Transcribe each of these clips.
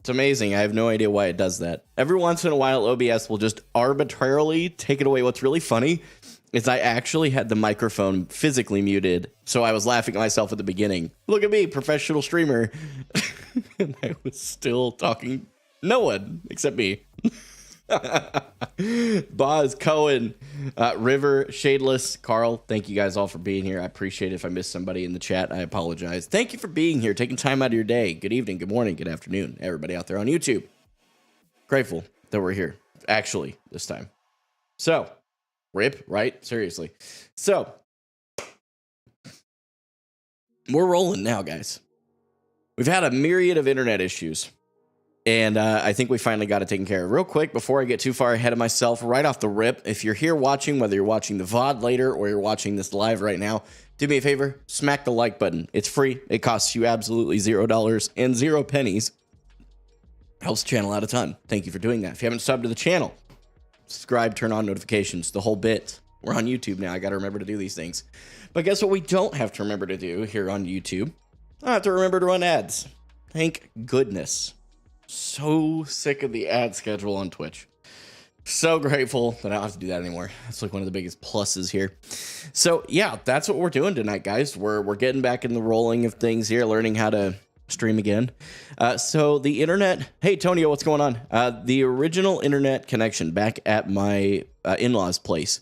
It's amazing. I have no idea why it does that. Every once in a while, OBS will just arbitrarily take it away. What's really funny is I actually had the microphone physically muted, so I was laughing at myself at the beginning. Look at me, professional streamer. And I was still talking. No one except me. Boz, Cohen, River, Shadeless, Carl, thank you guys all for being here. I appreciate it. If I missed somebody in the chat, I apologize. Thank you for being here, taking time out of your day. Good evening, good morning, good afternoon, everybody out there on YouTube. Grateful that we're here, actually, this time. So, rip, right? Seriously. So, we're rolling now, guys. We've had a myriad of internet issues. And I think we finally got it taken care of. Real quick, before I get too far ahead of myself, right off the rip, if you're here watching, whether you're watching the VOD later or you're watching this live right now, do me a favor, smack the like button. It's free. It costs you absolutely $0 and 0 pennies. Helps the channel out a ton. Thank you for doing that. If you haven't subbed to the channel, subscribe, turn on notifications, the whole bit. We're on YouTube now. I got to remember to do these things. But guess what we don't have to remember to do here on YouTube? I have to remember to run ads. Thank goodness. So sick of the ad schedule on Twitch. So grateful that I don't have to do that anymore. That's like one of the biggest pluses here. So yeah, that's what we're doing tonight, guys. We're getting back in the rolling of things here, learning how to stream again. So the internet, hey Tonio, what's going on? The original internet connection back at my in-laws place,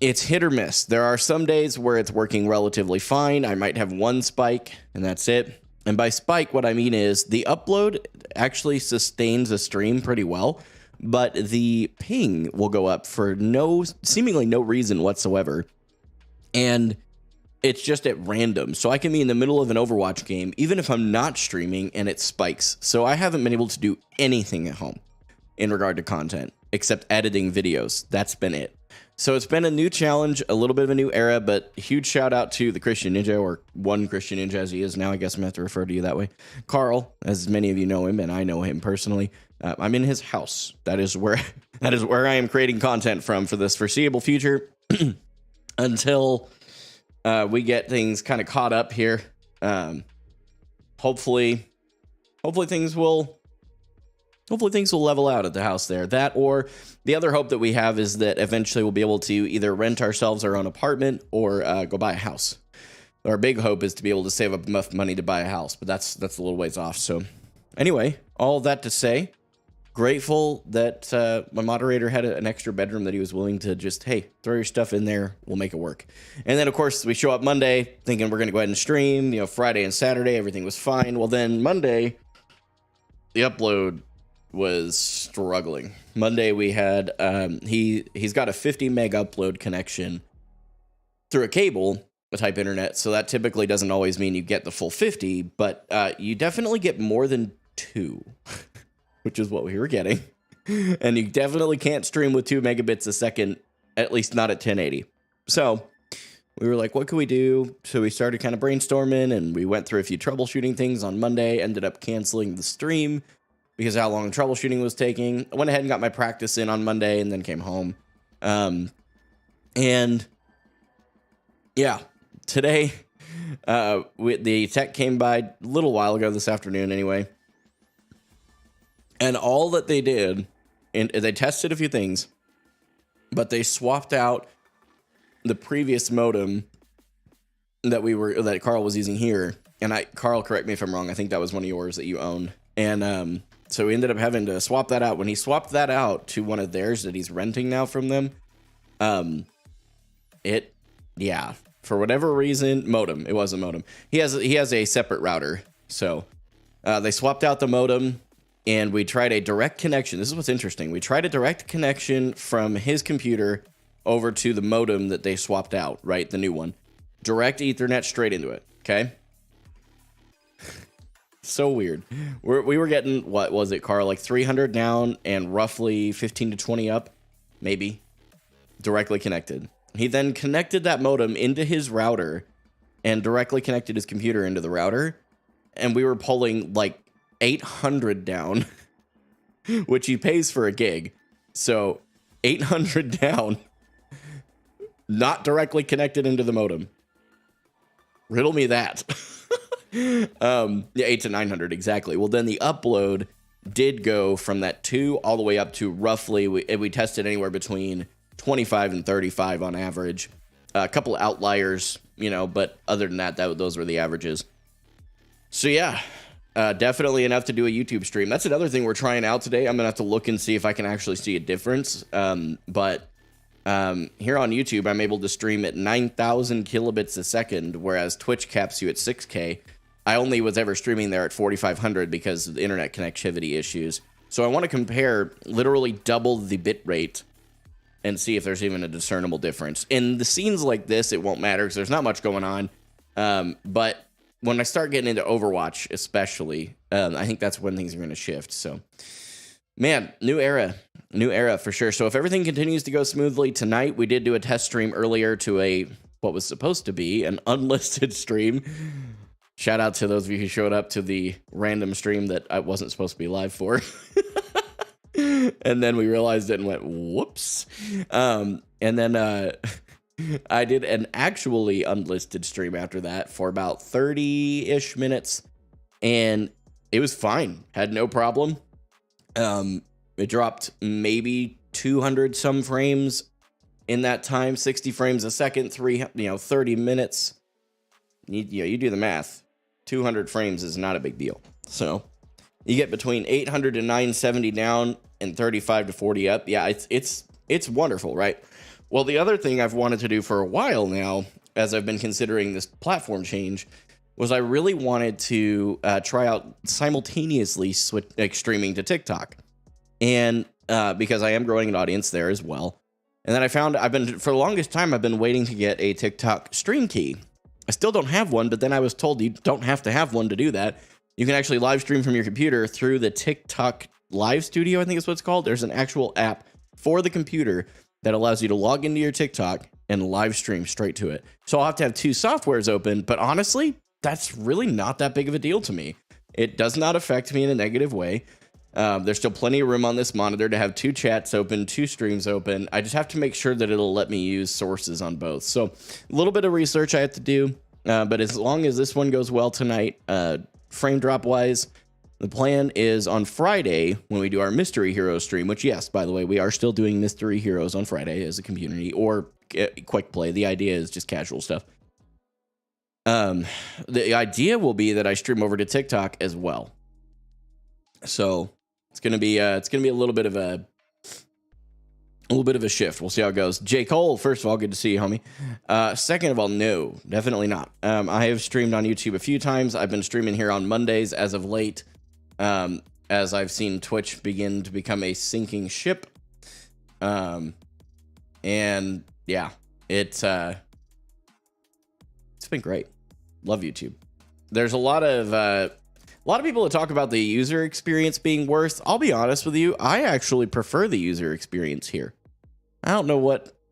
it's hit or miss. There are some days where it's working relatively fine. I might have one spike and that's it. And by spike, what I mean is the upload actually sustains a stream pretty well, but the ping will go up for seemingly no reason whatsoever. And it's just at random. So I can be in the middle of an Overwatch game, even if I'm not streaming, and it spikes. So I haven't been able to do anything at home in regard to content, except editing videos. That's been it. So it's been a new challenge, a little bit of a new era, but huge shout out to the Christian Ninja, or one Christian Ninja as he is now. I guess I'm going to have to refer to you that way. Carl, as many of you know him, and I know him personally. I'm in his house. That is where I am creating content from for this foreseeable future until we get things kind of caught up here. Hopefully things will level out at the house there. That, or the other hope that we have is that eventually we'll be able to either rent ourselves our own apartment or go buy a house. Our big hope is to be able to save up enough money to buy a house, but that's a little ways off. So anyway, all that to say, grateful that my moderator had an extra bedroom that he was willing to just, hey, throw your stuff in there, we'll make it work. And then of course we show up Monday thinking we're going to go ahead and stream, Friday and Saturday, everything was fine. Well, then Monday, the upload was struggling. Monday we had he's got a 50 meg upload connection through a cable type internet, so that typically doesn't always mean you get the full 50, but you definitely get more than 2, which is what we were getting. And you definitely can't stream with 2 megabits a second, at least not at 1080. So we were like, what can we do? So we started kind of brainstorming, and we went through a few troubleshooting things on Monday, ended up canceling the stream because of how long the troubleshooting was taking. I went ahead and got my practice in on Monday and then came home. And yeah, today, the tech came by a little while ago this afternoon anyway. And all that they did, and they tested a few things, but they swapped out the previous modem that Carl was using here. And Carl, correct me if I'm wrong, I think that was one of yours that you own. And so we ended up having to swap that out. When he swapped that out to one of theirs that he's renting now from them, for whatever reason, modem. It was a modem. He has a separate router. So they swapped out the modem, and we tried a direct connection. This is what's interesting. We tried a direct connection from his computer over to the modem that they swapped out, right? The new one. Direct Ethernet straight into it, okay? So weird. We were getting, what was it, Carl? Like 300 down and roughly 15 to 20 up, maybe, directly connected. He then connected that modem into his router and directly connected his computer into the router. And we were pulling like 800 down, which he pays for a gig. So 800 down, not directly connected into the modem. Riddle me that. Yeah, 8 to 900 exactly. Well, then the upload did go from that 2 all the way up to roughly, we tested anywhere between 25 and 35 on average. A couple outliers, you know, but other than that, those were the averages. So yeah, definitely enough to do a YouTube stream. That's another thing we're trying out today. I'm gonna have to look and see if I can actually see a difference. But here on YouTube, I'm able to stream at 9,000 kilobits a second, whereas Twitch caps you at 6K. I only was ever streaming there at 4,500 because of the internet connectivity issues. So I want to compare literally double the bit rate and see if there's even a discernible difference. In the scenes like this, it won't matter because there's not much going on. But when I start getting into Overwatch, especially, I think that's when things are going to shift. So, man, new era for sure. So if everything continues to go smoothly tonight, we did do a test stream earlier to what was supposed to be an unlisted stream. Shout out to those of you who showed up to the random stream that I wasn't supposed to be live for. And then we realized it and went, whoops. And then I did an actually unlisted stream after that for about 30-ish minutes. And it was fine. Had no problem. It dropped maybe 200 some frames in that time, 60 frames a second, 30 minutes. You do the math. 200 frames is not a big deal. So you get between 800 and 970 down and 35 to 40 up. Yeah, it's wonderful, right? Well, the other thing I've wanted to do for a while now, as I've been considering this platform change, was I really wanted to try out simultaneously streaming to TikTok. And because I am growing an audience there as well. And then I found for the longest time, I've been waiting to get a TikTok stream key. I still don't have one, but then I was told you don't have to have one to do that. You can actually live stream from your computer through the TikTok Live Studio, I think is what it's called. There's an actual app for the computer that allows you to log into your TikTok and live stream straight to it. So I'll have to have 2 softwares open, but honestly, that's really not that big of a deal to me. It does not affect me in a negative way. There's still plenty of room on this monitor to have 2 chats open, 2 streams open. I just have to make sure that it'll let me use sources on both. So a little bit of research I have to do, but as long as this one goes well tonight, frame drop wise, the plan is on Friday when we do our Mystery Hero stream, which, yes, by the way, we are still doing Mystery Heroes on Friday as a community, or quick play. The idea is just casual stuff. The idea will be that I stream over to TikTok as well. So it's gonna be a little bit of a shift. We'll see how it goes. J. Cole, first of all, good to see you, homie. Second of all, no, definitely not. I have streamed on YouTube a few times. I've been streaming here on Mondays as of late, as I've seen Twitch begin to become a sinking ship. And yeah, it's been great. Love YouTube. There's a lot of people that talk about the user experience being worse. I'll be honest with you, I actually prefer the user experience here. And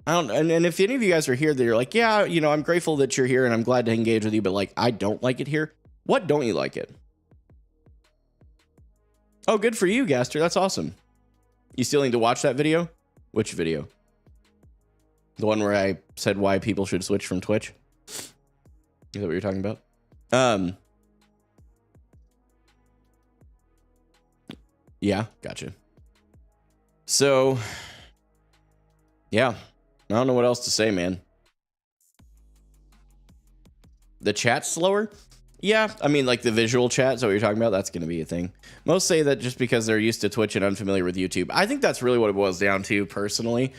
if any of you guys are here that you're like, yeah, I'm grateful that you're here and I'm glad to engage with you, but like, I don't like it here. What don't you like it? Oh, good for you, Gaster. That's awesome. You still need to watch that video? Which video? The one where I said why people should switch from Twitch? Is that what you're talking about? Yeah, gotcha. So, yeah, I don't know what else to say, man. The chat's slower? Yeah, I mean, like the visual chat, is that what you're talking about? That's going to be a thing. Most say that just because they're used to Twitch and unfamiliar with YouTube. I think that's really what it boils down to, personally.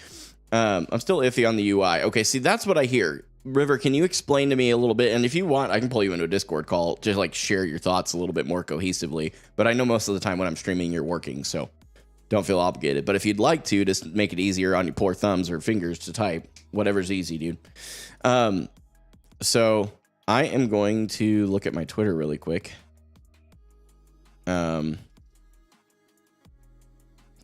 I'm still iffy on the UI. Okay, see, that's what I hear. River, can you explain to me a little bit? And if you want, I can pull you into a Discord call, just like share your thoughts a little bit more cohesively. But I know most of the time when I'm streaming, you're working, so don't feel obligated. But if you'd like to, just make it easier on your poor thumbs or fingers to type. Whatever's easy, dude. So I am going to look at my Twitter really quick.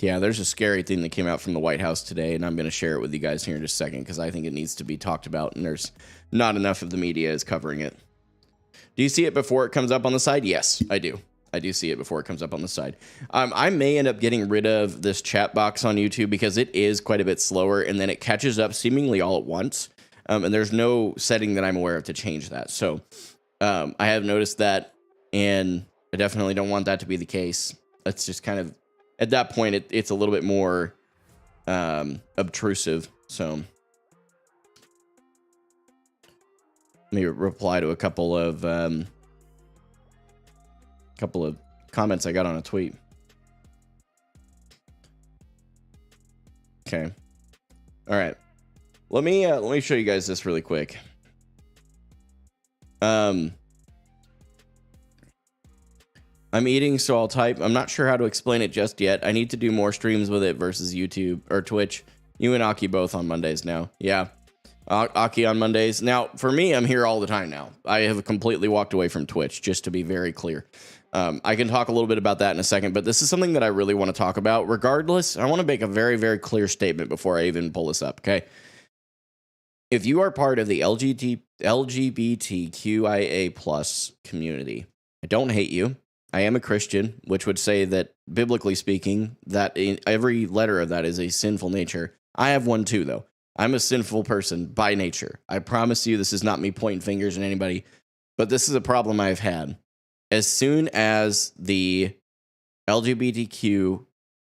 Yeah, there's a scary thing that came out from the White House today, and I'm going to share it with you guys here in just a second because I think it needs to be talked about, and there's not enough of the media is covering it. Do you see it before it comes up on the side? Yes, I do. I do see it before it comes up on the side. I may end up getting rid of this chat box on YouTube because it is quite a bit slower, and then it catches up seemingly all at once, and there's no setting that I'm aware of to change that. So I have noticed that, and I definitely don't want that to be the case. It's just kind of, at that point, it's a little bit more obtrusive. So let me reply to a couple of comments I got on a tweet. Okay. All right. Let me show you guys this really quick. I'm eating, so I'll type. I'm not sure how to explain it just yet. I need to do more streams with it versus YouTube or Twitch. You and Aki both on Mondays now. Yeah. Aki on Mondays. Now, for me, I'm here all the time now. I have completely walked away from Twitch, just to be very clear. I can talk a little bit about that in a second, but this is something that I really want to talk about. Regardless, I want to make a very, very clear statement before I even pull this up, okay? If you are part of the LGBTQIA plus community, I don't hate you. I am a Christian, which would say that, biblically speaking, that every letter of that is a sinful nature. I have one too, though. I'm a sinful person by nature. I promise you, this is not me pointing fingers at anybody, but this is a problem I've had. As soon as the LGBTQ,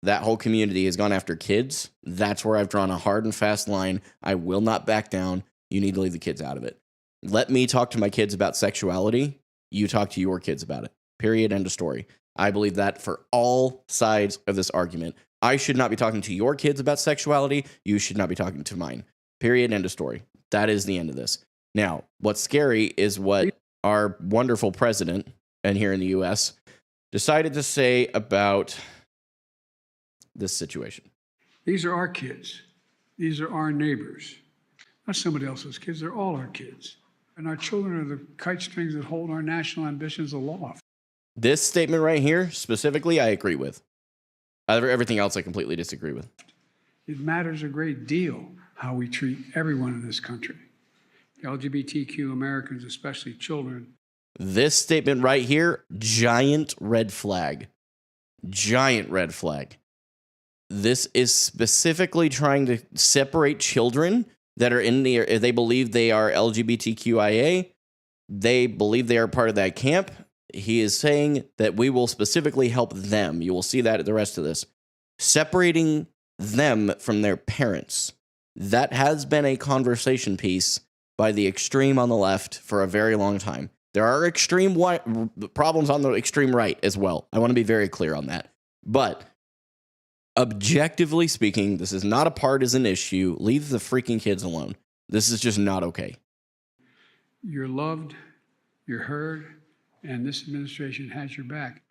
that whole community has gone after kids, that's where I've drawn a hard and fast line. I will not back down. You need to leave the kids out of it. Let me talk to my kids about sexuality. You talk to your kids about it. Period. End of story. I believe that for all sides of this argument. I should not be talking to your kids about sexuality. You should not be talking to mine. Period. End of story. That is the end of this. Now, what's scary is what our wonderful president, and here in the U.S., decided to say about this situation. These are our kids. These are our neighbors. Not somebody else's kids. They're all our kids. And our children are the kite strings that hold our national ambitions aloft. This statement right here, specifically, I agree with. Everything else I completely disagree with. It matters a great deal how we treat everyone in this country. LGBTQ Americans, especially children. This statement right here, giant red flag. Giant red flag. This is specifically trying to separate children that are in the, they believe they are LGBTQIA. They believe they are part of that camp. He is saying that we will specifically help them. You will see that at the rest of this. Separating them from their parents. That has been a conversation piece by the extreme on the left for a very long time. There are extreme problems on the extreme right as well. I want to be very clear on that. But objectively speaking, this is not a partisan issue. Leave the freaking kids alone. This is just not okay. You're loved, you're heard, and this administration has your back.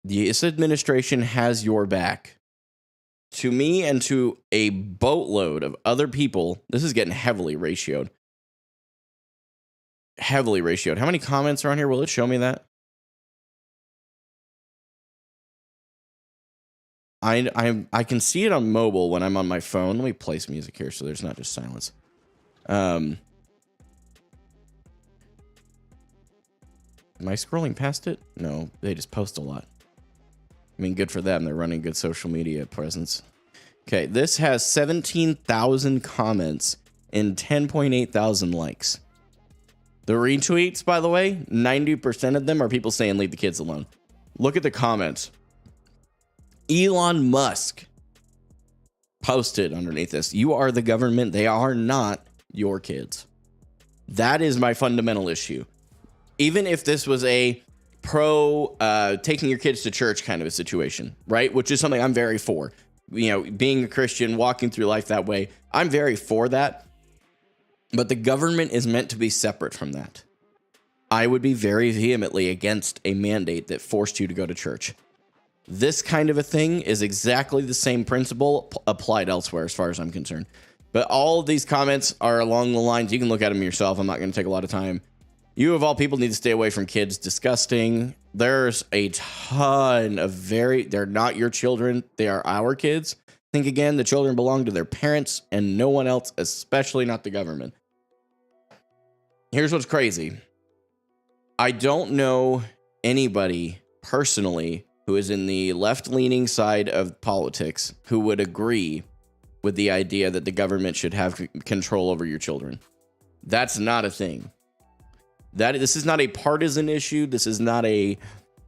This administration has your back. To me and to a boatload of other people, this is getting heavily ratioed. Heavily ratioed. How many comments are on here? Will it show me that? I can see it on mobile when I'm on my phone. Let me play some music here so there's not just silence. Am I scrolling past it? No, they just post a lot. I mean, good for them. They're running good social media presence. Okay, this has 17,000 comments and 10.8 thousand likes. The retweets, by the way, 90% of them are people saying leave the kids alone. Look at the comments. Elon Musk posted underneath this. You are the government. They are not your kids. That is my fundamental issue. Even if this was a pro taking your kids to church kind of a situation, right? Which is something I'm very for. You know, being a Christian, walking through life that way, I'm very for that. But the government is meant to be separate from that. I would be very vehemently against a mandate that forced you to go to church. This kind of a thing is exactly the same principle applied elsewhere as far as I'm concerned. But all of these comments are along the lines, you can look at them yourself. I'm not going to take a lot of time. You of all people need to stay away from kids. Disgusting. There's a ton of they're not your children. They are our kids. Think again, the children belong to their parents and no one else, especially not the government. Here's what's crazy. I don't know anybody personally who is in the left-leaning side of politics who would agree with the idea that the government should have control over your children. That's not a thing. This is not a partisan issue. This is not a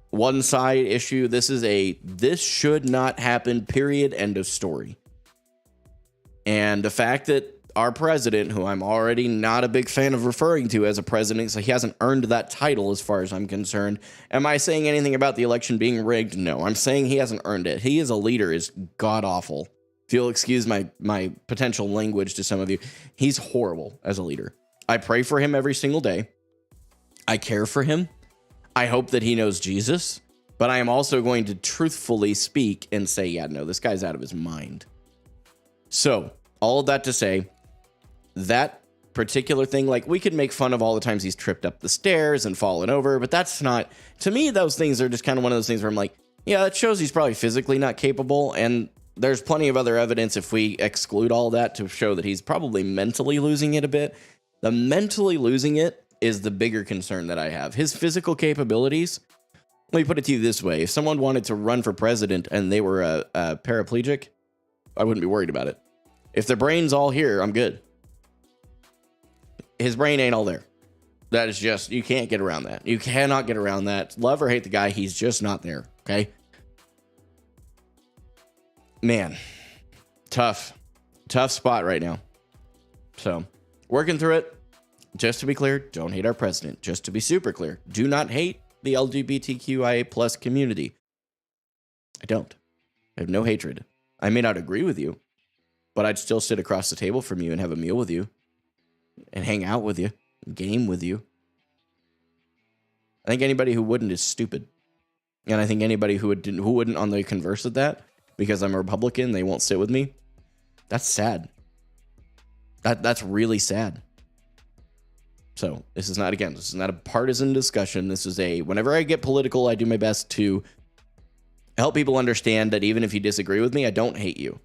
one side issue. This should not happen, period, end of story. And the fact that our president, who I'm already not a big fan of referring to as a president, so he hasn't earned that title as far as I'm concerned. Am I saying anything about the election being rigged? No, I'm saying he hasn't earned it. He as a leader is god awful. If you'll excuse my potential language to some of you, he's horrible as a leader. I pray for him every single day. I care for him. I hope that he knows Jesus, but I am also going to truthfully speak and say, yeah, no, this guy's out of his mind. So all of that to say, that particular thing, like, we could make fun of all the times he's tripped up the stairs and fallen over, but that's not, to me, those things are just kind of one of those things where I'm like, yeah, that shows he's probably physically not capable. And there's plenty of other evidence, if we exclude all that, to show that he's probably mentally losing it a bit. The mentally losing it is the bigger concern that I have. His physical capabilities, let me put it to you this way. If someone wanted to run for president and they were a paraplegic, I wouldn't be worried about it. If their brain's all here, I'm good. His brain ain't all there. That is just, you can't get around that. You cannot get around that. Love or hate the guy, he's just not there. Okay? Man, tough spot right now. So, working through it. Just to be clear, don't hate our president. Just to be super clear, do not hate the LGBTQIA plus community. I don't. I have no hatred. I may not agree with you, but I'd still sit across the table from you and have a meal with you and hang out with you and game with you. I think anybody who wouldn't is stupid. And I think anybody who wouldn't on the converse of that, because I'm a Republican, they won't sit with me. That's sad. That's really sad. So this is not a partisan discussion. This is whenever I get political, I do my best to help people understand that even if you disagree with me, I don't hate you.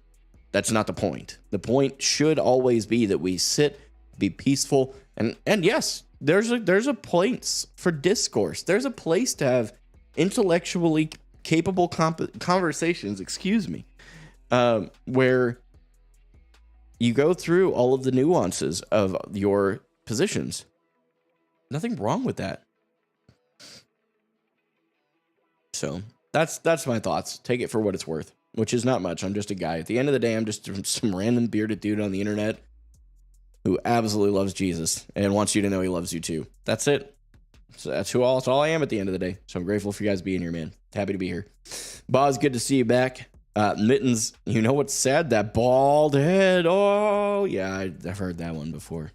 That's not the point. The point should always be that we sit, be peaceful, and yes, there's a place for discourse. There's a place to have intellectually capable conversations, where you go through all of the nuances of your positions. Nothing wrong with that. So that's my thoughts. Take it for what it's worth, which is not much. I'm just a guy. At the end of the day, I'm just some random bearded dude on the internet who absolutely loves Jesus and wants you to know he loves you too. That's it. So that's all I am at the end of the day. So I'm grateful for you guys being here, man. Happy to be here. Boz, good to see you back. Mittens, you know what's sad? That bald head. Oh, yeah, I've heard that one before.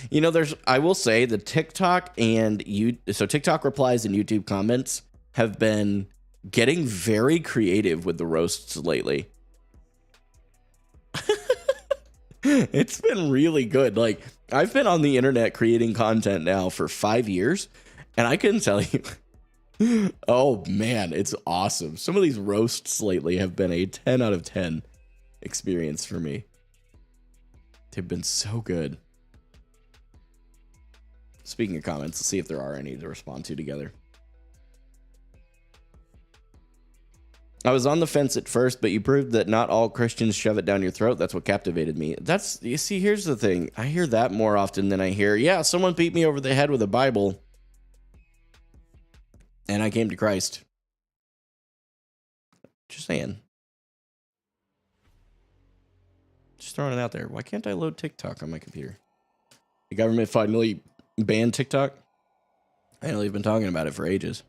You know, I will say the TikTok TikTok replies and YouTube comments have been getting very creative with the roasts lately. It's been really good. Like, I've been on the internet creating content now for 5 years, and I can tell you, oh man, it's awesome. Some of these roasts lately have been a 10 out of 10 experience for me. They've been so good. Speaking of comments, let's see if there are any to respond to together. I was on the fence at first, but you proved that not all Christians shove it down your throat. That's what captivated me. You see, here's the thing. I hear that more often than I hear, yeah, someone beat me over the head with a Bible, and I came to Christ. Just saying. Just throwing it out there. Why can't I load TikTok on my computer? The government finally banned TikTok? I know they've been talking about it for ages.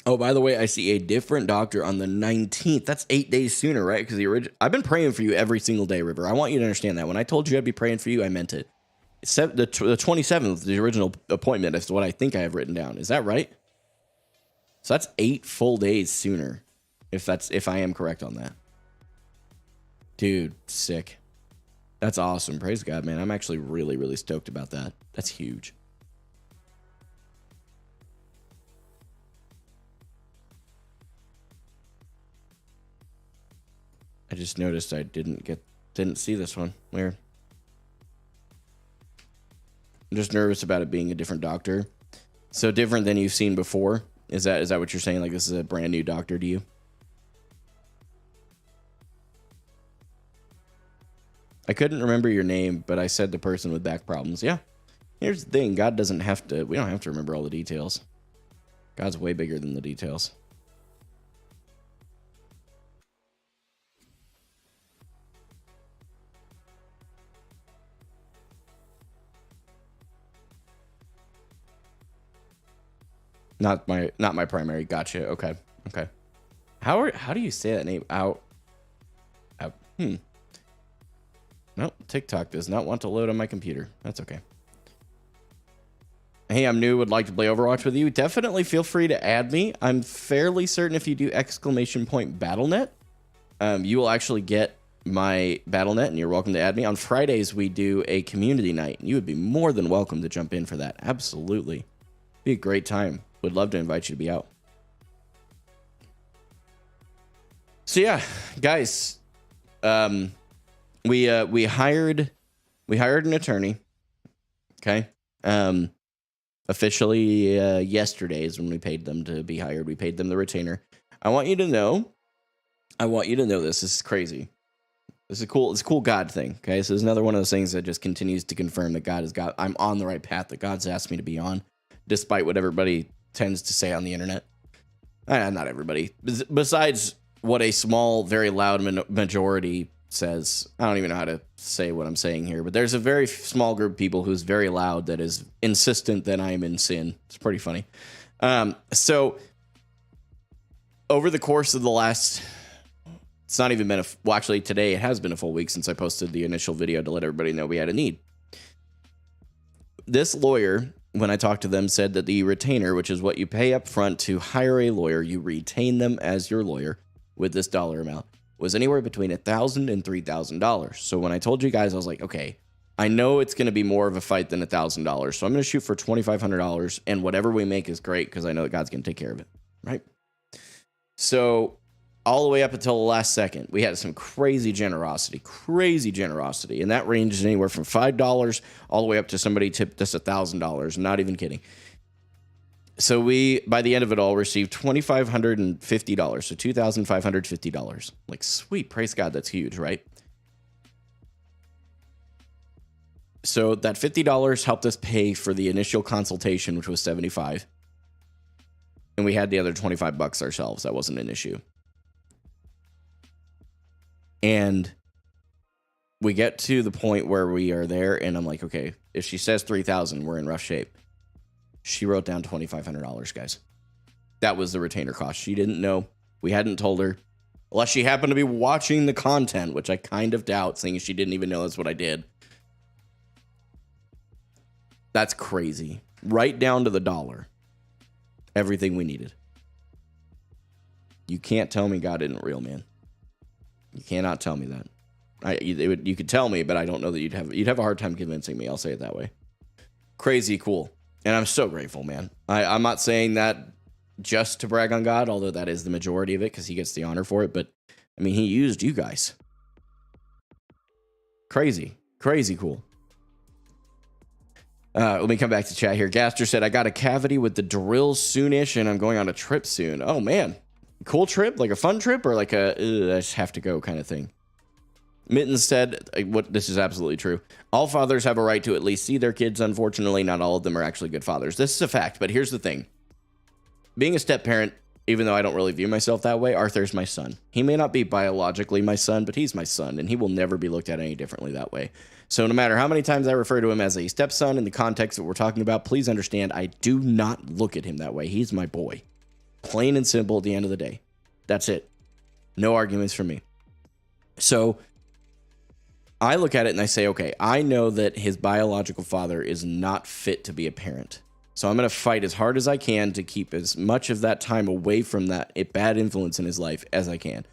Oh, by the way, I see a different doctor on the 19th. That's 8 days sooner, right? Because I've been praying for you every single day, River. I want you to understand that. When I told you I'd be praying for you, I meant it. The 27th, the original appointment, is what I think I have written down. Is that right? So that's 8 full days sooner, if I am correct on that. Dude, sick. That's awesome. Praise God, man. I'm actually really, really stoked about that. That's huge. I just noticed I didn't see this one. Weird. I'm just nervous about it being a different doctor. So different than you've seen before. Is that what you're saying? Like, this is a brand new doctor to you? I couldn't remember your name, but I said the person with back problems. Yeah. Here's the thing. God doesn't have to, we don't have to remember all the details. God's way bigger than the details. Not my primary. Gotcha. Okay. Okay. How do you say that name? Out. Nope. TikTok does not want to load on my computer. That's okay. Hey, I'm new. Would like to play Overwatch with you. Definitely feel free to add me. I'm fairly certain if you do ! BattleNet, you will actually get my BattleNet, and you're welcome to add me. On Fridays, we do a community night, and you would be more than welcome to jump in for that. Absolutely. Be a great time. Would love to invite you to be out. So yeah, guys, we hired an attorney. Okay. Officially, yesterday is when we paid them to be hired. We paid them the retainer. I want you to know this. This is crazy. This is a cool. It's a cool God thing. Okay. So it's another one of those things that just continues to confirm that God has got, I'm on the right path that God's asked me to be on, despite what everybody tends to say on the internet. Not everybody. Besides what a small, very loud majority says. I don't even know how to say what I'm saying here, but there's a very small group of people who's very loud that is insistent that I am in sin. It's pretty funny. So over the course of the last, it's not even been well, actually today it has been a full week since I posted the initial video to let everybody know we had a need. This lawyer, when I talked to them, said that the retainer, which is what you pay up front to hire a lawyer, you retain them as your lawyer with this dollar amount, was anywhere between $1,000 and $3,000. So when I told you guys, I was like, okay, I know it's going to be more of a fight than $1,000. So I'm going to shoot for $2,500, and whatever we make is great because I know that God's going to take care of it, right? So all the way up until the last second, we had some crazy generosity, and that ranges anywhere from $5 all the way up to somebody tipped us $1,000. Not even kidding. So we, by the end of it all, received $2,550, so $2,550. Like, sweet, praise God, that's huge, right? So that $50 helped us pay for the initial consultation, which was $75, and we had the other $25 ourselves. That wasn't an issue. And we get to the point where we are there, and I'm like, okay, if she says $3,000, we're in rough shape. She wrote down $2,500, guys. That was the retainer cost. She didn't know. We hadn't told her. Unless she happened to be watching the content, which I kind of doubt, seeing she didn't even know that's what I did. That's crazy. Right down to the dollar. Everything we needed. You can't tell me God isn't real, man. You cannot tell me that. You could tell me, but I don't know that you'd have a hard time convincing me. I'll say it that way. Crazy cool. And I'm so grateful, man. I'm not saying that just to brag on God, although that is the majority of it because he gets the honor for it. But, I mean, he used you guys. Crazy. Crazy cool. Let me come back to chat here. Gaster said, I got a cavity with the drill soonish, and I'm going on a trip soon. Oh, man. Cool trip? Like a fun trip or like a, I just have to go kind of thing? Mittens said, this is absolutely true. All fathers have a right to at least see their kids. Unfortunately, not all of them are actually good fathers. This is a fact, but here's the thing. Being a step parent, even though I don't really view myself that way, Arthur's my son. He may not be biologically my son, but he's my son, and he will never be looked at any differently that way. So no matter how many times I refer to him as a stepson in the context that we're talking about, please understand I do not look at him that way. He's my boy. Plain and simple at the end of the day. That's it. No arguments from me. So I look at it and I say, okay, I know that his biological father is not fit to be a parent. So I'm going to fight as hard as I can to keep as much of that time away from that bad influence in his life as I can.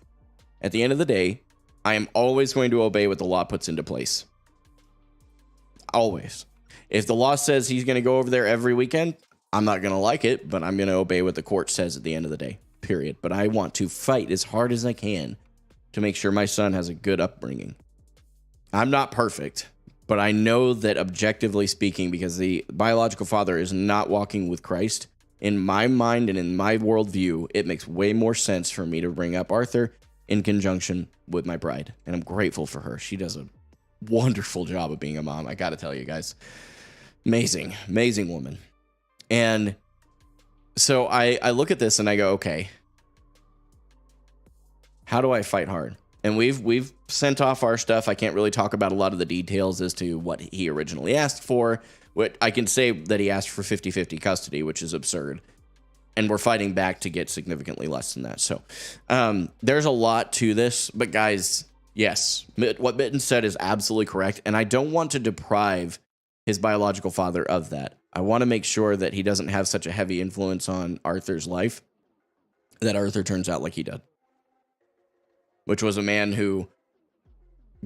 At the end of the day, I am always going to obey what the law puts into place. Always. If the law says he's going to go over there every weekend, I'm not going to like it, but I'm going to obey what the court says at the end of the day, period. But I want to fight as hard as I can to make sure my son has a good upbringing. I'm not perfect, but I know that objectively speaking, because the biological father is not walking with Christ, in my mind and in my worldview, it makes way more sense for me to bring up Arthur in conjunction with my bride. And I'm grateful for her. She does a wonderful job of being a mom. I got to tell you guys, amazing, amazing woman. And so I look at this and I go, okay, how do I fight hard? And we've sent off our stuff. I can't really talk about a lot of the details as to what he originally asked for. What I can say that he asked for 50-50 custody, which is absurd. And we're fighting back to get significantly less than that. So there's a lot to this. But guys, yes, what Mitten said is absolutely correct. And I don't want to deprive his biological father of that. I want to make sure that he doesn't have such a heavy influence on Arthur's life that Arthur turns out like he did. Which was a man who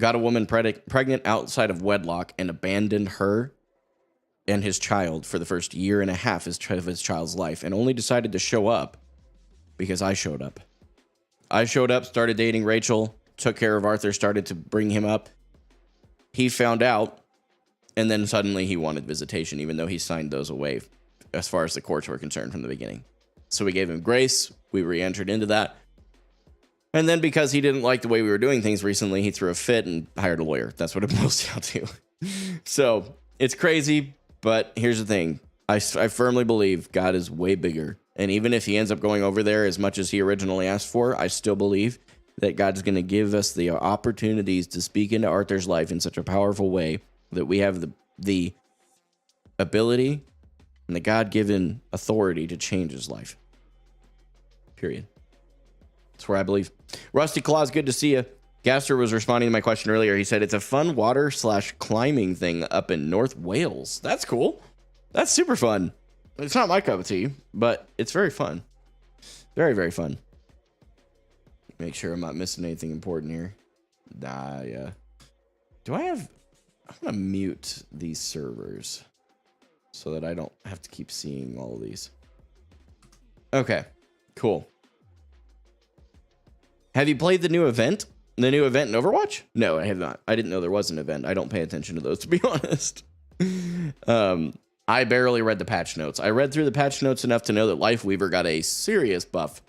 got a woman pregnant outside of wedlock and abandoned her and his child for the first year and a half of his child's life, and only decided to show up because I showed up. I showed up, started dating Rachel, took care of Arthur, started to bring him up. He found out, and then suddenly he wanted visitation, even though he signed those away as far as the courts were concerned from the beginning. So we gave him grace. We re-entered into that. And then because he didn't like the way we were doing things recently, he threw a fit and hired a lawyer. That's what it boils down to. So it's crazy, but here's the thing. I firmly believe God is way bigger. And even if he ends up going over there as much as he originally asked for, I still believe that God's going to give us the opportunities to speak into Arthur's life in such a powerful way that we have the ability and the God-given authority to change his life. Period. That's where I believe. Rusty Claus, good to see you. Gaster was responding to my question earlier. He said it's a fun water/climbing thing up in North Wales. That's cool. That's super fun. It's not my cup of tea, but it's very fun. Very, very fun. Make sure I'm not missing anything important here. Yeah. Do I have... I'm going to mute these servers so that I don't have to keep seeing all of these. Okay, cool. Have you played the new event? The new event in Overwatch? No, I have not. I didn't know there was an event. I don't pay attention to those, to be honest. I barely read the patch notes. I read through the patch notes enough to know that Lifeweaver got a serious buff.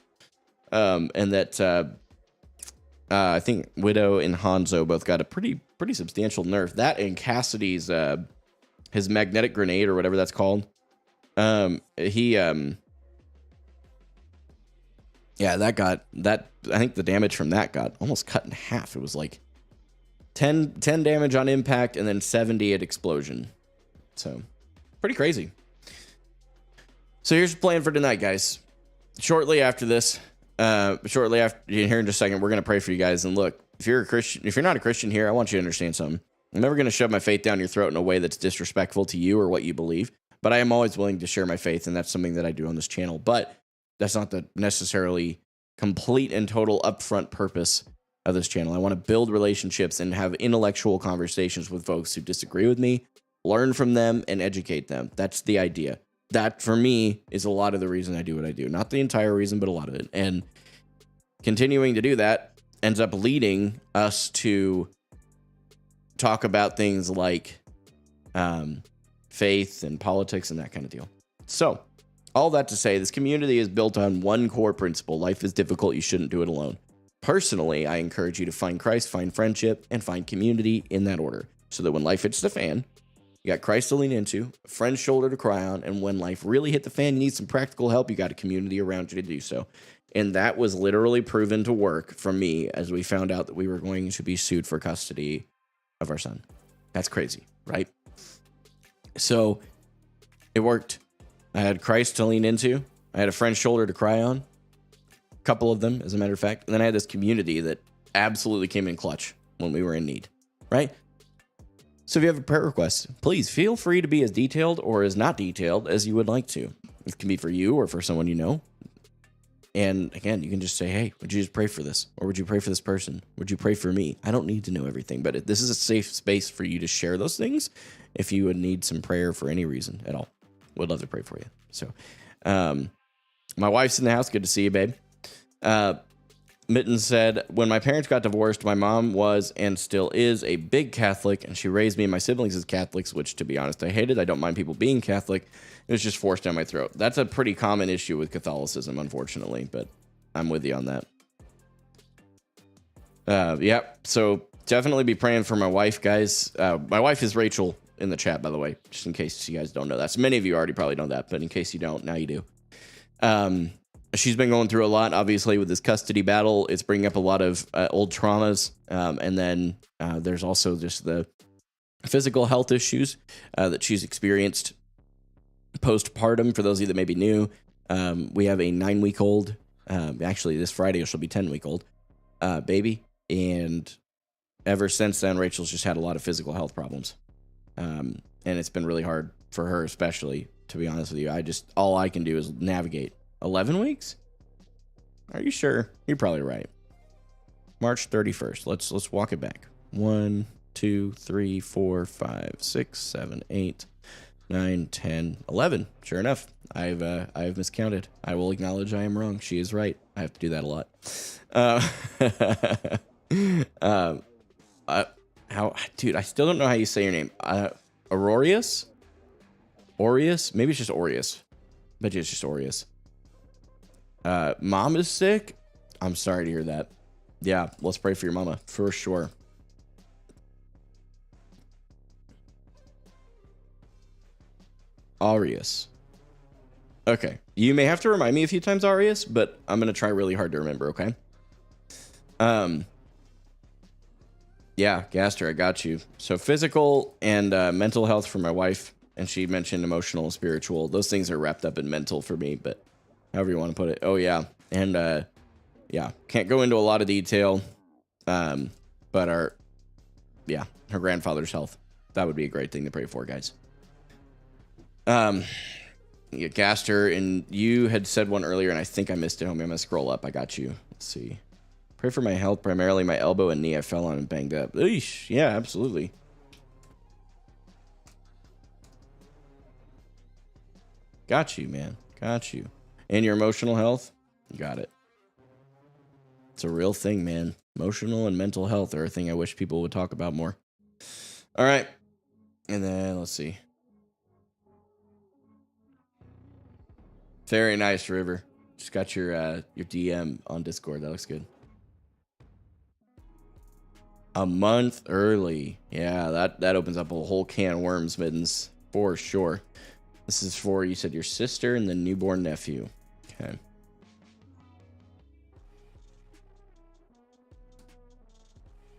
And that I think Widow and Hanzo both got a pretty substantial nerf. That and Cassidy's his magnetic grenade or whatever that's called. Yeah, that I think the damage from that got almost cut in half. It was like 10 damage on impact and then 70 at explosion. So, pretty crazy. So here's the plan for tonight, guys. Shortly after this, here in just a second, we're going to pray for you guys. And look, if you're a Christian, if you're not a Christian here, I want you to understand something. I'm never going to shove my faith down your throat in a way that's disrespectful to you or what you believe. But I am always willing to share my faith, and that's something that I do on this channel. But that's not the necessarily complete and total upfront purpose of this channel. I want to build relationships and have intellectual conversations with folks who disagree with me, learn from them, and educate them. That's the idea. That, for me, is a lot of the reason I do what I do. Not the entire reason, but a lot of it. And continuing to do that ends up leading us to talk about things like faith and politics and that kind of deal. So, all that to say, this community is built on one core principle. Life is difficult. You shouldn't do it alone. Personally, I encourage you to find Christ, find friendship, and find community in that order. So that when life hits the fan, you got Christ to lean into, a friend's shoulder to cry on, and when life really hit the fan, you need some practical help, you got a community around you to do so. And that was literally proven to work for me as we found out that we were going to be sued for custody of our son. That's crazy, right? So it worked. I had Christ to lean into. I had a friend's shoulder to cry on. A couple of them, as a matter of fact. And then I had this community that absolutely came in clutch when we were in need, right? So if you have a prayer request, please feel free to be as detailed or as not detailed as you would like to. It can be for you or for someone you know. And again, you can just say, hey, would you just pray for this? Or would you pray for this person? Would you pray for me? I don't need to know everything, but this is a safe space for you to share those things if you would need some prayer for any reason at all. Would love to pray for you. So, my wife's in the house. Good to see you, babe. Mitten said, when my parents got divorced, my mom was and still is a big Catholic, and she raised me and my siblings as Catholics, which, to be honest, I hated. I don't mind people being Catholic. It was just forced down my throat. That's a pretty common issue with Catholicism, unfortunately, but I'm with you on that. Yeah, so Definitely be praying for my wife, guys. My wife is Rachel in the chat, by the way, just in case you guys don't know that. So many of you already probably know that, but in case you don't, now you do. She's been going through a lot, obviously, with this custody battle. It's bringing up a lot of old traumas. And then there's also just the physical health issues that she's experienced postpartum. For those of you that may be new, we have a 9-week-old, actually this Friday she'll be 10-week-old baby. And ever since then, Rachel's just had a lot of physical health problems. And it's been really hard for her, especially, to be honest with you. All I can do is navigate. 11 weeks? Are you sure? You're probably right. March 31st. Let's walk it back. 1, 2, 3, 4, 5, 6, 7, 8, 9, 10, 11. Sure enough, I've miscounted. I will acknowledge I am wrong. She is right. I have to do that a lot. Dude, I still don't know how you say your name. Aurorius? Aureus? Maybe it's just Aureus. Bet you it's just Aureus. Mom is sick. I'm sorry to hear that. Yeah, let's pray for your mama for sure. Aureus. Okay. You may have to remind me a few times, Aureus, but I'm going to try really hard to remember, okay? Yeah, Gaster, I got you. So physical and mental health for my wife, and she mentioned emotional and spiritual. Those things are wrapped up in mental for me, but however you want to put it. Oh, yeah. And, yeah, can't go into a lot of detail, but her grandfather's health. That would be a great thing to pray for, guys. Yeah, Gaster, and you had said one earlier, and I think I missed it, homie. I'm going to scroll up. I got you. Let's see. Pray for my health, primarily my elbow and knee. I fell on and banged up. Eesh. Yeah, absolutely. Got you, man. Got you. And your emotional health? You got it. It's a real thing, man. Emotional and mental health are a thing I wish people would talk about more. All right. And then, let's see. Very nice, River. Just got your DM on Discord. That looks good. A month early. Yeah, that opens up a whole can of worms, Mittens, for sure. This is for, you said, your sister and the newborn nephew. Okay.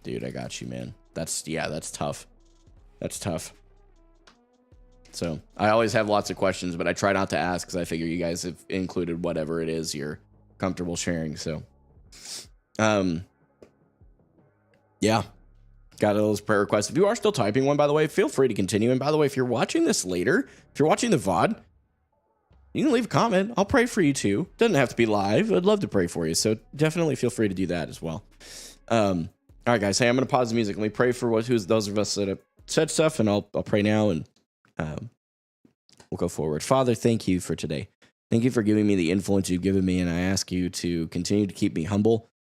Dude, I got you, man. That's tough. That's tough. So I always have lots of questions, but I try not to ask because I figure you guys have included whatever it is you're comfortable sharing. So, yeah, got those prayer requests. If you are still typing one, by the way, feel free to continue. And by the way, if you're watching this later, if you're watching the VOD, you can leave a comment. I'll pray for you too. Doesn't have to be live. I'd love to pray for you. So definitely feel free to do that as well. All right, guys. Hey, I'm going to pause the music. Let me pray for who's those of us that have said stuff, and I'll pray now, and we'll go forward. Father, thank you for today. Thank you for giving me the influence you've given me, and I ask you to continue to keep me humble.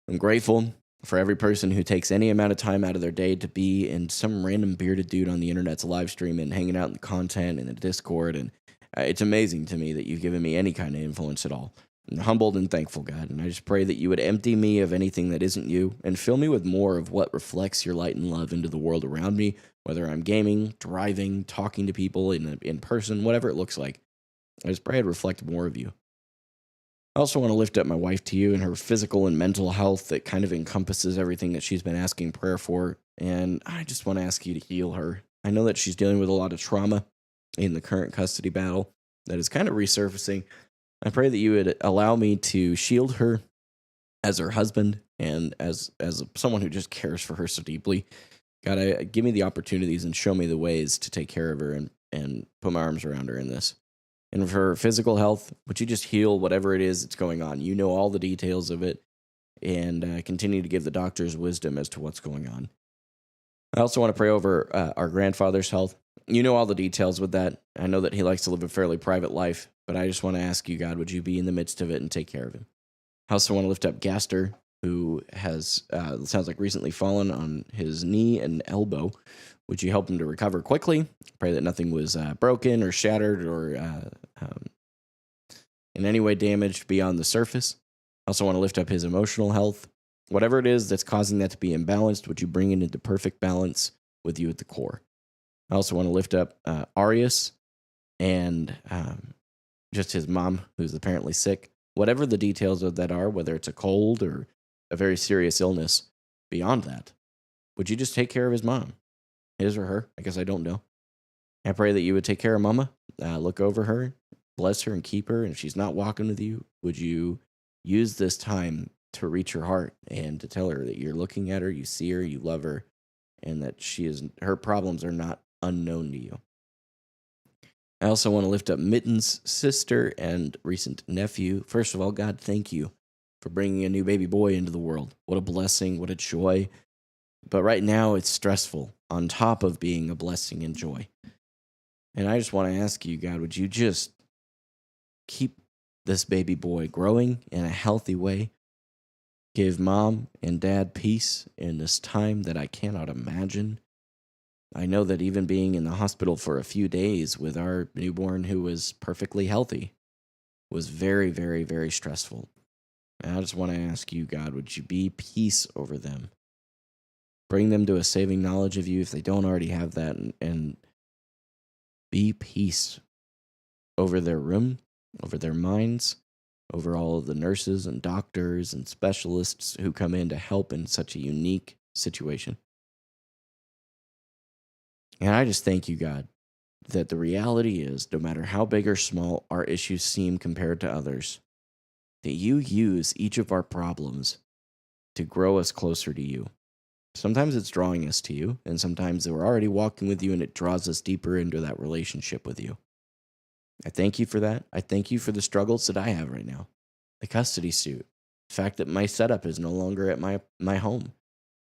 I'm grateful for every person who takes any amount of time out of their day to be in some random bearded dude on the internet's live stream and hanging out in the content and the Discord, and it's amazing to me that you've given me any kind of influence at all. I'm humbled and thankful, God, and I just pray that you would empty me of anything that isn't you and fill me with more of what reflects your light and love into the world around me, whether I'm gaming, driving, talking to people in person, whatever it looks like. I just pray I'd reflect more of you. I also want to lift up my wife to you and her physical and mental health that kind of encompasses everything that she's been asking prayer for, and I just want to ask you to heal her. I know that she's dealing with a lot of trauma in the current custody battle that is kind of resurfacing. I pray that you would allow me to shield her as her husband and as someone who just cares for her so deeply. God, give me the opportunities and show me the ways to take care of her and put my arms around her in this. And for her physical health, would you just heal whatever it is that's going on? You know all the details of it, and continue to give the doctors wisdom as to what's going on. I also want to pray over our grandfather's health. You know all the details with that. I know that he likes to live a fairly private life, but I just want to ask you, God, would you be in the midst of it and take care of him? I also want to lift up Gaster, who has, sounds like recently fallen on his knee and elbow. Would you help him to recover quickly? Pray that nothing was broken or shattered or in any way damaged beyond the surface. I also want to lift up his emotional health. Whatever it is that's causing that to be imbalanced, would you bring it into perfect balance with you at the core? I also want to lift up Arius and just his mom, who's apparently sick. Whatever the details of that are, whether it's a cold or a very serious illness, beyond that, would you just take care of his mom? His or her? I guess I don't know. I pray that you would take care of Mama, look over her, bless her and keep her. And if she's not walking with you, would you use this time to reach her heart and to tell her that you're looking at her, you see her, you love her, and that her problems are not unknown to you. I also want to lift up Mitten's sister and recent nephew. First of all, God, thank you for bringing a new baby boy into the world. What a blessing, what a joy. But right now it's stressful on top of being a blessing and joy. And I just want to ask you, God, would you just keep this baby boy growing in a healthy way? Give mom and dad peace in this time that I cannot imagine. I know that even being in the hospital for a few days with our newborn who was perfectly healthy was very, very, very stressful. And I just want to ask you, God, would you be peace over them? Bring them to a saving knowledge of you if they don't already have that, and be peace over their room, over their minds, over all of the nurses and doctors and specialists who come in to help in such a unique situation. And I just thank you, God, that the reality is, no matter how big or small our issues seem compared to others, that you use each of our problems to grow us closer to you. Sometimes it's drawing us to you, and sometimes we're already walking with you and it draws us deeper into that relationship with you. I thank you for that. I thank you for the struggles that I have right now. The custody suit, the fact that my setup is no longer at my home,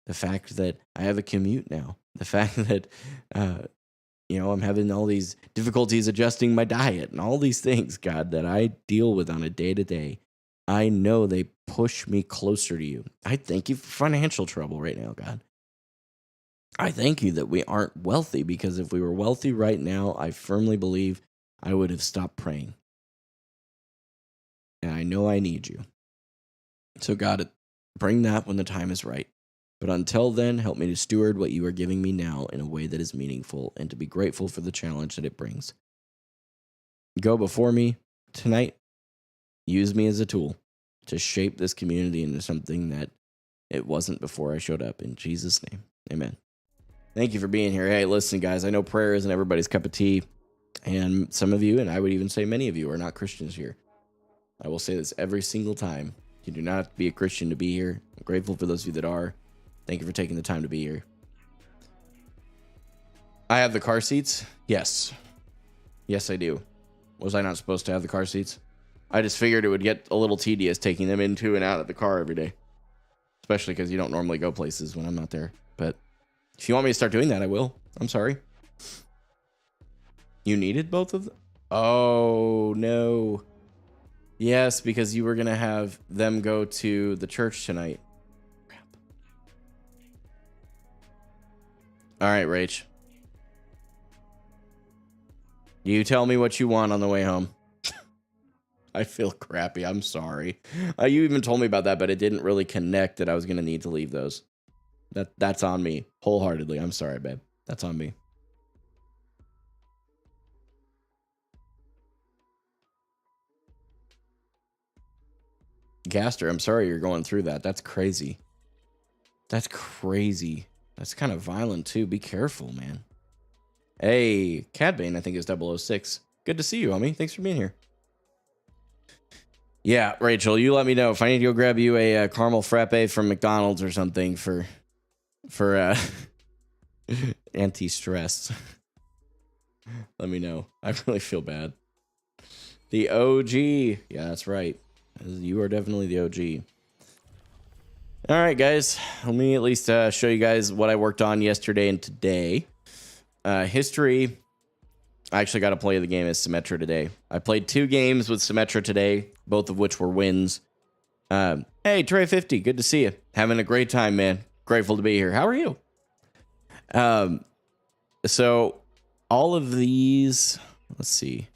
the fact that I have a commute now, the fact that I'm having all these difficulties adjusting my diet and all these things, God, that I deal with on a day-to-day. I know they push me closer to you. I thank you for financial trouble right now, God. I thank you that we aren't wealthy, because if we were wealthy right now, I firmly believe I would have stopped praying. And I know I need you. So God, bring that when the time is right. But until then, help me to steward what you are giving me now in a way that is meaningful and to be grateful for the challenge that it brings. Go before me tonight. Use me as a tool to shape this community into something that it wasn't before I showed up. In Jesus' name, amen. Thank you for being here. Hey, listen, guys, I know prayer isn't everybody's cup of tea. And some of you, and I would even say many of you, are not Christians here. I will say this every single time. You do not have to be a Christian to be here. I'm grateful for those of you that are. Thank you for taking the time to be here. I have the car seats. Yes. Yes, I do. Was I not supposed to have the car seats? I just figured it would get a little tedious taking them into and out of the car every day. Especially because you don't normally go places when I'm not there. But if you want me to start doing that, I will. I'm sorry. You needed both of them? Oh, no. Yes, because you were going to have them go to the church tonight. Crap. All right, Rach. You tell me what you want on the way home. I feel crappy. I'm sorry. You even told me about that, but it didn't really connect that I was going to need to leave those. That's on me. Wholeheartedly. I'm sorry, babe. That's on me. Gaster, I'm sorry you're going through that. That's crazy. That's crazy. That's kind of violent, too. Be careful, man. Hey, Cadbane, I think is 006. Good to see you, homie. Thanks for being here. Yeah, Rachel, you let me know if I need to go grab you a caramel frappe from McDonald's or something for anti-stress. Let me know. I really feel bad. The OG. Yeah, that's right. You are definitely the OG. All right, guys. Let me at least show you guys what I worked on yesterday and today. History. I actually got to play the game as Symmetra today. I played 2 games with Symmetra today, both of which were wins. Hey, Trey50, good to see you. Having a great time, man. Grateful to be here. How are you? So all of these, let's see.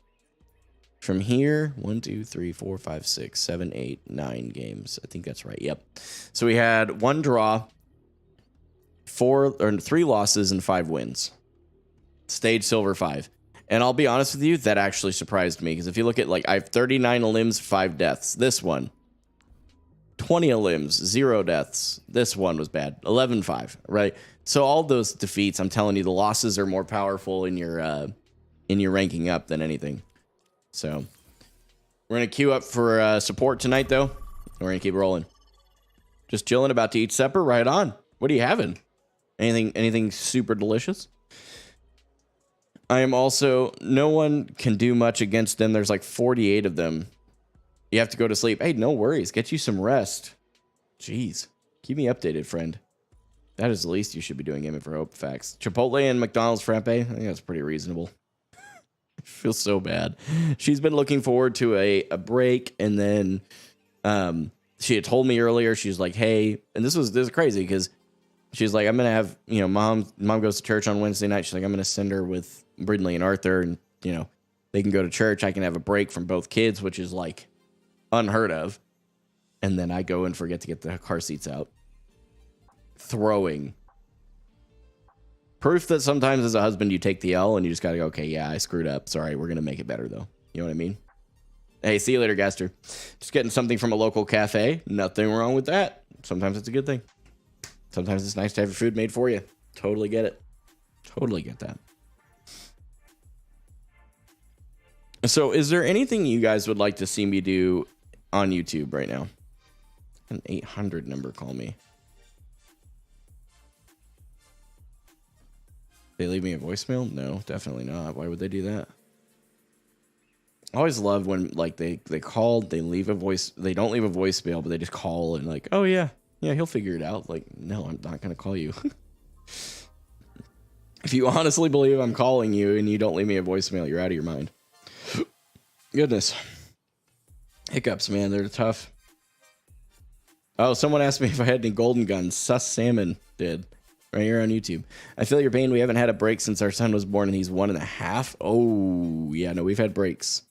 From here, 1, 2, 3, 4, 5, 6, 7, 8, 9 games. I think that's right. Yep. So we had 1 draw, 3 losses, and 5 wins. Stage silver 5. And I'll be honest with you, that actually surprised me. Because if you look at, like, I have 39 limbs, 5 deaths. This one, 20 limbs, 0 deaths. This one was bad. 11-5, right? So all those defeats, I'm telling you, the losses are more powerful in your ranking up than anything. So we're going to queue up for support tonight, though. We're going to keep rolling. Just chilling, about to eat supper. Right on. What are you having? Anything super delicious? I am also... No one can do much against them. There's like 48 of them. You have to go to sleep. Hey, no worries. Get you some rest. Jeez. Keep me updated, friend. That is the least you should be doing, aiming for hope. Facts. Chipotle and McDonald's frappe. I think that's pretty reasonable. I feel so bad. She's been looking forward to a break, and then she had told me earlier, she's like, hey, and this is crazy because she's like, I'm gonna have, you know, mom goes to church on Wednesday night. She's like, I'm gonna send her with Brindley and Arthur, and you know, they can go to church. I can have a break from both kids, which is like unheard of. And then I go and forget to get the car seats out. Throwing. Proof that sometimes as a husband you take the L and you just gotta go, okay, yeah, I screwed up. Sorry, we're gonna make it better though. You know what I mean? Hey, see you later, Gaster. Just getting something from a local cafe. Nothing wrong with that. Sometimes it's a good thing. Sometimes it's nice to have your food made for you. Totally get it. Totally get that. So is there anything you guys would like to see me do on YouTube right now? An 800 number, call me. They leave me a voicemail? No, definitely not. Why would they do that? I always loved when like they called, they leave a voice, they don't leave a voicemail, but they just call and like, oh yeah, he'll figure it out. Like, no, I'm not gonna call you. If you honestly believe I'm calling you and you don't leave me a voicemail, you're out of your mind. Goodness. Hiccups, man, they're tough. Oh, someone asked me if I had any golden guns. Sus Salmon did. Right here on YouTube. I feel your pain. We haven't had a break since our son was born and he's 1.5. Oh, yeah, no, we've had breaks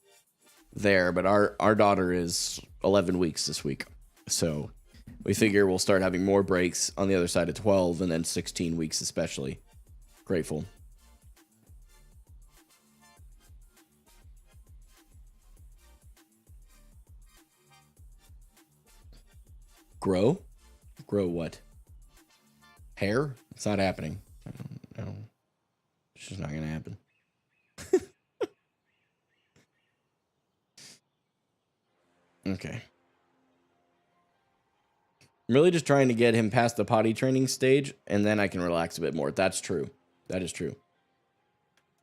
there, but our daughter is 11 weeks this week. So we figure we'll start having more breaks on the other side of 12 and then 16 weeks especially. Grateful. Grow? Grow what? Hair? It's not happening. No. It's just not going to happen. Okay. I'm really just trying to get him past the potty training stage, and then I can relax a bit more. That's true. That is true.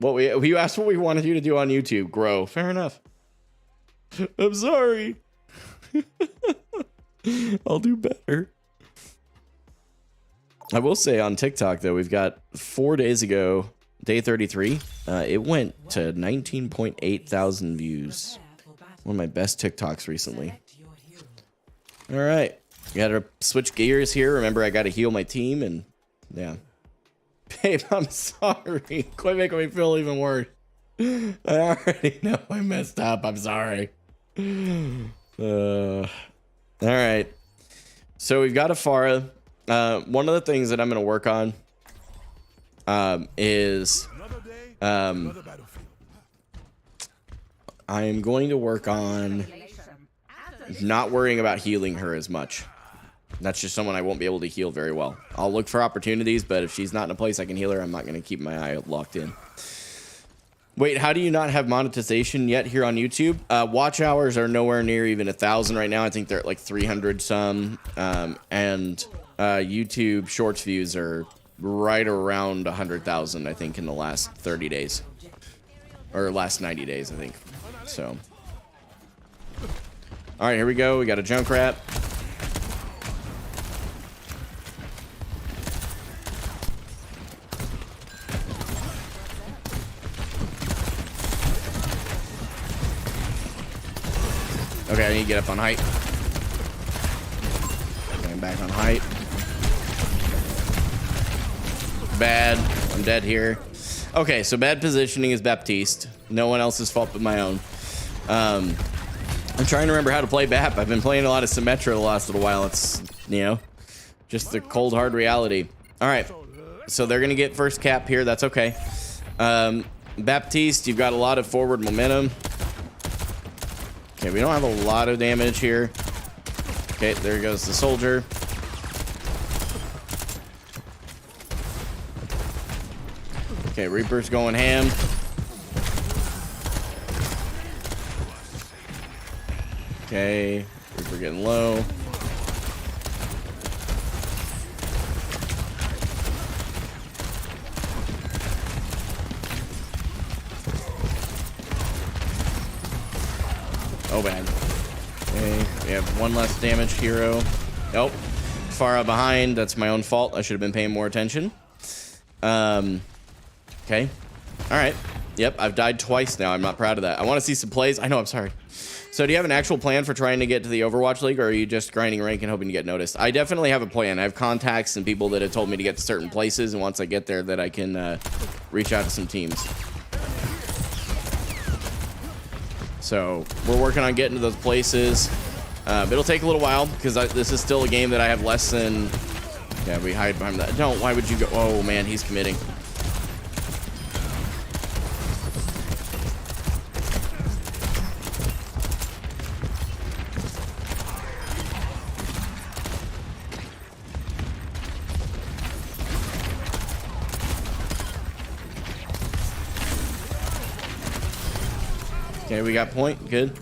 You asked what we wanted you to do on YouTube. Grow. Fair enough. I'm sorry. I'll do better. I will say on TikTok, though, we've got 4 days ago, day 33, it went to 19.8 thousand views. One of my best TikToks recently. All right. Got to switch gears here. Remember, I got to heal my team, and yeah. Babe, I'm sorry. Quit making me feel even worse. I already know I messed up. I'm sorry. All right. So we've got a Farah. One of the things that I'm going to work on is I am going to work on not worrying about healing her as much. That's just someone I won't be able to heal very well. I'll look for opportunities, but if she's not in a place I can heal her, I'm not going to keep my eye locked in. Wait, how do you not have monetization yet here on YouTube? Watch hours are nowhere near even 1,000 right now. I think they're at like 300 some. And YouTube Shorts views are right around 100,000, I think, in the last 30 days. Or last 90 days, I think. So. All right, here we go. We got a Junkrat. Okay, I need to get up on height. Going back on height. Bad. I'm dead here. Okay, so bad positioning is Baptiste. No one else's fault but my own. I'm trying to remember how to play BAP. I've been playing a lot of Symmetra the last little while. It's, you know, just the cold, hard reality. All right. So they're going to get first cap here. That's okay. Baptiste, you've got a lot of forward momentum. Okay, we don't have a lot of damage here. Okay, there goes the soldier. Okay, Reaper's going ham. Okay, Reaper getting low. Oh, bad. Okay, we have one less damage hero. Nope. Far out behind. That's my own fault. I should have been paying more attention. Okay. All right. Yep, I've died twice now. I'm not proud of that. I want to see some plays. I know, I'm sorry. So do you have an actual plan for trying to get to the Overwatch League, or are you just grinding rank and hoping to get noticed? I definitely have a plan. I have contacts and people that have told me to get to certain places, and once I get there, that I can reach out to some teams. So we're working on getting to those places. It'll take a little while because this is still a game that I have less than... Yeah, we hide behind that. Don't. Why would you go? Oh, man, he's committing. Okay, we got point. Good.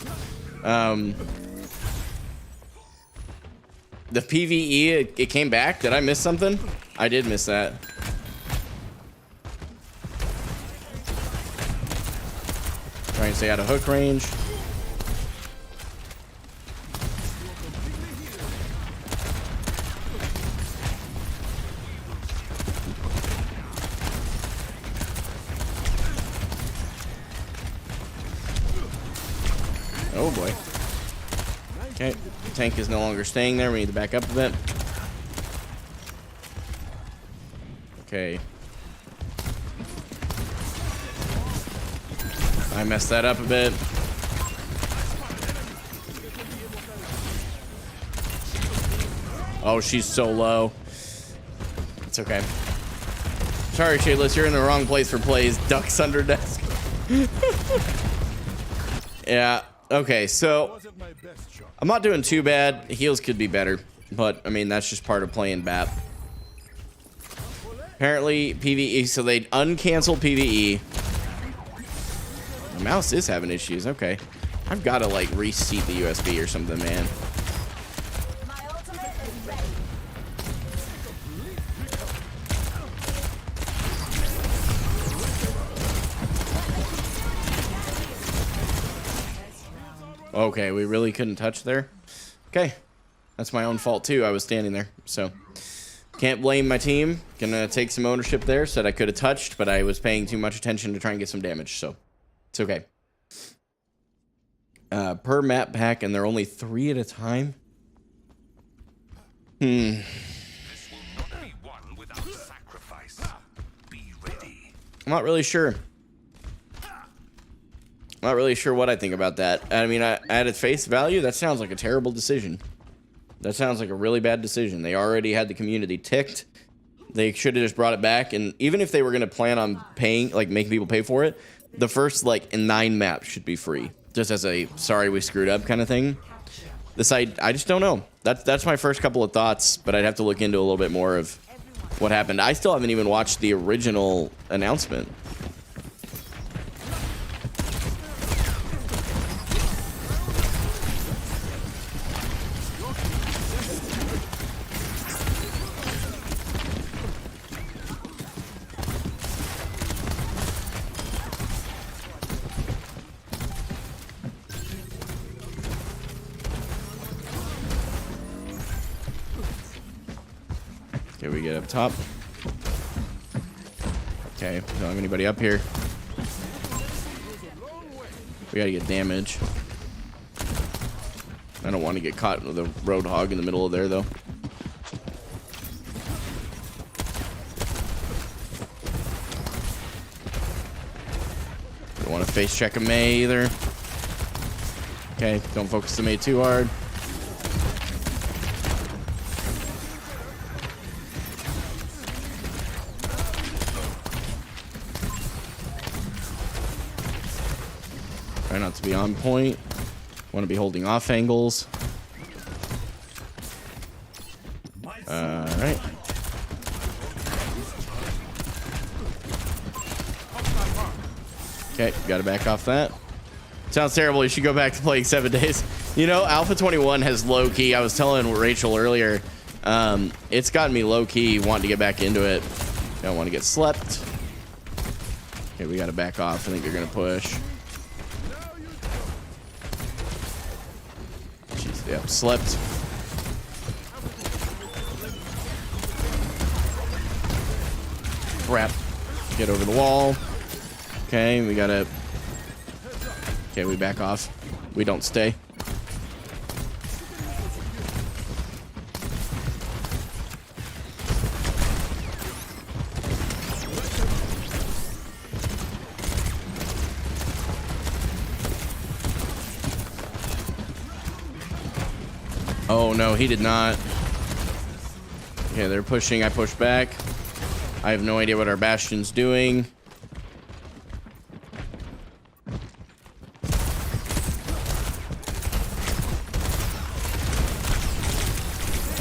The PvE, it came back. Did I miss something? I did miss that. Trying to stay out of hook range. Oh boy. Okay, tank is no longer staying there. We need to back up a bit. Okay. I messed that up a bit. Oh, she's so low. It's okay. Sorry, Shadless, you're in the wrong place for plays. Ducks under desk. Yeah. Okay, so I'm not doing too bad. Heals could be better, but I mean, that's just part of playing BAP. Apparently, PvE, so they uncanceled PvE. The mouse is having issues. Okay. I've got to, like, reseat the USB or something, man. Okay, we really couldn't touch there. Okay. That's my own fault, too. I was standing there, so... Can't blame my team. Gonna take some ownership there. Said I could have touched, but I was paying too much attention to try and get some damage, so... It's okay. Per map pack, and they're only 3 at a time? I'm not really sure. Not really sure what I think about that. I mean, at its face value, that sounds like a terrible decision. That sounds like a really bad decision. They already had the community ticked. They should have just brought it back. And even if they were going to plan on paying, like making people pay for it, the first like 9 maps should be free. Just as a sorry we screwed up kind of thing. This I just don't know. That's my first couple of thoughts, but I'd have to look into a little bit more of what happened. I still haven't even watched the original announcement. Okay, we get up top. Okay, don't have anybody up here. We gotta get damage. I don't want to get caught with a roadhog in the middle of there, though. Don't want to face check a May either. Okay, don't focus the mate too hard. Try not to be on point. Want to be holding off angles. Alright. Okay, gotta back off that. Sounds terrible. You should go back to playing 7 days. You know, Alpha 21 has low key. I was telling Rachel earlier, it's gotten me low key wanting to get back into it. Don't want to get slept. Okay, we gotta back off. I think they're gonna push. Jeez, yep, slept. Crap. Get over the wall. Okay, we gotta... Okay, we back off. We don't stay. Oh no, he did not. Okay, they're pushing. I push back. I have no idea what our Bastion's doing.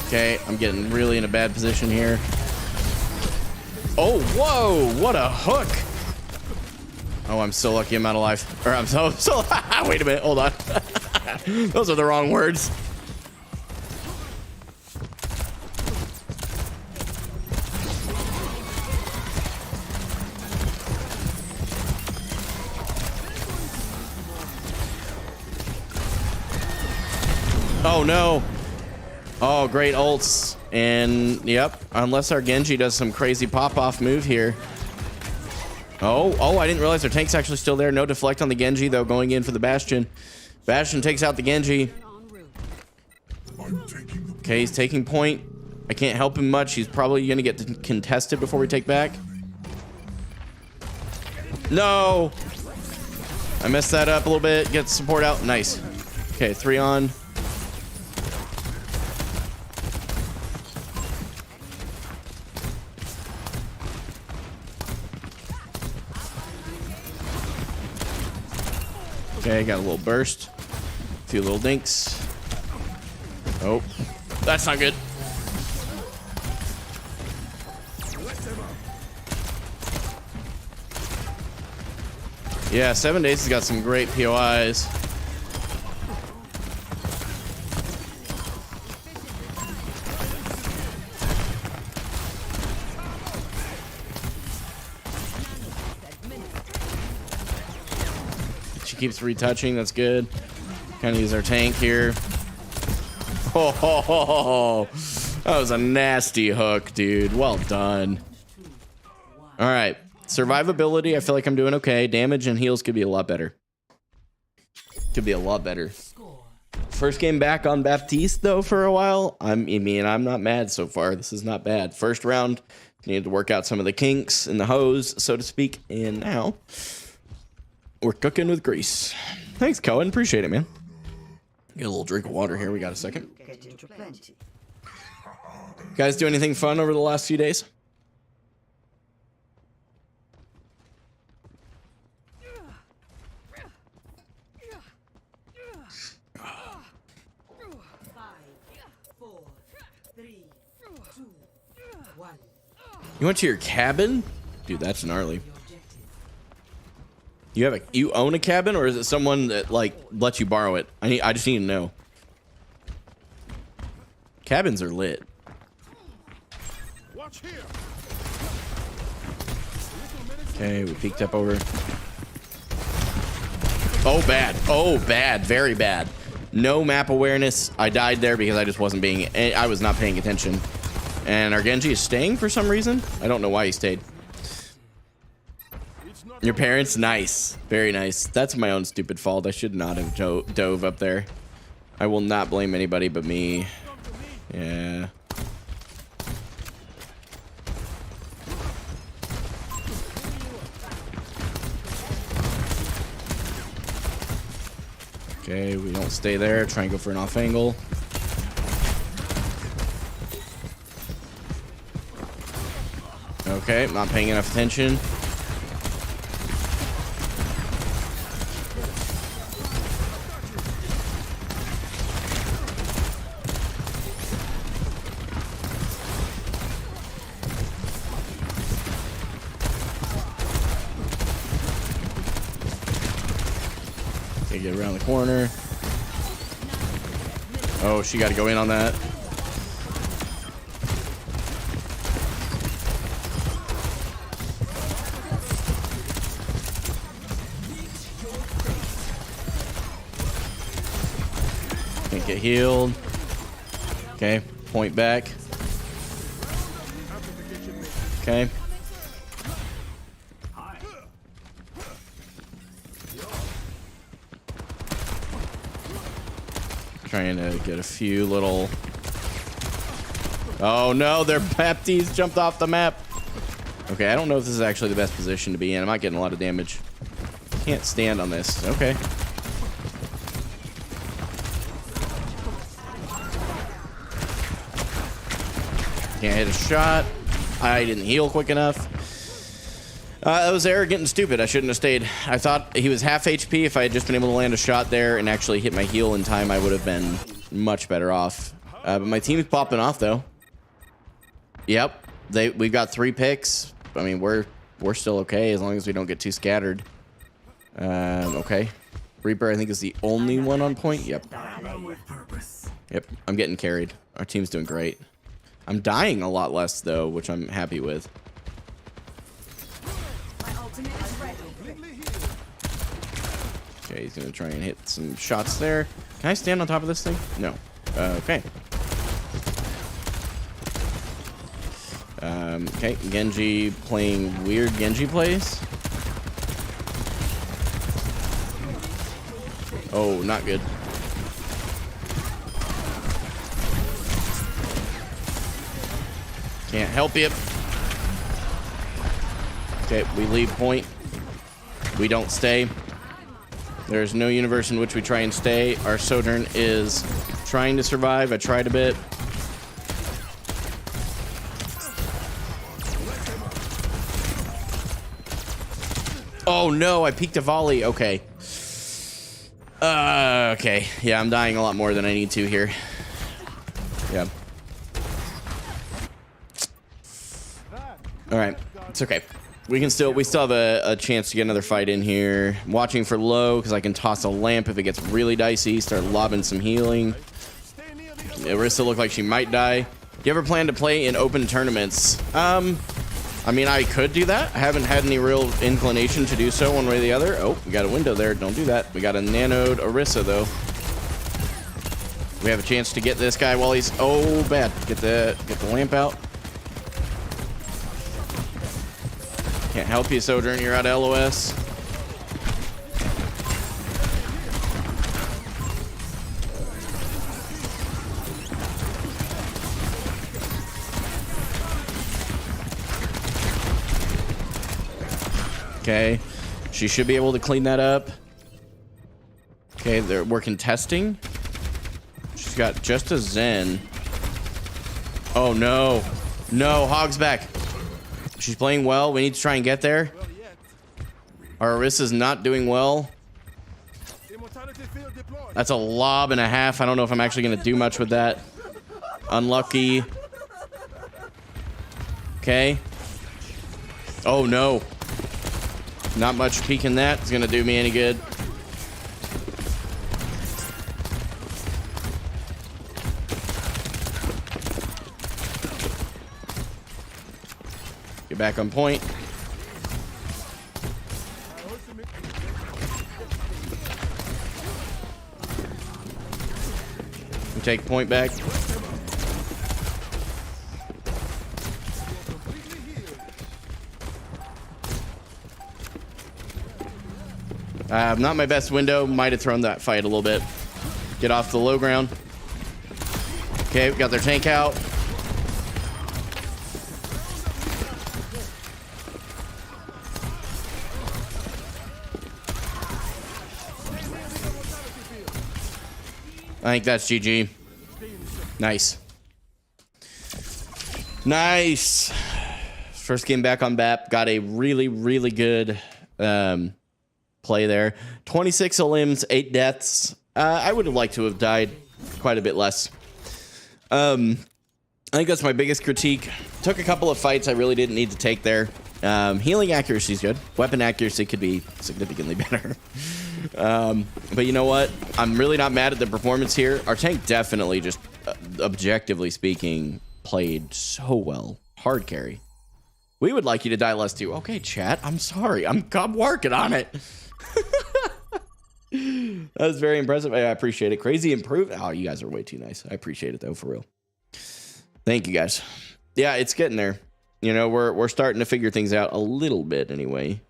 Okay, I'm getting really in a bad position here. Oh, whoa, what a hook. Oh, I'm so lucky I'm not alive. Or I'm so wait a minute, hold on. Those are the wrong words. Oh no. Oh, great ults. And yep, unless our Genji does some crazy pop-off move here. Oh, I didn't realize their tank's actually still there. No deflect on the Genji, though, going in for the Bastion. Bastion takes out the Genji. Okay, he's taking point. I can't help him much. He's probably going to get contested before we take back. No! I messed that up a little bit. Get support out. Nice. Okay, 3 on. Okay, got a little burst. A few little dinks. Oh, that's not good. Yeah, 7 days has got some great POIs. She keeps retouching. That's good. Kind of use our tank here. Oh, that was a nasty hook, dude. Well done. All right. Survivability, I feel like I'm doing okay. Damage and heals could be a lot better. Could be a lot better. First game back on Baptiste, though, for a while. I mean, I'm not mad so far. This is not bad. First round, needed to work out some of the kinks in the hose, so to speak. And now, we're cooking with grease. Thanks, Cohen. Appreciate it, man. Get a little drink of water here. We got a second. Guys do anything fun over the last few days? You went to your cabin? Dude, that's gnarly. You own a cabin, or is it someone that like lets you borrow it? I just need to know. Cabins are lit. Okay, we peeked up over. Oh, bad. Oh, bad. Very bad. No map awareness. I died there because I just wasn't I was not paying attention. And our Genji is staying for some reason. I don't know why he stayed. Your parents? Nice. Very nice. That's my own stupid fault. I should not have dove up there. I will not blame anybody but me. Yeah. Okay, we don't stay there. Try and go for an off angle. Okay, not paying enough attention. Okay, get around the corner. Oh, she got to go in on that. Can't get healed. Okay, point back. Okay. Trying to get a few little... Oh no, their Baptiste jumped off the map. Okay, I don't know if this is actually the best position to be in. I'm not getting a lot of damage. Can't stand on this. Okay. Can't hit a shot. I didn't heal quick enough. That was arrogant and stupid. I shouldn't have stayed. I thought he was half HP. If I had just been able to land a shot there and actually hit my heal in time, I would have been much better off. But my team's popping off though. Yep, we've got 3 picks. I mean, we're still okay as long as we don't get too scattered. Okay, Reaper I think is the only one on point. Yep. Yep, I'm getting carried. Our team's doing great. I'm dying a lot less though, which I'm happy with. Okay, he's gonna try and hit some shots there. Can I stand on top of this thing? No. Okay. Okay, Genji playing weird Genji plays. Oh, not good. Can't help you. Okay, we leave point. We don't stay. There's no universe in which we try and stay. Our Sojourn is trying to survive. I tried a bit. Oh no, I peeked a volley. Okay. Okay. Yeah, I'm dying a lot more than I need to here. Yeah. All right. It's okay. We still have a chance to get another fight in here. I'm watching for low because I can toss a lamp if it gets really dicey. Start lobbing some healing. Orisa looked like she might die. Do you ever plan to play in open tournaments? I mean, I could do that. I haven't had any real inclination to do so one way or the other. Oh, we got a window there. Don't do that. We got a nanoed Orisa, though. We have a chance to get this guy while he's... Oh, bad. Get the lamp out. Can't help you, Sojourn. You're out of LOS. Okay, she should be able to clean that up. Okay, we're contesting. She's got just a Zen. Oh no, no, Hog's back. She's playing well. We need to try and get there. Our Orisa's not doing well. That's a lob and a half. I don't know if I'm actually going to do much with that. Unlucky. Okay. Oh no. Not much peeking that is going to do me any good. Get back on point. We take point back. Not my best window. Might have thrown that fight a little bit. Get off the low ground. Okay, we got their tank out. I think that's GG. Nice. Nice. First game back on BAP. Got a really, really good play there. 26 limbs, 8 deaths. I would have liked to have died quite a bit less. I think that's my biggest critique. Took a couple of fights I really didn't need to take there. Healing accuracy is good. Weapon accuracy could be significantly better. But you know what? I'm really not mad at the performance here. Our tank definitely, just objectively speaking, played so well. Hard carry. We would like you to die less too. Okay, chat. I'm sorry. I'm working on it. That was very impressive. I appreciate it. Crazy improve. Oh, you guys are way too nice. I appreciate it though, for real. Thank you guys. Yeah, it's getting there. You know, we're starting to figure things out a little bit anyway.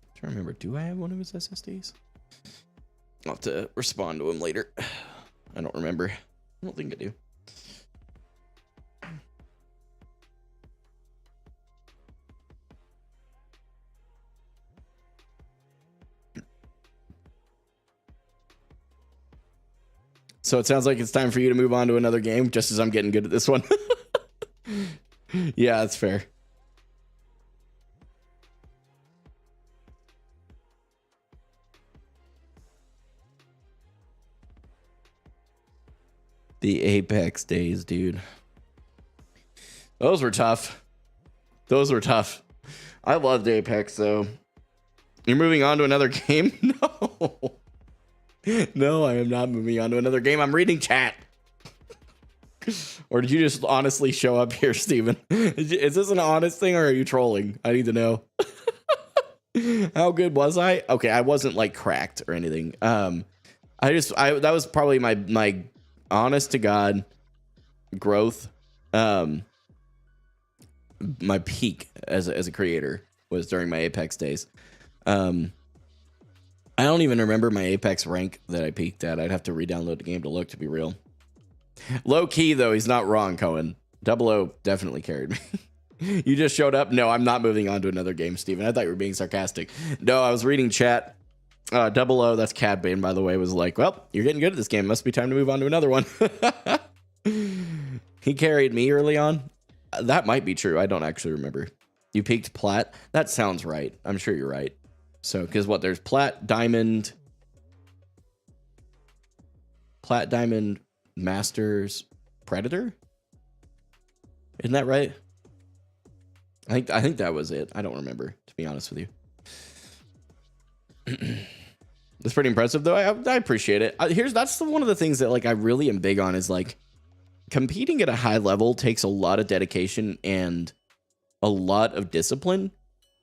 I'm trying to remember, do I have one of his SSDs? I'll have to respond to him later. I don't remember. I don't think I do. So it sounds like it's time for you to move on to another game, just as I'm getting good at this one. Yeah, that's fair. The Apex days, dude. Those were tough. Those were tough. I loved Apex, though. You're moving on to another game? No. No, I am not moving on to another game. I'm reading chat. Or did you just honestly show up here, Steven? Is this an honest thing, or are you trolling? I need to know. How good was I? Okay, I wasn't like cracked or anything. That was probably my honest to God growth. My peak as a creator was during my Apex days. I don't even remember my Apex rank that I peaked at. I'd have to re-download the game to look, to be real. Low key, though, he's not wrong, Cohen. 00 definitely carried me. You just showed up? No, I'm not moving on to another game, Steven. I thought you were being sarcastic. No, I was reading chat. 00, that's Cad Bane, by the way, was like, well, you're getting good at this game. Must be time to move on to another one. He carried me early on. That might be true. I don't actually remember. You peaked plat? That sounds right. I'm sure you're right. So, because what, there's plat, diamond, masters, predator. Isn't that right? I think that was it. I don't remember, to be honest with you. That's pretty impressive, though. I appreciate it. That's one of the things that like I really am big on is like competing at a high level takes a lot of dedication and a lot of discipline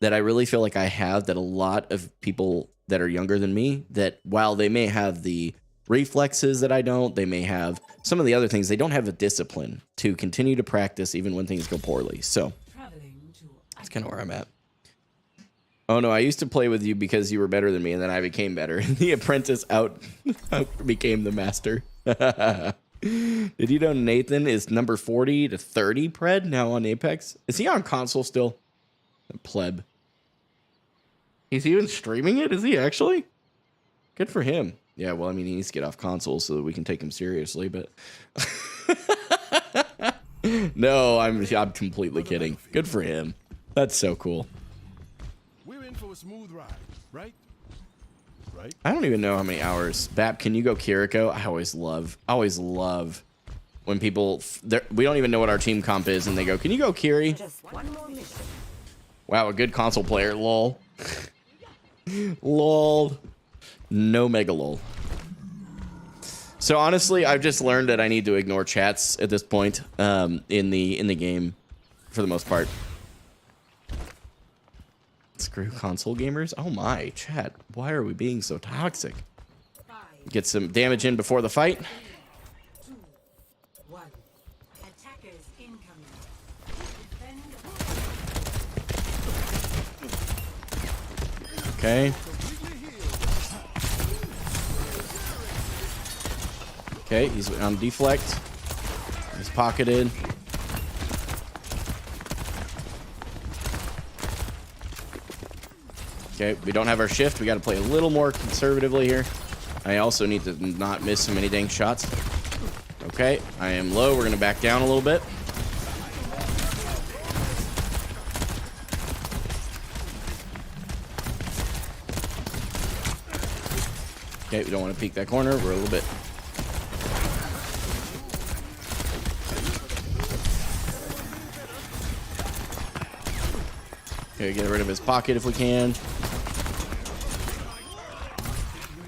that I really feel like I have, that a lot of people that are younger than me, that while they may have the reflexes that I don't, they may have some of the other things, they don't have the discipline to continue to practice even when things go poorly. So that's kind of where I'm at. Oh no, I used to play with you because you were better than me, and then I became better. The apprentice out became the master. Did you know Nathan is number 40 to 30 pred now on Apex? Is he on console still? Pleb. He's even streaming it? Is he actually? Good for him. Yeah, well, I mean, he needs to get off console so that we can take him seriously, but... No, I'm completely kidding. Good for him. That's so cool. We're in for a smooth ride, right? Right? I don't even know how many hours. Bap, can you go Kiriko? I always love when people... We don't even know what our team comp is, and they go, can you go Kiri? Just one more mission. Wow, a good console player. Lol. Lol. No mega lol. So honestly, I've just learned that I need to ignore chats at this point in the game for the most part. Screw console gamers. Oh my, chat. Why are we being so toxic? Get some damage in before the fight. 3, 2, 1. Attackers incoming. Defend. Okay. Okay, he's on deflect. He's pocketed. Okay, we don't have our shift. We got to play a little more conservatively here. I also need to not miss so many dang shots. Okay, I am low. We're going to back down a little bit. Okay, we don't want to peek that corner. We're a little bit. Okay, get rid of his pocket if we can.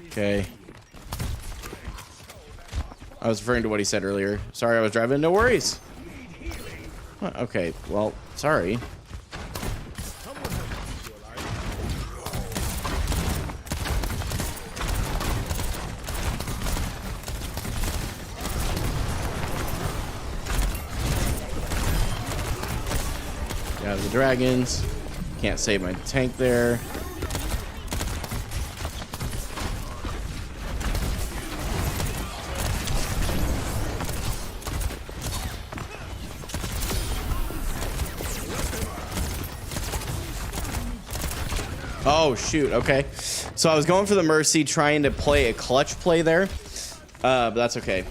Okay. I was referring to what he said earlier. Sorry, I was driving. No worries. Okay, well, sorry. Got the dragons. Can't save my tank there. Oh, shoot. Okay. So I was going for the Mercy, trying to play a clutch play there. But that's okay.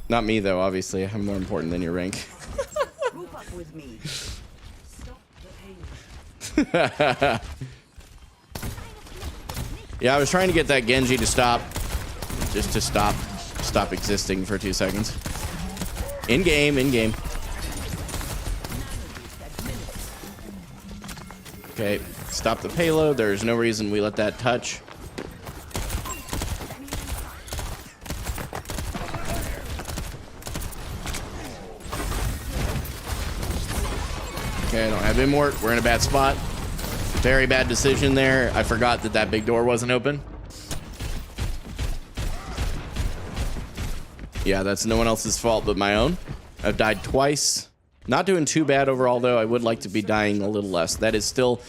Not me, though, obviously. I'm more important than your rank. Group up with me. Stop the pain. Yeah, I was trying to get that Genji to stop. Just to stop existing for 2 seconds. In game, in game. Okay, stop the payload. There's no reason we let that touch. Okay, I don't have Immort. We're in a bad spot. Very bad decision there. I forgot that that big door wasn't open. Yeah, that's no one else's fault but my own. I've died twice. Not doing too bad overall, though. I would like to be dying a little less. That is still...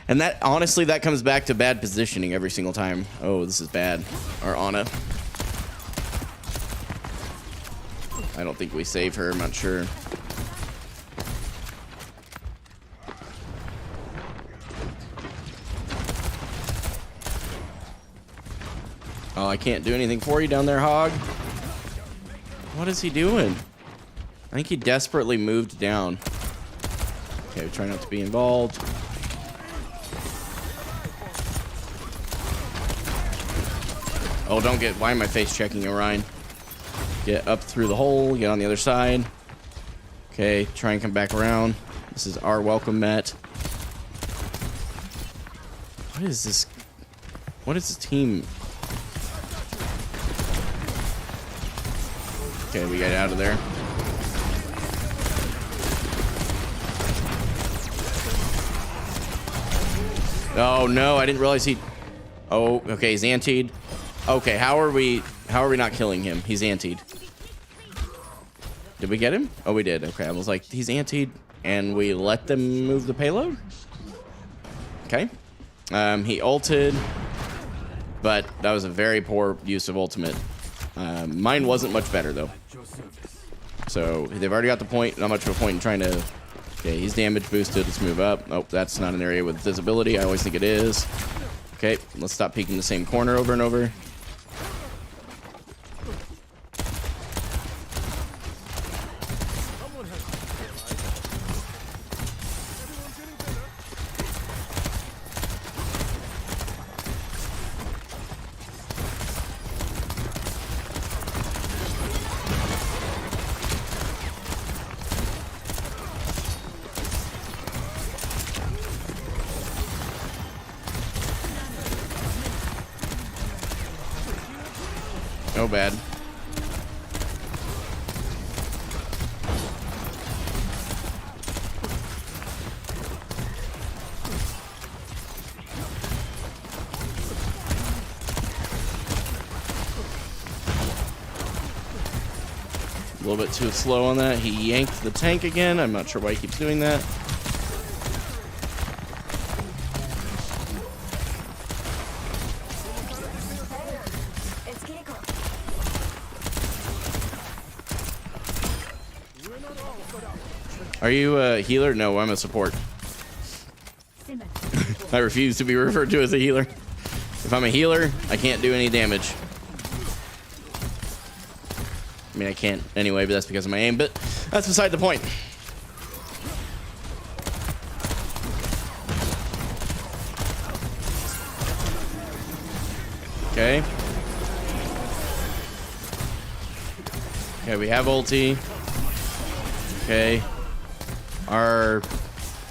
And that, honestly, that comes back to bad positioning every single time. Oh, this is bad. Our Ana. I don't think we save her. I'm not sure. Oh, I can't do anything for you down there, Hog. What is he doing? I think he desperately moved down. Okay, we try not to be involved. Oh, don't get... Why am I face checking Orion? Get up through the hole. Get on the other side. Okay, try and come back around. This is our welcome mat. What is this? What is this team? Okay, we got out of there. Oh no, I didn't realize he... Oh, okay, he's antied. Okay, how are we not killing him? He's antied. Did we get him? Oh, we did. Okay, I was like, he's antied, and we let them move the payload? Okay. He ulted, but that was a very poor use of ultimate. Mine wasn't much better, though. So, they've already got the point. Not much of a point in trying to... Okay, he's damage boosted. Let's move up. Oh, that's not an area with visibility. I always think it is. Okay, let's stop peeking the same corner over and over. No bad. A little bit too slow on that. He yanked the tank again. I'm not sure why he keeps doing that. Are you a healer? No, I'm a support. I refuse to be referred to as a healer. If I'm a healer, I can't do any damage. I mean, I can't anyway, but that's because of my aim, but that's beside the point. Okay. Okay, we have ulti. Okay.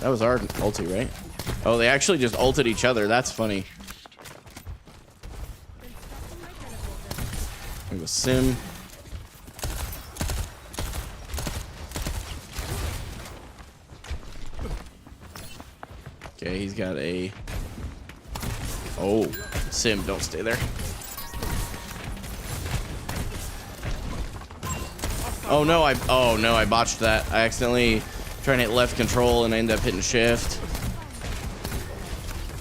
That was our ulti, right? Oh, they actually just ulted each other. That's funny. We have a sim. Okay, he's got a... Oh, sim, don't stay there. Oh no, I botched that. I accidentally tried to hit left control and I ended up hitting shift.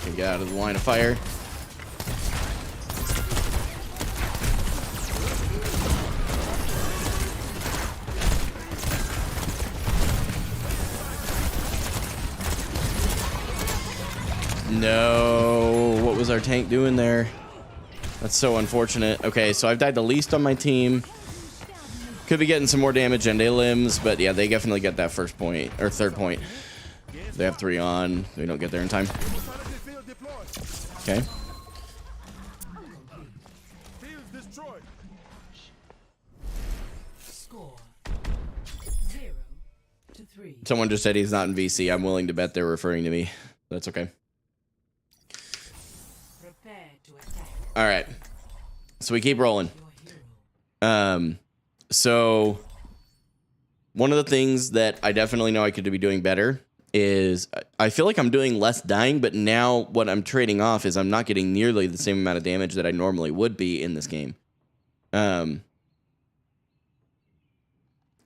Okay, get out of the line of fire. No, what was our tank doing there? That's so unfortunate. Okay, so I've died the least on my team. Could be getting some more damage and a limbs, but yeah, they definitely get that first point or third point. They have 3 on. They don't get there in time. Okay. Score 0-3. Someone just said he's not in VC. I'm willing to bet they're referring to me. That's okay. Prepare to attack. All right. So we keep rolling. Your hero. So one of the things that I definitely know I could be doing better is I feel like I'm doing less dying, but now what I'm trading off is I'm not getting nearly the same amount of damage that I normally would be in this game.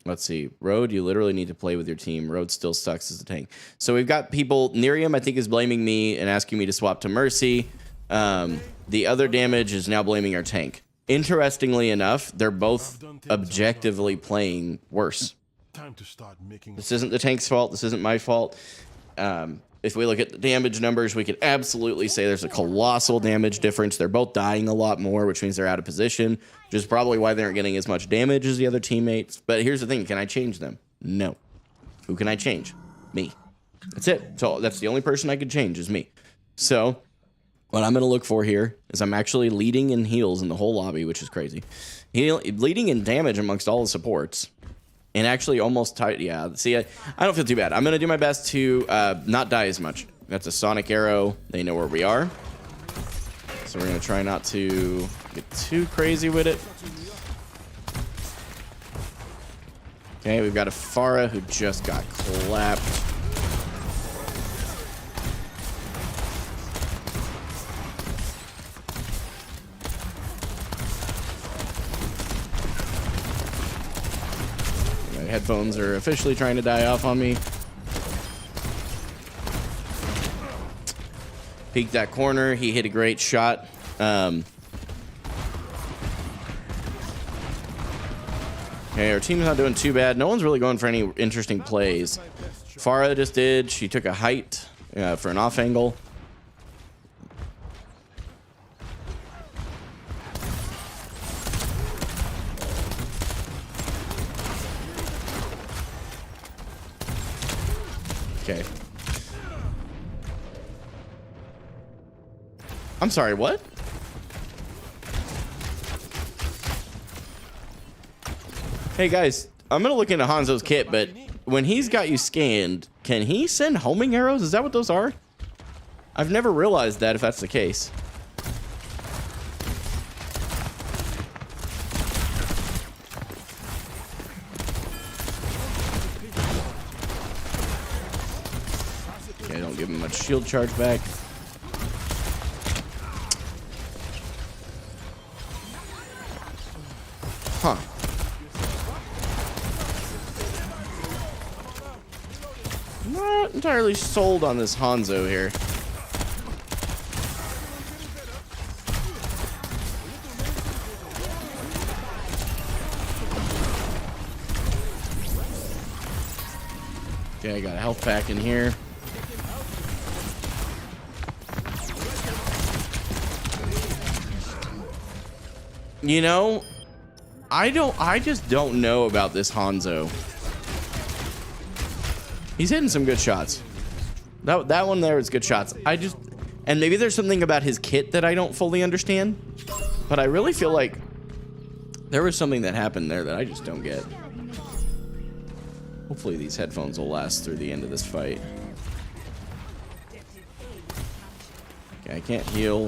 Let's see. Road, you literally need to play with your team. Road still sucks as a tank. So we've got people. Nerium, I think, is blaming me and asking me to swap to Mercy. The other damage is now blaming our tank. Interestingly enough, they're both objectively playing worse. Time to start making. This isn't the tank's fault. This isn't my fault. If we look at the damage numbers, we could absolutely say there's a colossal damage difference. They're both dying a lot more, which means they're out of position, which is probably why they aren't getting as much damage as the other teammates. But here's the thing. Can I change them? No. Who can I change? Me. That's it. So that's the only person I could change is me. So what I'm going to look for here is I'm actually leading in heals in the whole lobby, which is crazy. Leading in damage amongst all the supports. And actually almost tight. Yeah, see, I don't feel too bad. I'm going to do my best to not die as much. That's a sonic arrow. They know where we are. So we're going to try not to get too crazy with it. Okay, we've got a Pharah who just got clapped. Headphones are officially trying to die off on me. Peeked that corner. He hit a great shot. Okay, our team's not doing too bad. No one's really going for any interesting plays. Pharah just did. She took a height for an off angle. Okay. I'm sorry, what? Hey guys, I'm gonna look into Hanzo's kit, but when he's got you scanned, can he send homing arrows? Is that what those are? I've never realized that if that's the case. Okay, don't give him much shield charge back. Huh. Not entirely sold on this Hanzo here. Okay, I got a health pack in here. You know, I just don't know about this Hanzo. He's hitting some good shots. That one there is good shots. And maybe there's something about his kit that I don't fully understand, but I really feel like there was something that happened there that I just don't get. Hopefully these headphones will last through the end of this fight. Okay, I can't heal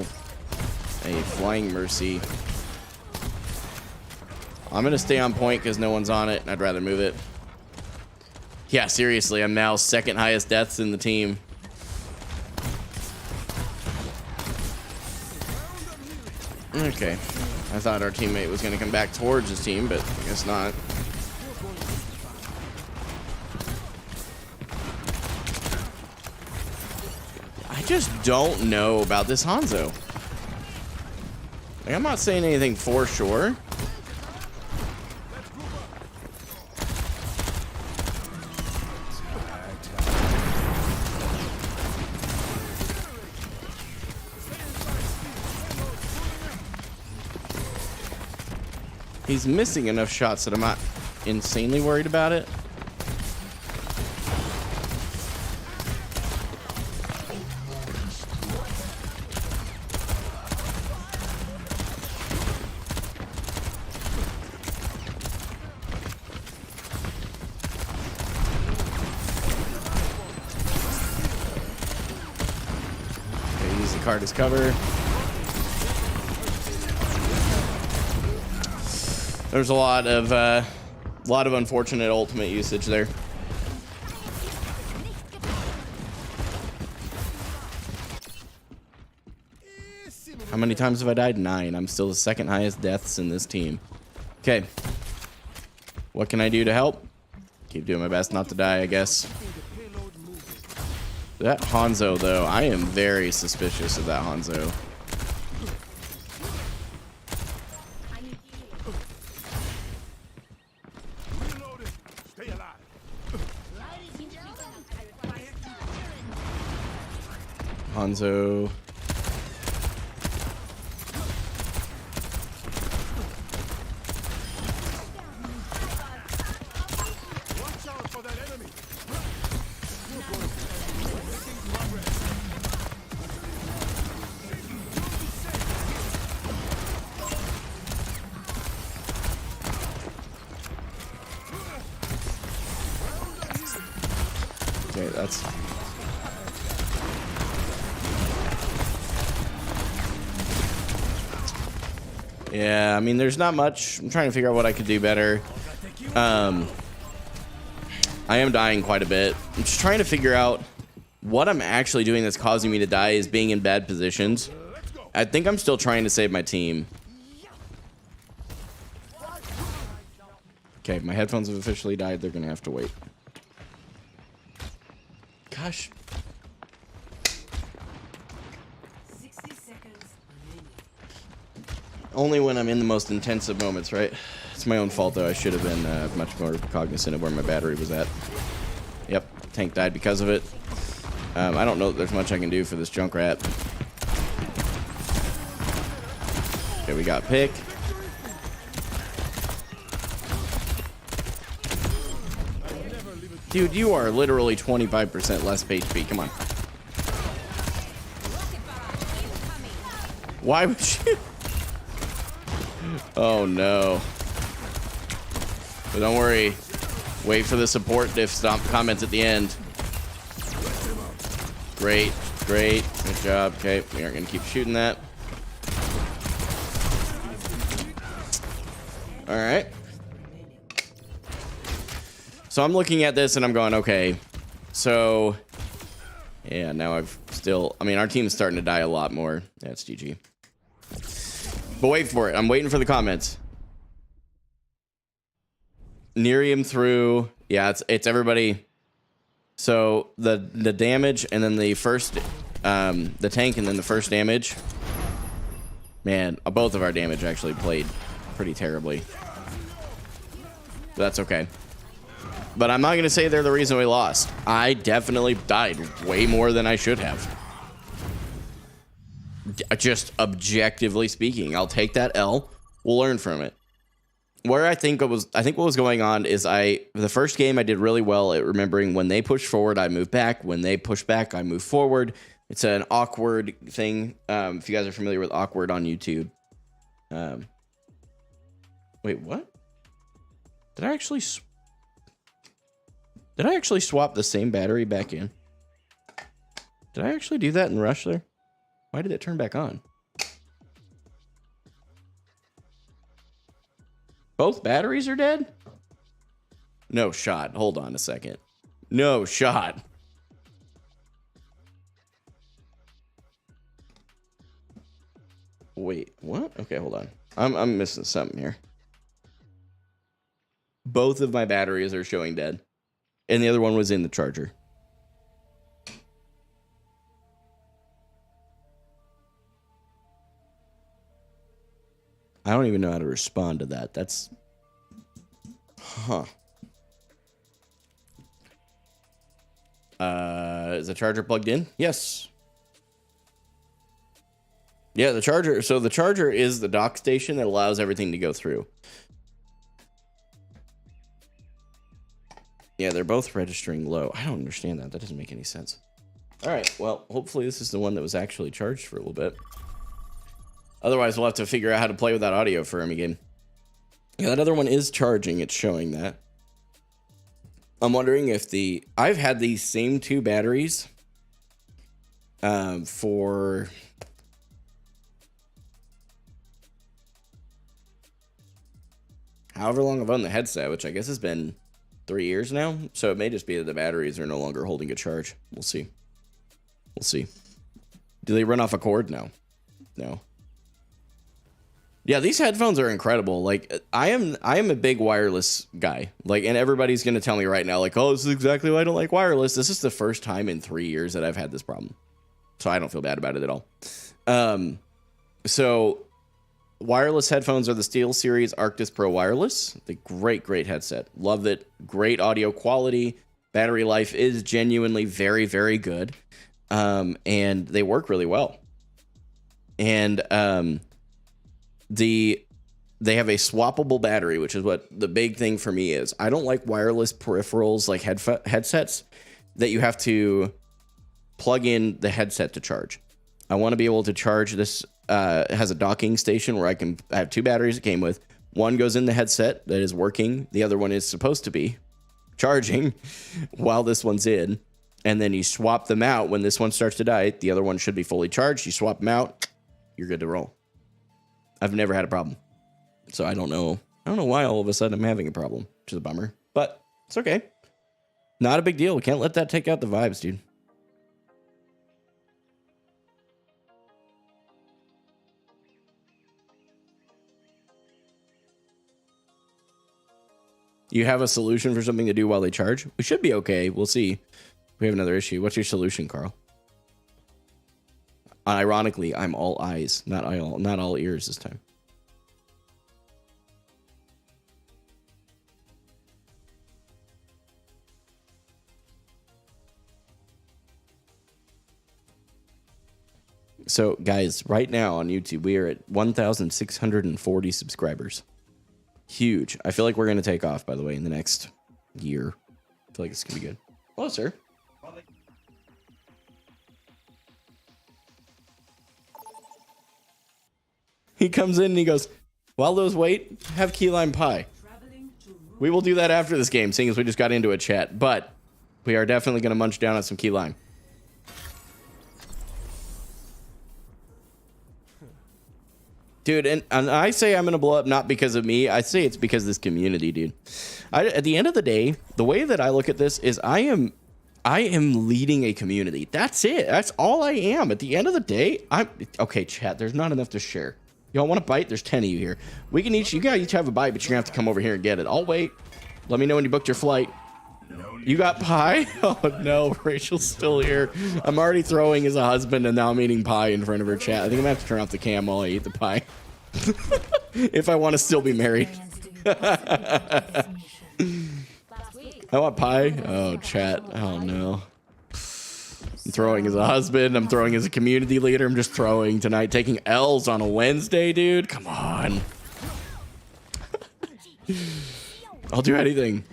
a Flying Mercy. I'm gonna stay on point because no one's on it, and I'd rather move it. Yeah, seriously, I'm now second highest deaths in the team. Okay, I thought our teammate was gonna come back towards his team, but I guess not. I just don't know about this Hanzo. Like, I'm not saying anything for sure. He's missing enough shots that I'm not insanely worried about it. Okay, use the card as cover. There's a lot of unfortunate ultimate usage there. How many times have I died? 9. I'm still the second highest deaths in this team. Okay. What can I do to help? Keep doing my best not to die, I guess. That Hanzo, though, I am very suspicious of that Hanzo. Hanzo. Okay, that's... Yeah, I mean, there's not much. I'm trying to figure out what I could do better. I am dying quite a bit. I'm just trying to figure out what I'm actually doing that's causing me to die is being in bad positions. I think I'm still trying to save my team. Okay, my headphones have officially died. They're going to have to wait. Gosh. 60 seconds remaining. Only when I'm in the most intensive moments, right? It's my own fault, though. I should have been much more cognizant of where my battery was at. Yep, tank died because of it. I don't know that there's much I can do for this Junkrat. Okay, we got pick. Dude, you are literally 25% less HP. Come on. Why would you? Oh, no. But don't worry. Wait for the support diff stomp comments at the end. Great. Great. Good job. Okay, we aren't going to keep shooting that. All right. So I'm looking at this and I'm going, okay. So, yeah, now I've still... I mean, our team's starting to die a lot more. That's GG. But wait for it. I'm waiting for the comments. Nerium through... Yeah, it's everybody... So, the damage and then the first... the tank and then the first damage. Man, both of our damage actually played pretty terribly. But that's okay. But I'm not going to say they're the reason we lost. I definitely died way more than I should have. Just objectively speaking, I'll take that L. We'll learn from it. Where I think what was going on is the first game I did really well at remembering when they push forward, I move back. When they push back, I move forward. It's an awkward thing. If you guys are familiar with awkward on YouTube. Wait, what? Did I actually swap the same battery back in? Did I actually do that in Rush there? Why did it turn back on? Both batteries are dead? No shot. Hold on a second. No shot. Wait, what? Okay, hold on. I'm missing something here. Both of my batteries are showing dead. And the other one was in the charger. I don't even know how to respond to that. That's... Huh. Is the charger plugged in? Yes. Yeah, the charger. So the charger is the dock station that allows everything to go through. Yeah, they're both registering low. I don't understand that. That doesn't make any sense. All right. Well, hopefully this is the one that was actually charged for a little bit. Otherwise, we'll have to figure out how to play with that audio for him again. Yeah, that other one is charging. It's showing that. I'm wondering if I've had these same two batteries for... however long I've owned the headset, which I guess has been 3 years now. So it may just be that the batteries are no longer holding a charge. We'll see. We'll see. Do they run off a cord? No. No. Yeah, these headphones are incredible. Like, I am a big wireless guy. Like, and everybody's going to tell me right now, like, oh, this is exactly why I don't like wireless. This is the first time in 3 years that I've had this problem. So I don't feel bad about it at all. So wireless headphones are the SteelSeries Arctis Pro Wireless. The great headset. Love it. Great audio quality. Battery life is genuinely very, very good. And they work really well. And they have a swappable battery, which is what the big thing for me is. I don't like wireless peripherals like headsets that you have to plug in the headset to charge. I want to be able to charge this. It has a docking station where I have two batteries it came with. One goes in the headset that is working. The other one is supposed to be charging while this one's in. And then you swap them out when this one starts to die. The other one should be fully charged. You swap them out. You're good to roll. I've never had a problem. So I don't know why all of a sudden I'm having a problem, which is a bummer. But it's okay. Not a big deal. We can't let that take out the vibes, dude. You have a solution for something to do while they charge? We should be okay. We'll see. We have another issue. What's your solution, Carl? Ironically, I'm all eyes, not all ears this time. So, guys, right now on YouTube, we are at 1,640 subscribers. Huge. I feel like we're going to take off, by the way, in the next year. I feel like it's going to be good. Hello, sir. He comes in and he goes, while those wait, have key lime pie. We will do that after this game, seeing as we just got into a chat. But we are definitely going to munch down on some key lime. Dude, and I say I'm going to blow up not because of me. I say it's because of this community, dude. At the end of the day, the way that I look at this is I am leading a community. That's it. That's all I am. At the end of the day, okay, chat, there's not enough to share. Y'all want a bite? There's 10 of you here. You gotta each have a bite, but you're gonna have to come over here and get it. I'll wait. Let me know when you booked your flight. You got pie? Oh no, Rachel's still here. I'm already throwing as a husband, and now I'm eating pie in front of her chat. I think I'm gonna have to turn off the cam while I eat the pie. If I want to still be married. I want pie. Oh, chat. Oh no. I'm throwing as a husband. I'm throwing as a community leader. I'm just throwing tonight. Taking L's on a Wednesday, dude. Come on. I'll do anything.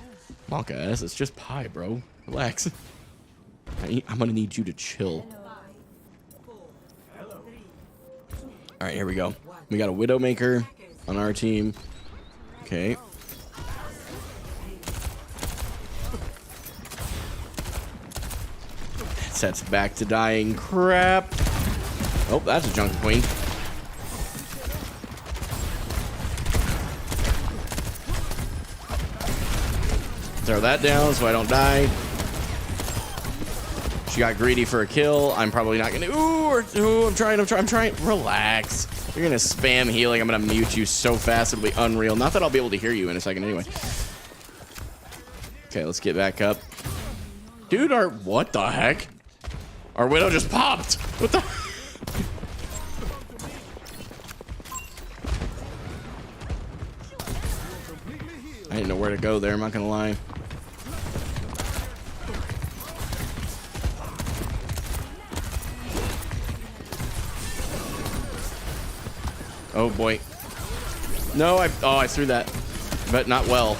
Come on, guys. It's just pie, bro. Relax. I'm gonna need you to chill. All right, here we go. We got a Widowmaker on our team. Okay. Sets back to dying. Crap. Oh, that's a Junker Queen. Throw that down so I don't die. She got greedy for a kill. I'm probably not gonna. Ooh, I'm trying. Relax. You're gonna spam healing. I'm gonna mute you so fast it'll be unreal. Not that I'll be able to hear you in a second anyway. Okay, let's get back up. Dude, what the heck? Our Widow just popped. What the? I didn't know where to go there. I'm not gonna lie. Oh boy. No, I threw that, but not well.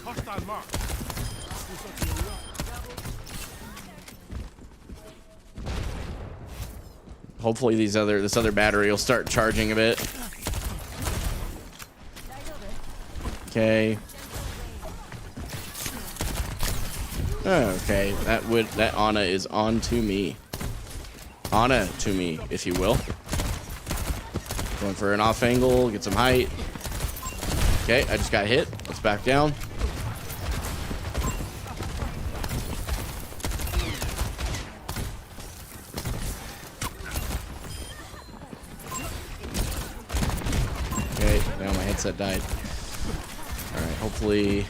Hostile mark. Hopefully this other battery will start charging a bit. Okay. Okay, that Ana is on to me. Ana to me, if you will. Going for an off angle, get some height. Okay, I just got hit. Let's back down. Okay, now my headset died. Alright, hopefully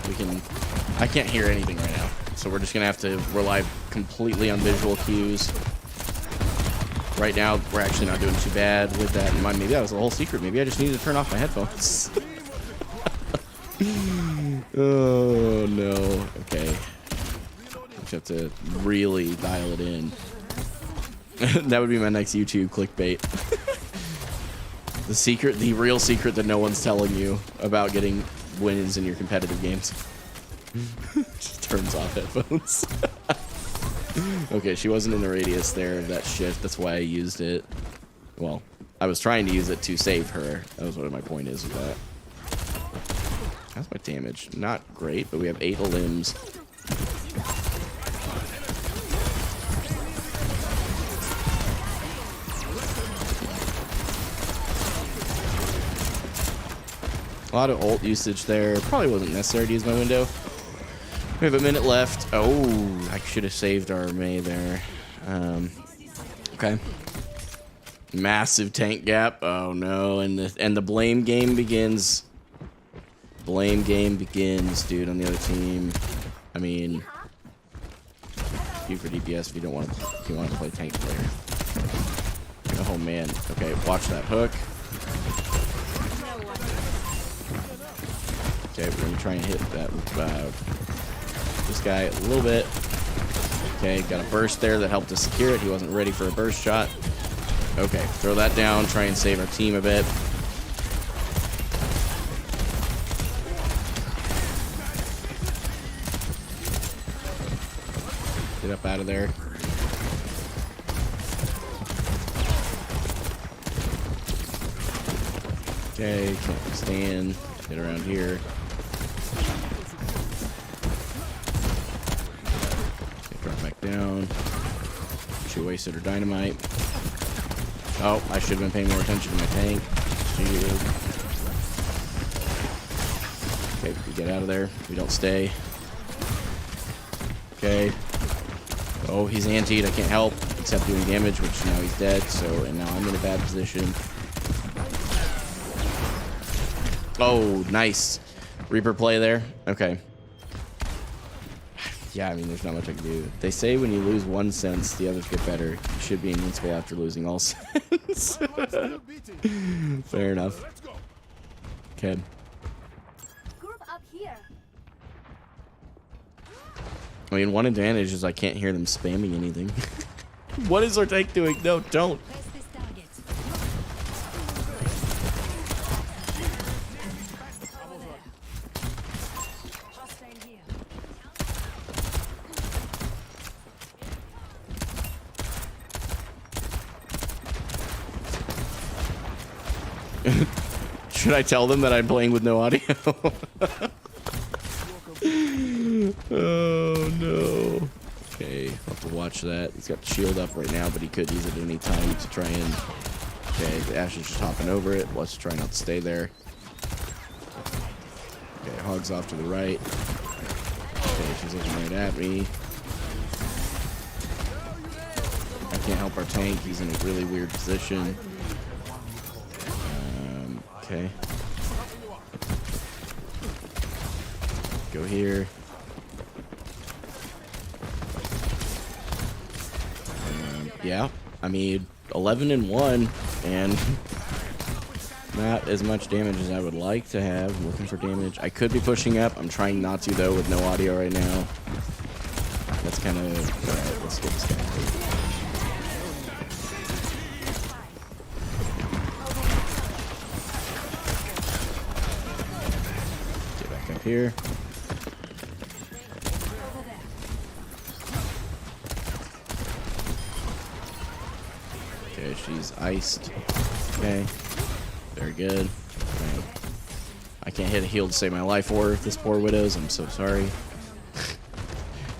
we can... I can't hear anything right now, so we're just gonna have to rely completely on visual cues. Right now, we're actually not doing too bad with that in mind. Maybe that was the whole secret. Maybe I just needed to turn off my headphones. Oh no. Okay. Just have to really dial it in. That would be my next YouTube clickbait. The real secret that no one's telling you about getting wins in your competitive games. Just turns off headphones. Okay, she wasn't in the radius there of that shift. That's why I used it. Well, I was trying to use it to save her. That was what my point is with that. How's my damage? Not great, but we have 8 limbs. A lot of ult usage there. Probably wasn't necessary to use my window. We have a minute left. Oh, I should have saved our Mei there. Okay. Massive tank gap. Oh no, and the blame game begins. Blame game begins, dude, on the other team. I mean, Q for DPS if you don't want to. If you want to play tank player. Oh man. Okay, watch that hook. Okay, we're gonna try and hit that. This guy a little bit. Okay, got a burst there that helped us secure it. He wasn't ready for a burst shot. Okay, throw that down, try and save our team a bit. Get up out of there. Okay, can't stand. Get around here. Down. She wasted her dynamite. Oh, I should have been paying more attention to my tank. Okay, we get out of there. We don't stay. Okay. Oh, he's antied. I can't help except doing damage, which now he's dead. So, and now I'm in a bad position. Oh, nice. Reaper play there. Okay. Yeah, I mean, there's not much I can do. They say when you lose one sense, the others get better. You should be invincible after losing all sense. Fair enough. Okay. Group up here. I mean, one advantage is I can't hear them spamming anything. What is our tank doing? No, don't. Press this target. Over there. Hostile here. Should I tell them that I'm playing with no audio? Oh no. Okay, I'll have to watch that. He's got the shield up right now, but he could use it at any time to try and... Okay, the Ash is just hopping over it. Let's try not to stay there. Okay, Hog's off to the right. Okay, she's looking right at me. I can't help our tank. He's in a really weird position. Okay. Go here. Yeah, I mean, 11-1, and not as much damage as I would like to have. I'm looking for damage. I could be pushing up. I'm trying not to, though, with no audio right now. That's kind of... Alright, let's get this guy. Get back up here. Okay, she's iced. Okay. Very good. Okay. I can't hit a heal to save my life or this poor Widows. I'm so sorry.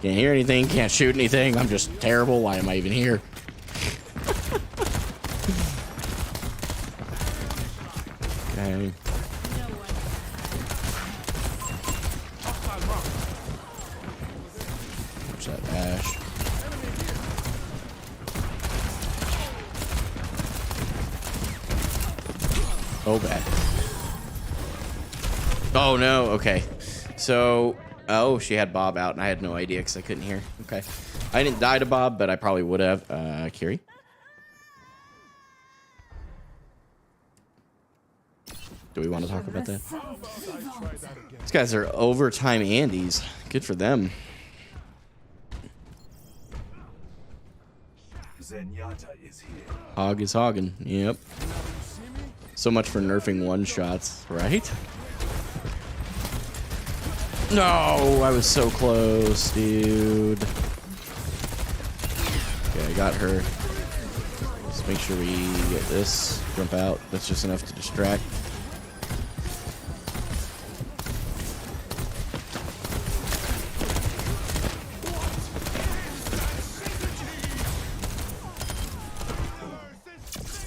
Can't hear anything. Can't shoot anything. I'm just terrible. Why am I even here? Okay. Watch that Ash. Oh, bad. Oh, no. Okay. So, oh, she had Bob out, and I had no idea because I couldn't hear. Okay. I didn't die to Bob, but I probably would have. Kiri? Do we want to talk about that? These guys are overtime Andes. Good for them. Zenyatta is here. Hog is hogging. Yep. So much for nerfing one-shots, right? No, I was so close, dude. Okay, I got her. Let's make sure we get this. Jump out. That's just enough to distract.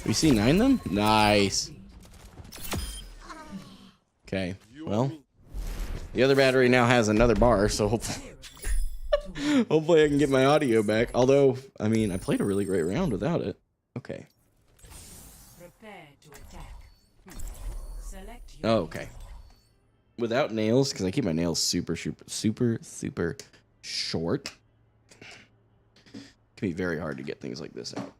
We C9 them? Nice. Okay, well, the other battery now has another bar, so hopefully, hopefully I can get my audio back. Although, I mean, I played a really great round without it. Okay. Prepare to attack. Select your Oh, okay. Without nails, because I keep my nails super short. It can be very hard to get things like this out.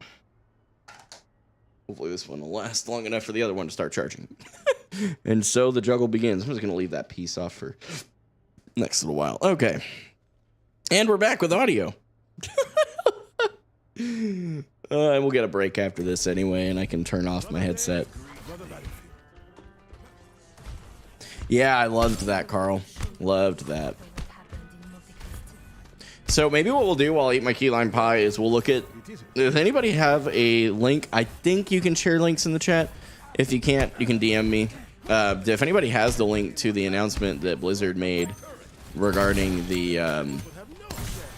Hopefully this one will last long enough for the other one to start charging. And so the juggle begins. I'm just going to leave that piece off for next little while. Okay. And we're back with audio. And we'll get a break after this anyway, and I can turn off my headset. Yeah, I loved that, Carl. Loved that. So maybe what we'll do while I eat my key lime pie is we'll look at... Does anybody have a link? I think you can share links in the chat. If you can't, you can DM me. If anybody has the link to the announcement that Blizzard made regarding the...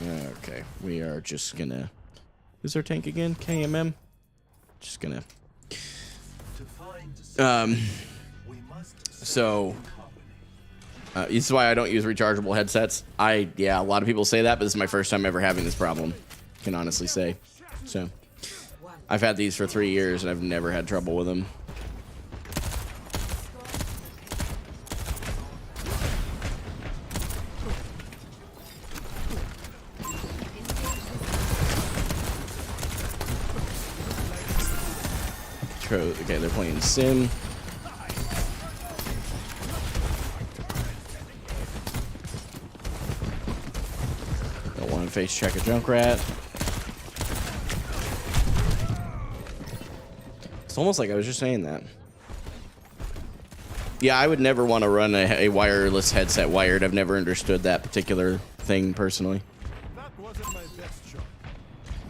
okay, we are just gonna... Who's our tank again? KMM? Just gonna... So... this is why I don't use rechargeable headsets. Yeah, a lot of people say that, but this is my first time ever having this problem. Can honestly say. So, I've had these for 3 years and I've never had trouble with them. Okay, they're playing Sim. to face check a Junkrat. It's almost like I was just saying that. Yeah, I would never want to run a wireless headset wired. I've never understood that particular thing personally. That wasn't my best shot.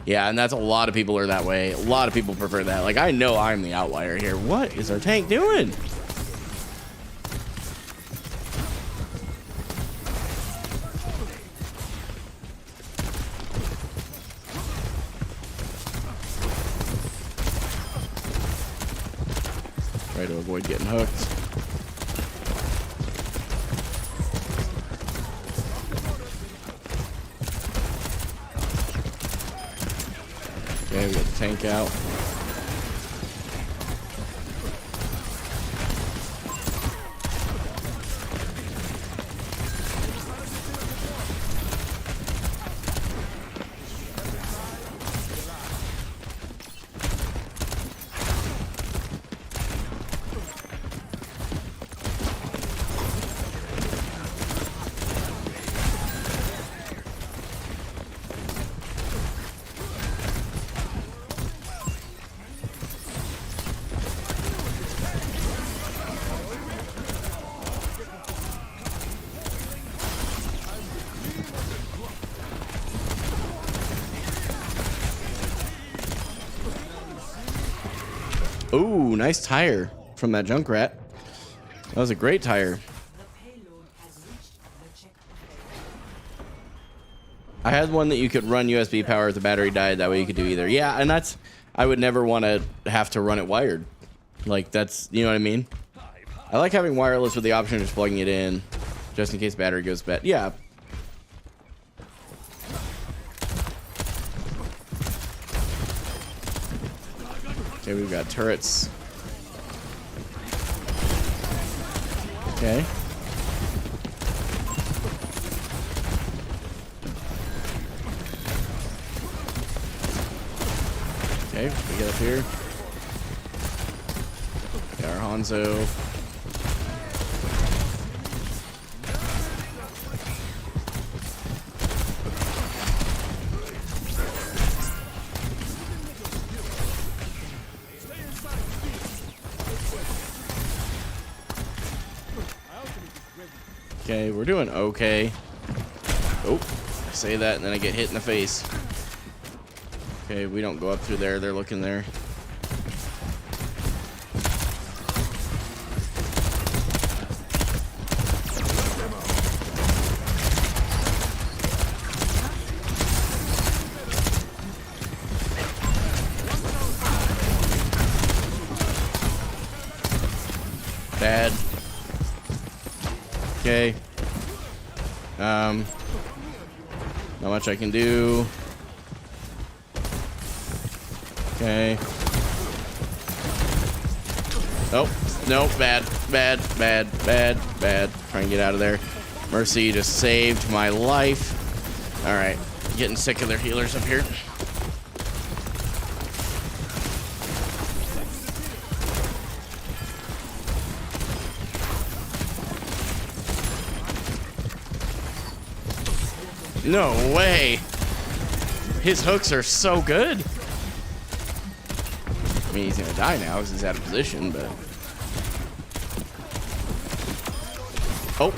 Yeah, and that's a lot of people are that way. A lot of people prefer that. Like, I know I'm the outlier here. What is our tank doing? Try to avoid getting hooked. Okay, we got the tank out. Ooh, nice tire from that Junkrat. That was a great tire. The payload has reached the checkpoint. I had one that you could run USB power if the battery died. That way you could do either. Yeah, and that's... I would never want to have to run it wired. Like, that's... You know what I mean? I like having wireless with the option of just plugging it in. Just in case battery goes bad. Yeah. Okay, we've got turrets. Okay. Okay, we get up here. Got our Hanzo. Okay, we're doing okay. Oh, I say that and then I get hit in the face. Okay, we don't go up through there. They're looking there. Bad. Okay. Not much I can do. Okay. Oh, no, bad. Try and get out of there. Mercy just saved my life. All right, getting sick of their healers up here. No way. His hooks are so good. I mean, he's gonna die now because he's out of position, but... Oh.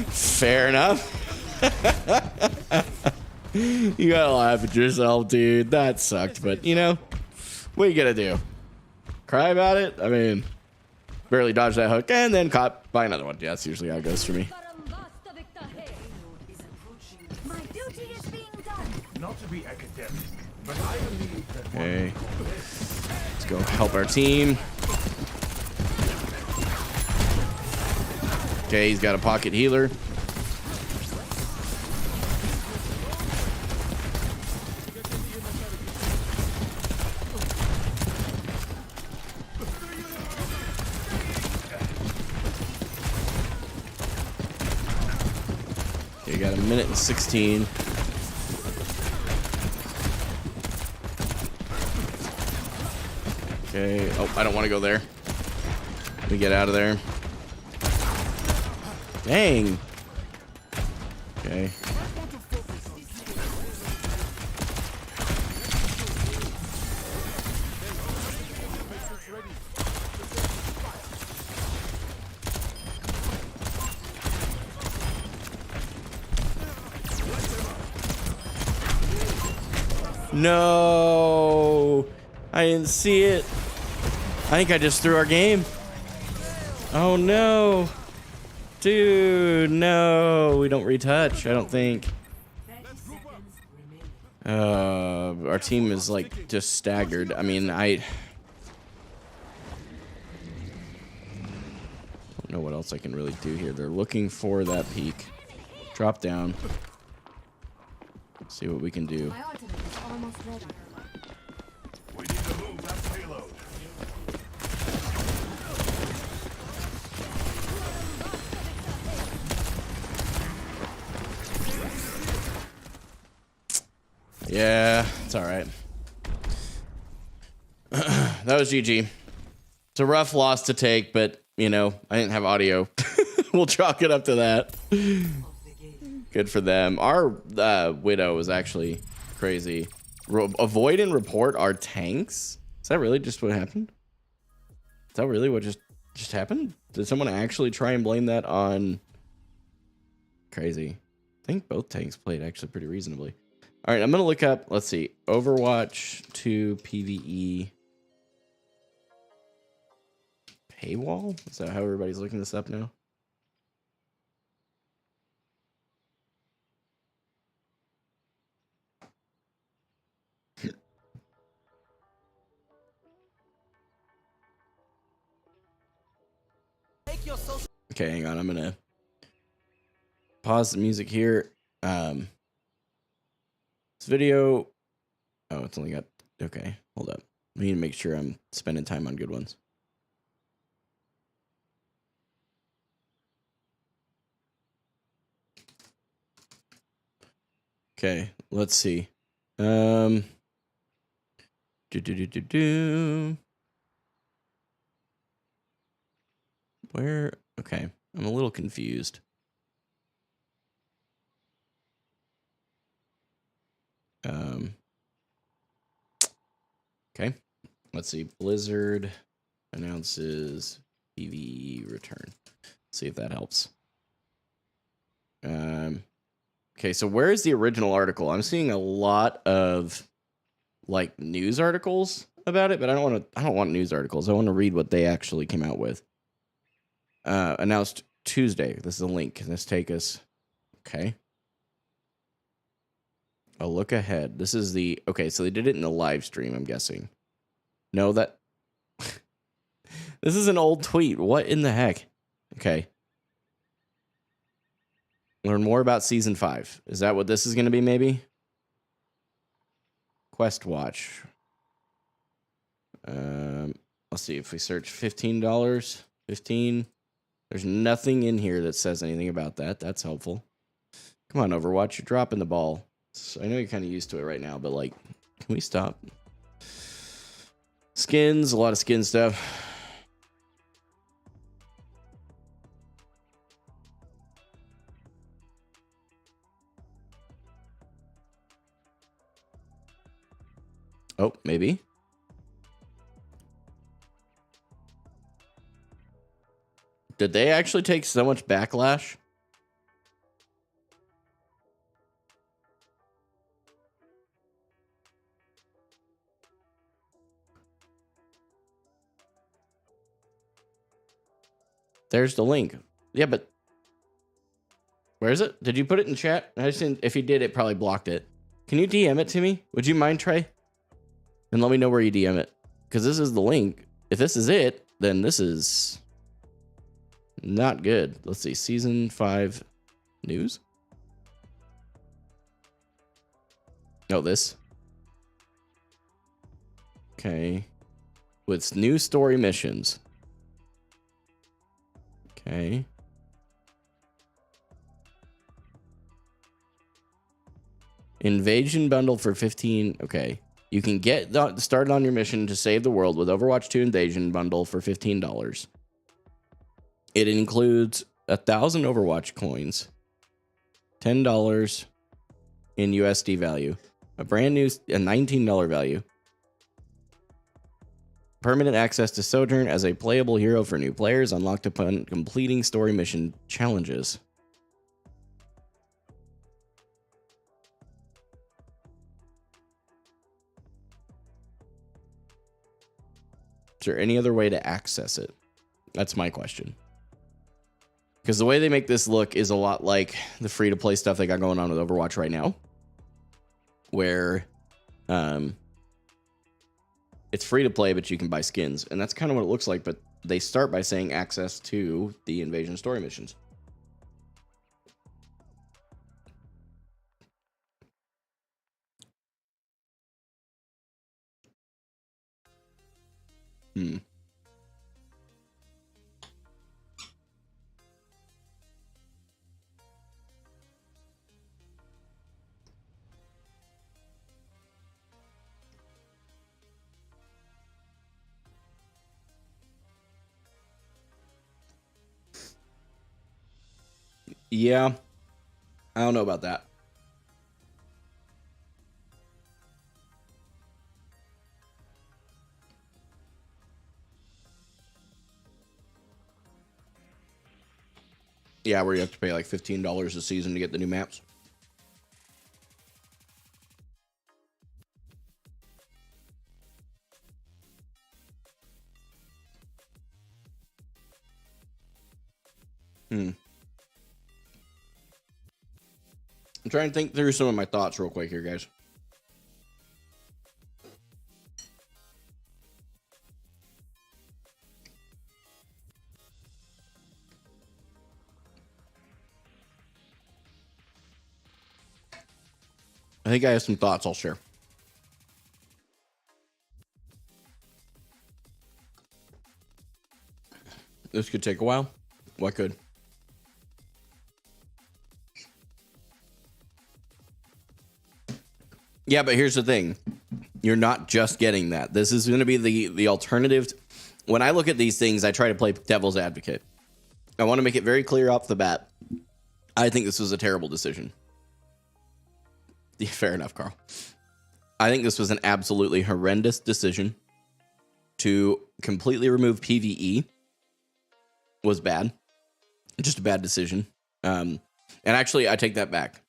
Fair enough. You gotta laugh at yourself, dude. That sucked, but, you know, what are you gonna do? Cry about it? I mean... Barely dodged that hook and then caught by another one. Yeah, that's usually how it goes for me. My duty is being done. Not to be academic, but I believe that Okay. Let's go help our team. Okay, he's got a pocket healer. Okay, got a minute and 16. Okay. Oh, I don't want to go there. Let me get out of there. Dang. Okay. No, I didn't see it. I think I just threw our game. Oh no, dude, no, we don't retouch. I don't think. 30 seconds remaining. Our team is like just staggered. I mean, I don't know what else I can really do here. They're looking for that peak. Drop down. See what we can do. My ultimate is almost ready. We need to move that payload. Yeah, it's all right. That was GG. It's a rough loss to take, but you know, I didn't have audio. We'll chalk it up to that. Good for them. Our Widow was actually crazy. Avoid and report our tanks. Is that really just what happened? Is that really what just happened? Did someone actually try and blame that on? Crazy. I think both tanks played actually pretty reasonably. All right, I'm gonna look up. Let's see, Overwatch 2 PvE paywall. Is that how everybody's looking this up now? Okay, hang on. I'm gonna pause the music here. This video. Oh, it's only got. Okay, hold up. I need to make sure I'm spending time on good ones. Okay, let's see. Do. Where? Okay, I'm a little confused. Okay, let's see. Blizzard announces PvE return. See if that helps. Okay, so where is the original article? I'm seeing a lot of like news articles about it, but I don't want news articles. I want to read what they actually came out with. Announced Tuesday. This is a link. Can this take us? Okay. A look ahead. This is the okay. So they did it in the live stream. I'm guessing. No, that this is an old tweet. What in the heck? Okay. Learn more about season 5. Is that what this is going to be? Maybe. Quest watch. Let's see if we search $15. 15. There's nothing in here that says anything about that. That's helpful. Come on, Overwatch. You're dropping the ball. So I know you're kind of used to it right now, but like, can we stop? Skins, a lot of skin stuff. Oh, maybe. Did they actually take so much backlash? There's the link. Yeah, but where is it? Did you put it in chat? I just didn't, if you did, it probably blocked it. Can you DM it to me? Would you mind, Trey? And let me know where you DM it. Because this is the link. If this is it, then this is not good. Let's see. Season 5 news. No, this. Okay. With new story missions. Okay. Invasion bundle for 15. Okay. You can get started on your mission to save the world with Overwatch 2 Invasion bundle for $15. It includes 1,000 Overwatch coins, $10 in USD value, a brand new a $19 value, permanent access to Sojourn as a playable hero for new players, unlocked upon completing story mission challenges. Is there any other way to access it? That's my question. Because the way they make this look is a lot like the free-to-play stuff they got going on with Overwatch right now, where it's free-to-play, but you can buy skins. And that's kind of what it looks like, but they start by saying access to the Invasion story missions. Yeah, I don't know about that. Yeah, where you have to pay like $15 a season to get the new maps. I'm trying to think through some of my thoughts real quick here, guys. I think I have some thoughts I'll share. This could take a while. What could? Yeah, but here's the thing. You're not just getting that. This is going to be the alternative. When I look at these things, I try to play devil's advocate. I want to make it very clear off the bat. I think this was a terrible decision. Yeah, fair enough, Carl. I think this was an absolutely horrendous decision. To completely remove PvE was bad. Just a bad decision. And actually, I take that back.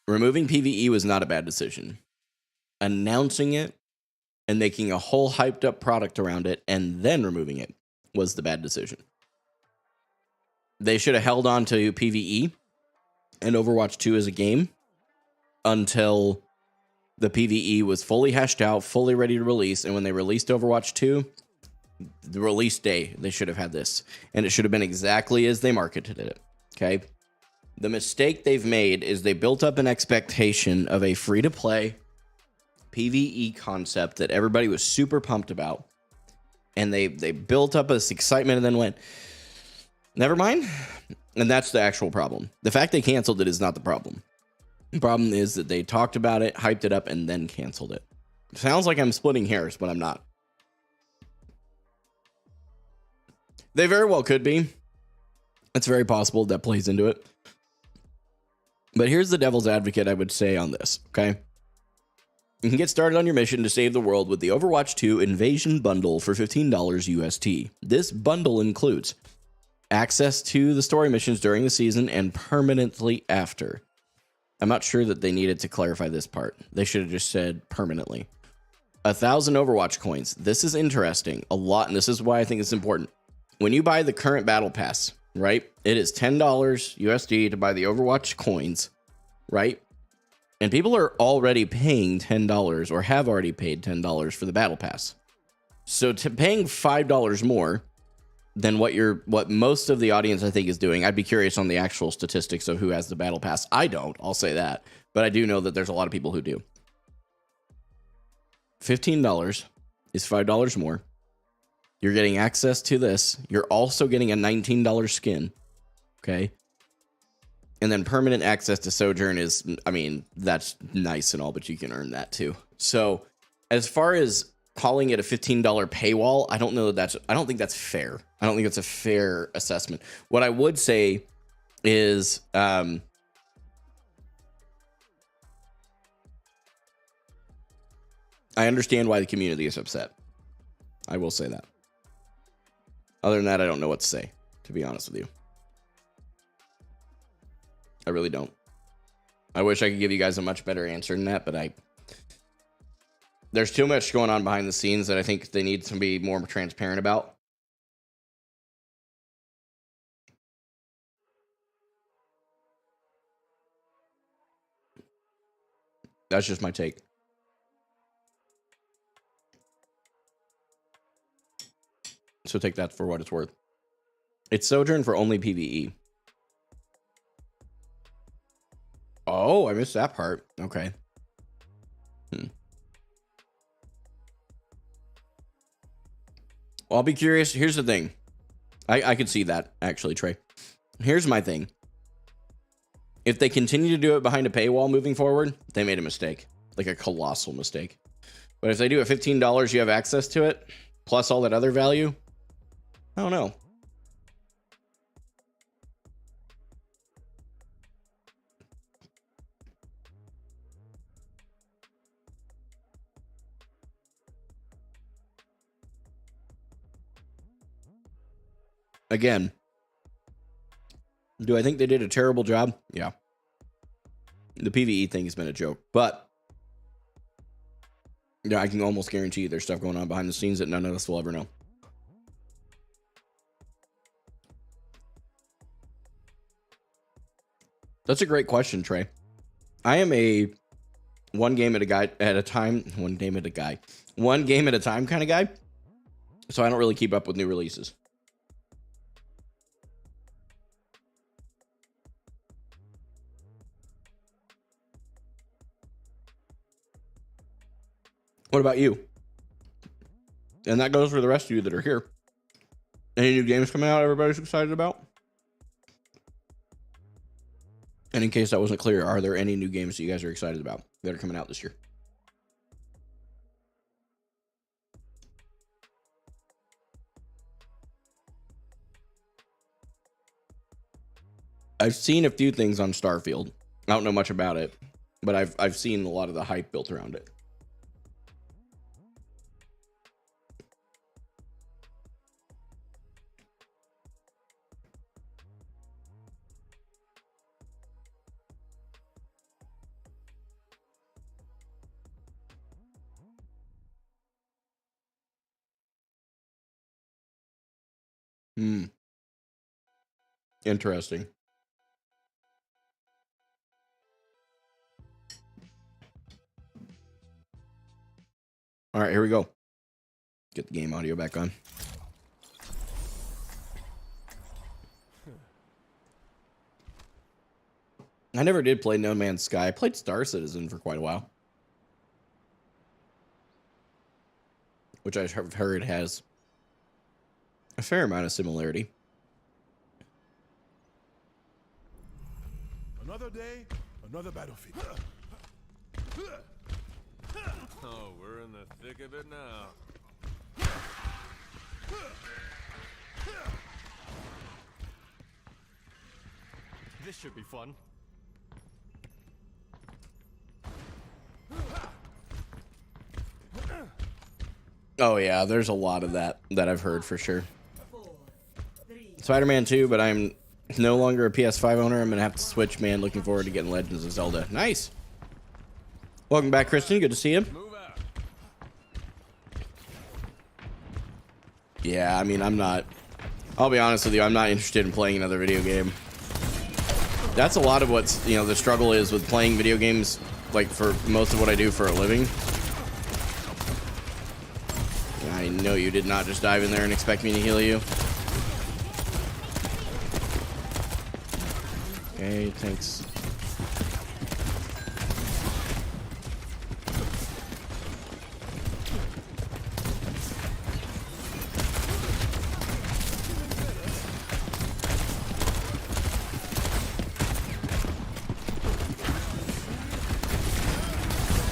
Removing PvE was not a bad decision. Announcing it and making a whole hyped up product around it and then removing it was the bad decision. They should have held on to PvE and Overwatch 2 as a game until the PvE was fully hashed out, fully ready to release. And when they released Overwatch 2, the release day, they should have had this. And it should have been exactly as they marketed it. Okay? The mistake they've made is they built up an expectation of a free-to-play PvE concept that everybody was super pumped about. And they built up this excitement and then went, never mind. And that's the actual problem. The fact they canceled it is not the problem. The problem is that they talked about it, hyped it up, and then canceled it. Sounds like I'm splitting hairs, but I'm not. They very well could be. It's very possible that plays into it. But here's the devil's advocate I would say on this, okay? You can get started on your mission to save the world with the Overwatch 2 Invasion Bundle for $15 UST. This bundle includes access to the story missions during the season and permanently after. I'm not sure that they needed to clarify this part. They should have just said permanently. 1,000 Overwatch coins. This is interesting. A lot, and this is why I think it's important. When you buy the current battle pass, right? It is $10 USD to buy the Overwatch coins, right? And people are already paying $10 or have already paid $10 for the battle pass. So to paying $5 more than what most of the audience I think is doing. I'd be curious on the actual statistics of who has the battle pass. I don't, I'll say that, but I do know that there's a lot of people who do. $15 is $5 more. You're getting access to this. You're also getting a $19 skin. Okay. And then permanent access to Sojourn is, I mean, that's nice and all, but you can earn that too. So as far as calling it a $15 paywall, I don't think that's fair. I don't think it's a fair assessment. What I would say is, I understand why the community is upset. I will say that. Other than that, I don't know what to say, to be honest with you. I really don't. I wish I could give you guys a much better answer than that, but there's too much going on behind the scenes that I think they need to be more transparent about. That's just my take. So take that for what it's worth. It's Sojourn for only PvE. Oh, I missed that part. Okay. Well, I'll be curious. Here's the thing. I could see that, actually, Trey. Here's my thing. If they continue to do it behind a paywall moving forward, they made a mistake. Like a colossal mistake. But if they do it $15, you have access to it, plus all that other value, I don't know. Again, do I think they did a terrible job? Yeah. The PvE thing has been a joke, but yeah, I can almost guarantee there's stuff going on behind the scenes that none of us will ever know. That's a great question, Trey. I am a one game at a time kind of guy. So I don't really keep up with new releases. What about you? And that goes for the rest of you that are here. Any new games coming out everybody's excited about? And in case that wasn't clear, are there any new games that you guys are excited about that are coming out this year? I've seen a few things on Starfield. I don't know much about it, but I've seen a lot of the hype built around it. Interesting. All right, here we go. Get the game audio back on. I never did play No Man's Sky. I played Star Citizen for quite a while, which I've heard has a fair amount of similarity. Another day, another battlefield. Oh, we're in the thick of it now. This should be fun. Oh yeah, there's a lot of that I've heard for sure. Spider-Man 2, but I'm no longer a PS5 owner. I'm gonna have to switch, man. Looking forward to getting Legends of Zelda. Nice. Welcome back, Kristen. Good to see you. Yeah, I mean, I'll be honest with you, I'm not interested in playing another video game. That's a lot of what's, the struggle is with playing video games, like, for most of what I do for a living. I know you did not just dive in there and expect me to heal you. Okay, thanks.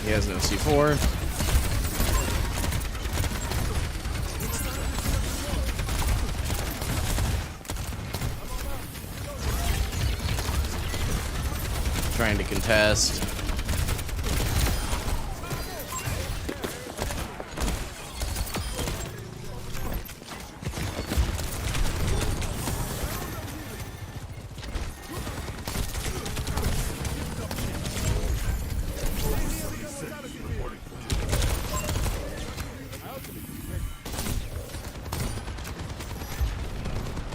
He has no C4. trying to contest.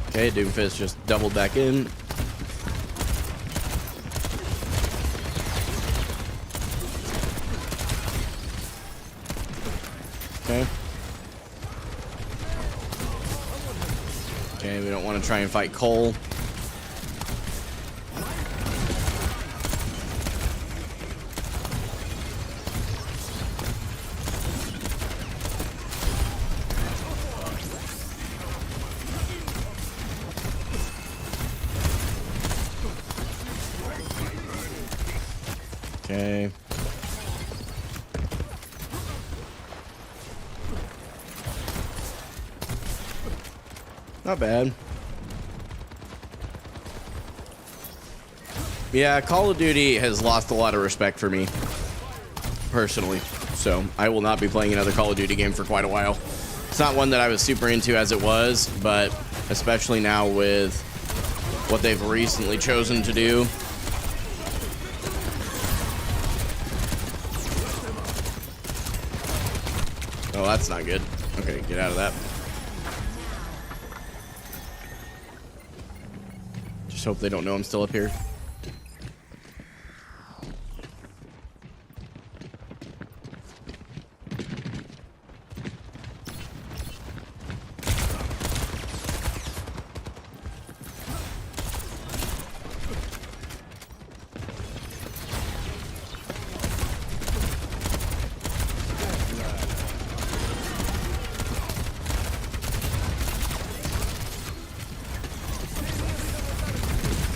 Okay, Doomfist just doubled back in. Okay. Okay, we don't want to try and fight Cole. Okay. Not bad. Yeah, Call of Duty has lost a lot of respect for me, personally. So I will not be playing another Call of Duty game for quite a while. It's not one that I was super into as it was, but especially now with what they've recently chosen to do. Oh, that's not good. Okay, get out of that. Just hope they don't know I'm still up here.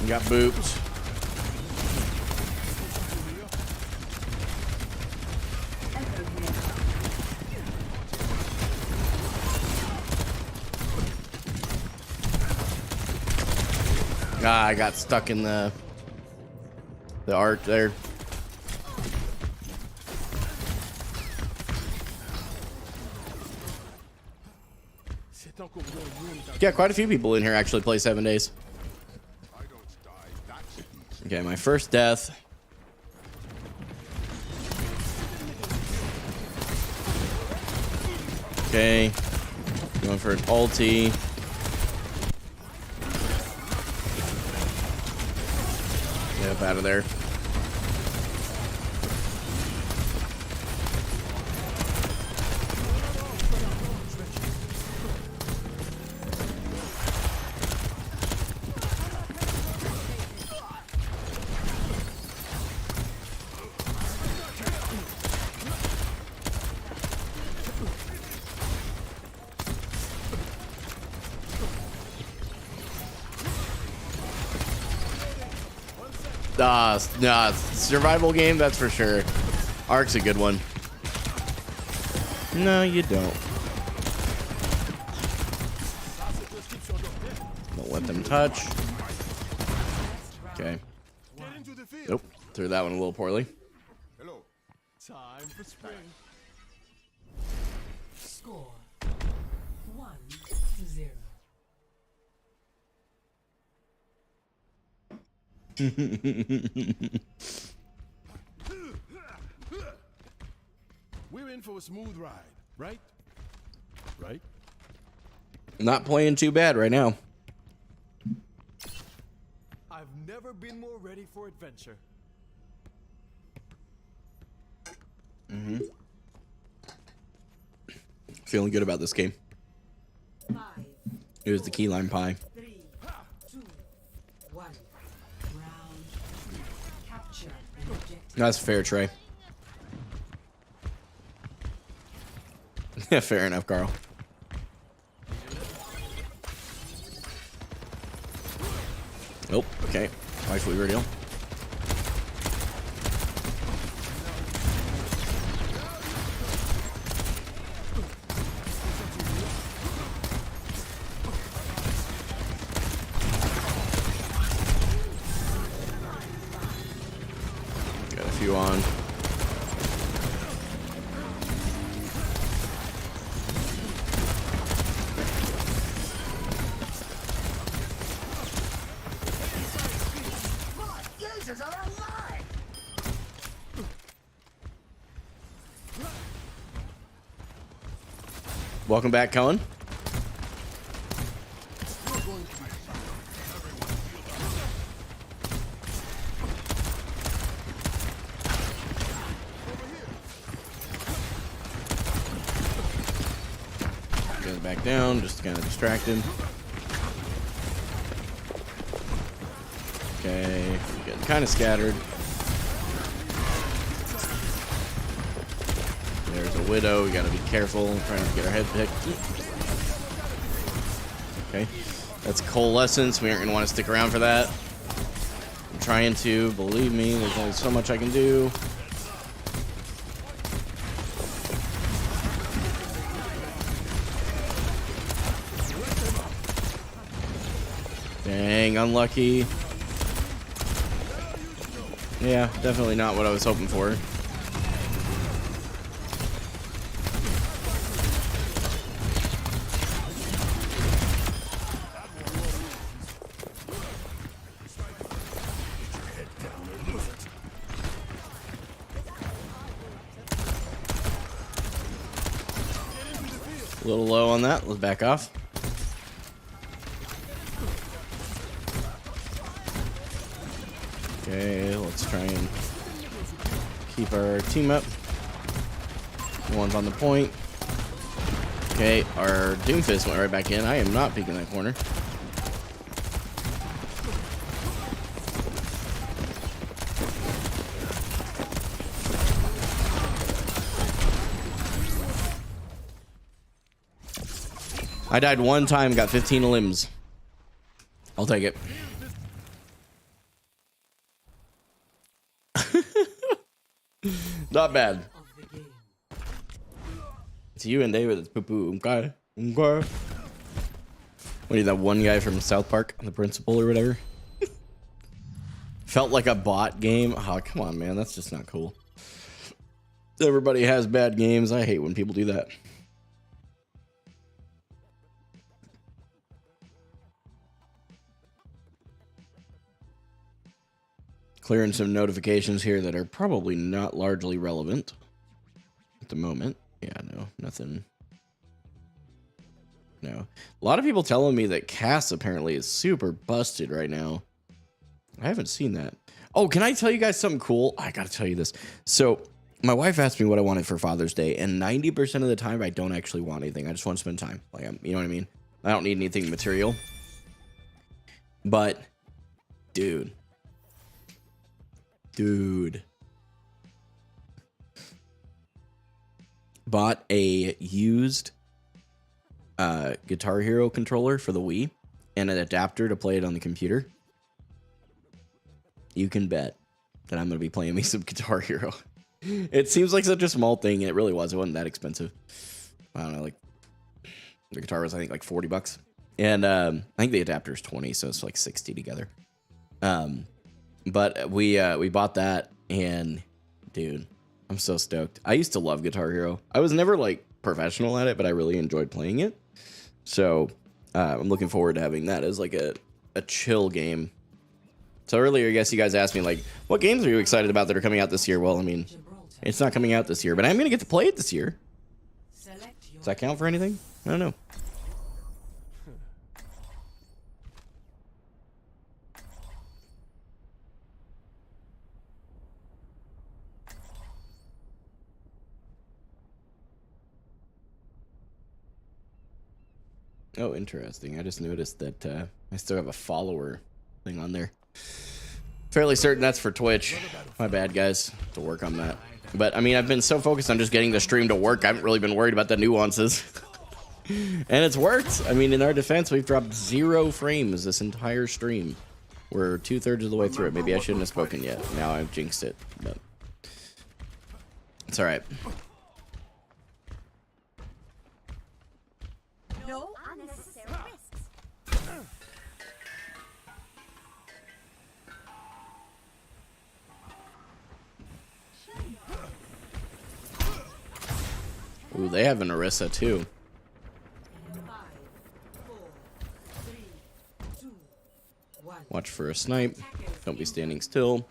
Got booped. Ah, I got stuck in the arc there. Yeah, quite a few people in here actually play 7 days. Okay, my first death. Okay. Going for an ulti. Get up out of there. Nah, survival game, that's for sure. Ark's a good one. No, you don't. Don't let them touch. Okay. Nope, threw that one a little poorly. Hello. Time for spring. Score 1-0. We're in for a smooth ride, right? Right? Not playing too bad right now. I've never been more ready for adventure. Feeling good about this game. 5, It was the key lime pie. 3, 2, 1. Round 3. Capture and objective. That's fair, Trey. Yeah, fair enough, Carl. Nope. Okay. Life Weaver deal. you on. Users are online. Welcome back, Cohen. Goes back down, just to kind of distract him. Okay, getting kind of scattered. There's a widow. We gotta be careful. Trying to get our head picked. Okay, that's coalescence. We aren't gonna want to stick around for that. I'm trying to. Believe me, there's only so much I can do. Dang, unlucky. Yeah, definitely not what I was hoping for. A little low on that. Let's back off. Okay, let's try and keep our team up. One's on the point. Okay, our Doomfist went right back in. I am not peeking that corner. I died one time, got 15 limbs. I'll take it. Not bad. It's you and David. It's poo-poo. Okay. Okay. What are you, that one guy from South Park, the principal or whatever? Felt like a bot game. Oh, come on, man. That's just not cool. Everybody has bad games. I hate when people do that. Clearing some notifications here that are probably not largely relevant at the moment. Yeah, no, nothing. No. A lot of people telling me that Cass apparently is super busted right now. I haven't seen that. Oh, can I tell you guys something cool? I gotta tell you this. So, my wife asked me what I wanted for Father's Day, and 90% of the time, I don't actually want anything. I just want to spend time. Like, you know what I mean? I don't need anything material. But, dude. Bought a used Guitar Hero controller for the Wii and an adapter to play it on the computer. You can bet that I'm going to be playing me some Guitar Hero. It seems like such a small thing, and it really was. It wasn't that expensive. I don't know, like the guitar was, I think, like $40. And I think the adapter is 20, so it's like 60 together. But we bought that, and dude, I'm so stoked. I used to love Guitar Hero. I was never like professional at it, but I really enjoyed playing it. So I'm looking forward to having that as like a chill game. So earlier, I guess you guys asked me like, what games are you excited about that are coming out this year? Well, I mean, it's not coming out this year, but I'm gonna get to play it this year. Does that count for anything? I don't know. Oh, interesting. I just noticed that I still have a follower thing on there. Fairly certain that's for Twitch. My bad, guys. To work on that. But, I mean, I've been so focused on just getting the stream to work, I haven't really been worried about the nuances. And it's worked. I mean, in our defense, we've dropped 0 frames this entire stream. We're 2/3 of the way through it. Maybe I shouldn't have spoken yet. Now I've jinxed it. But it's all right. No unnecessary risks. Ooh, they have an Orisa too. 5, 4, 3, 2, 1. Watch for a snipe. Don't be standing still.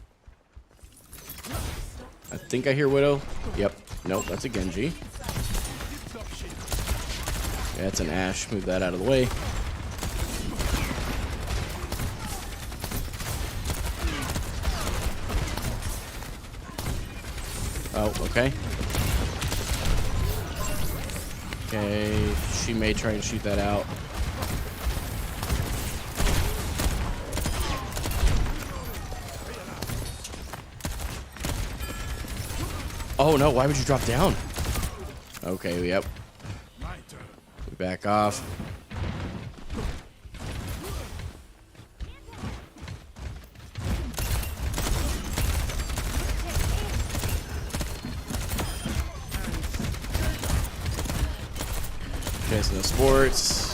I think I hear Widow. Yep. Nope, that's a Genji. Yeah, that's an Ashe. Move that out of the way. Oh, okay. Okay, she may try and shoot that out. Oh no, why would you drop down? Okay, yep. We back off. Chasing the sports.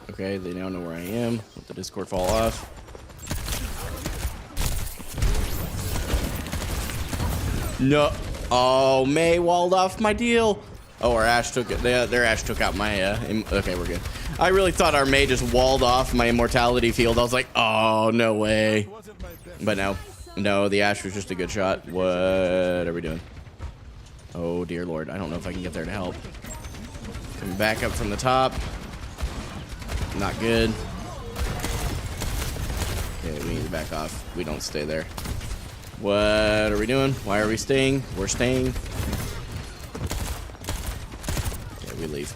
Okay, they now know where I am. Let the Discord fall off. No. Oh, May walled off my deal. Oh, our Ashe took it. Their Ashe took out my... okay, we're good. I really thought our May just walled off my immortality field. I was like, oh, no way. But no. No, the Ashe was just a good shot. What are we doing? Oh, dear Lord. I don't know if I can get there to help. Coming back up from the top. Not good. Okay, we need to back off. We don't stay there. What are we doing? Why are we staying? We're staying. Okay, we leave.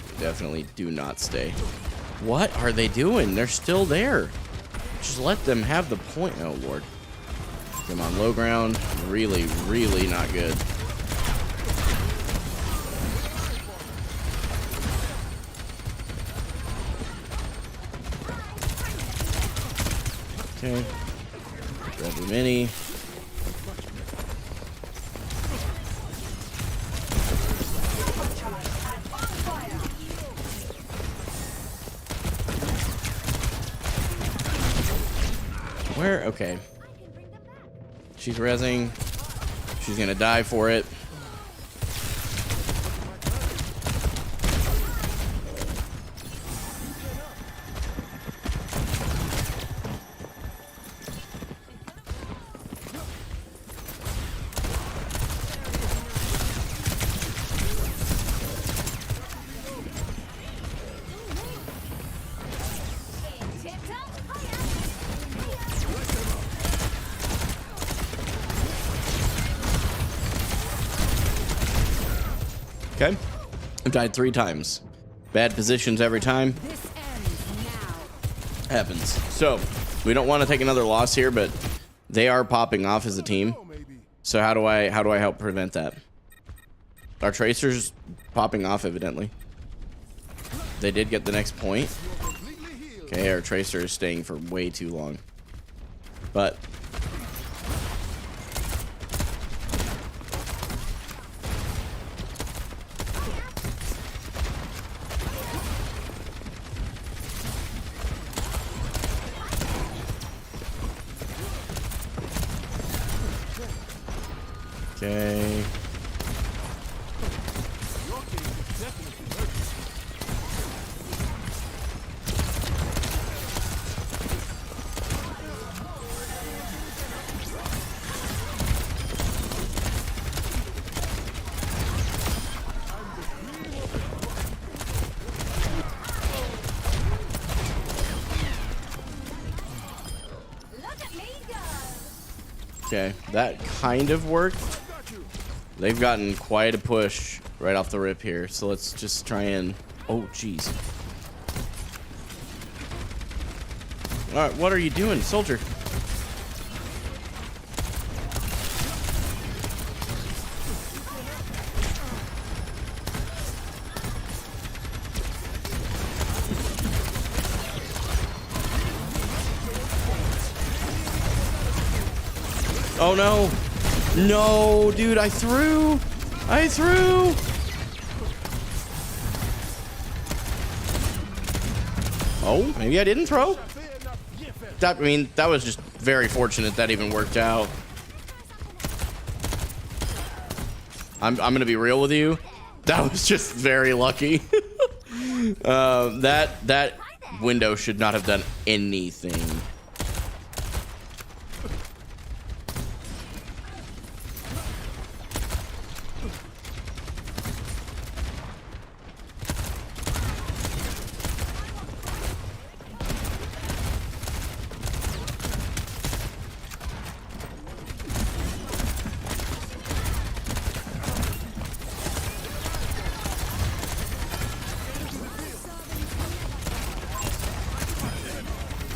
We definitely do not stay. What are they doing? They're still there. Just let them have the point. Oh, Lord. Come on, low ground. Really, really not good. Okay. Grab the mini. Where? Okay. She's rezzing. She's gonna die for it. Okay. I've died 3 times. Bad positions every time. This ends now. Happens. So, we don't want to take another loss here, but they are popping off as a team. So how do I help prevent that? Our Tracer's popping off, evidently. They did get the next point. Okay, our Tracer is staying for way too long. But okay. Look at me go. Okay, that kind of worked. They've gotten quite a push right off the rip here, so let's just try and... Oh, jeez. Alright, what are you doing, soldier? Oh no. No, dude, I threw. Oh, maybe I didn't throw. That, I mean, that was just very fortunate that even worked out. I'm gonna be real with you. That was just very lucky. That window should not have done anything.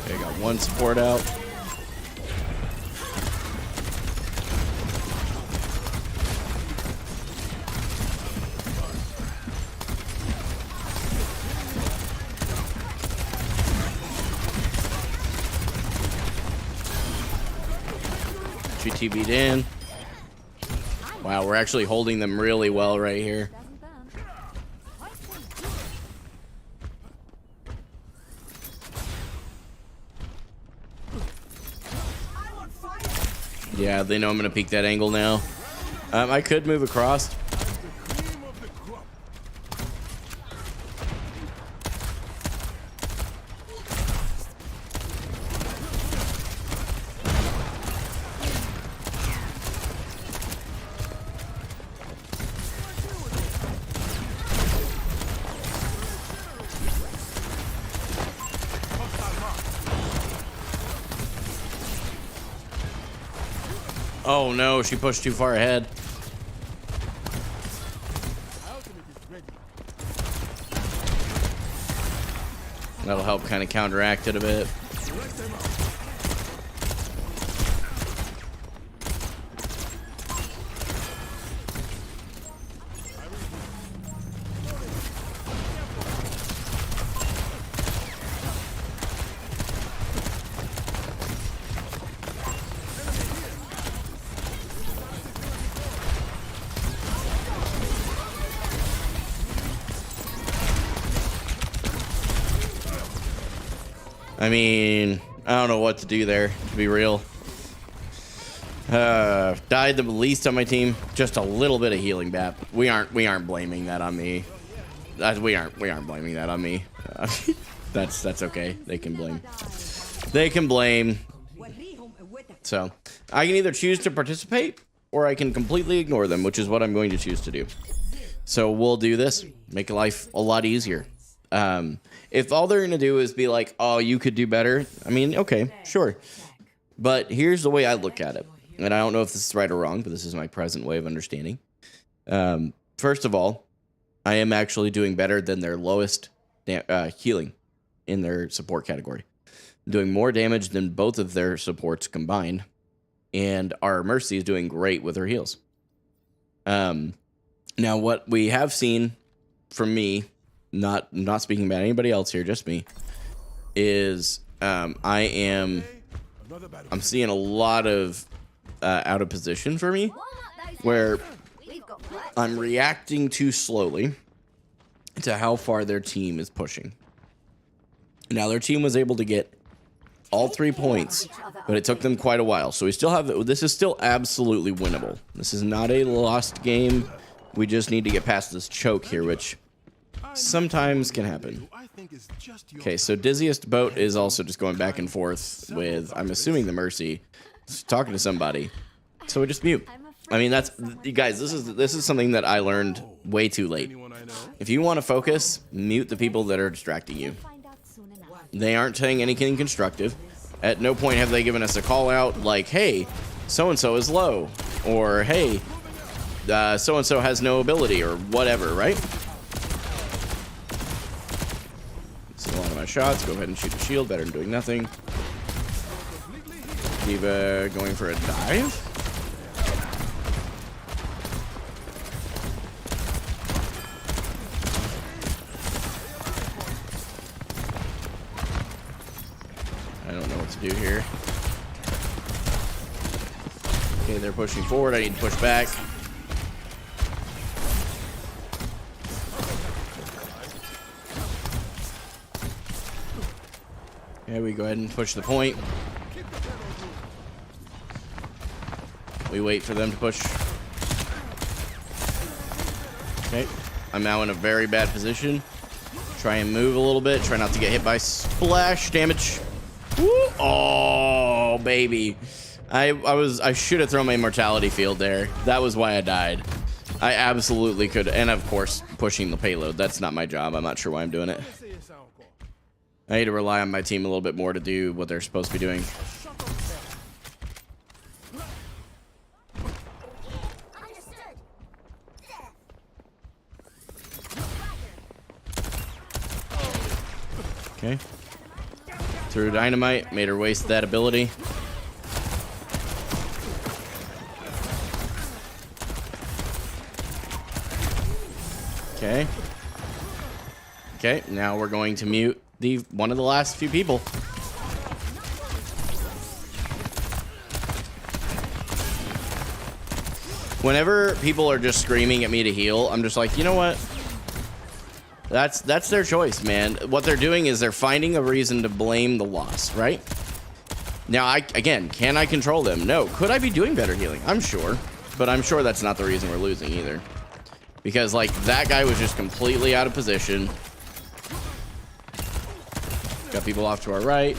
Okay, got one support out. GTB'd in. Wow, we're actually holding them really well right here. Yeah, they know I'm gonna peek that angle now. I could move across. Oh no, she pushed too far ahead. That'll help kind of counteract it a bit. I mean, I don't know what to do there, to be real. Died the least on my team. Just a little bit of healing BAP. We aren't blaming that on me. We aren't blaming that on me. That's okay. They can blame. They can blame. So I can either choose to participate or I can completely ignore them, which is what I'm going to choose to do. So we'll do this. Make life a lot easier. If all they're going to do is be like, oh, you could do better. I mean, okay, sure. But here's the way I look at it. And I don't know if this is right or wrong, but this is my present way of understanding. First of all, I am actually doing better than their lowest healing in their support category. I'm doing more damage than both of their supports combined. And our Mercy is doing great with her heals. Now, what we have seen from me, not speaking about anybody else here, just me, is I'm seeing a lot of out of position for me, where I'm reacting too slowly to how far their team is pushing. Now, their team was able to get all 3 points, but it took them quite a while. So we still have, this is still absolutely winnable. This is not a lost game. We just need to get past this choke here, which sometimes can happen. Okay, so Dizziest Boat is also just going back and forth with, I'm assuming, the Mercy, talking to somebody. So we just mute. I mean, that's, you guys, this is something that I learned way too late. If you want to focus, mute the people that are distracting you. They aren't saying anything constructive. At no point have they given us a call out like, hey, so-and-so is low, or hey, so-and-so has no ability, or whatever, right? A lot of my shots. Go ahead and shoot the shield. Better than doing nothing. D.Va going for a dive. I don't know what to do here. Okay, they're pushing forward. I need to push back. Okay, we go ahead and push the point. We wait for them to push. Okay, I'm now in a very bad position. Try and move a little bit. Try not to get hit by splash damage. Woo! Oh, baby. I should have thrown my immortality field there. That was why I died. I absolutely could. And of course, pushing the payload. That's not my job. I'm not sure why I'm doing it. I need to rely on my team a little bit more to do what they're supposed to be doing. Okay. Threw dynamite, made her waste that ability. Okay. Okay, now we're going to mute one of the last few people. Whenever people are just screaming at me to heal, I'm just like, you know what? That's their choice, man. What they're doing is they're finding a reason to blame the loss, right? Now, again, can I control them? No. Could I be doing better healing? I'm sure. But I'm sure that's not the reason we're losing either. Because, like, that guy was just completely out of position. Got people off to our right.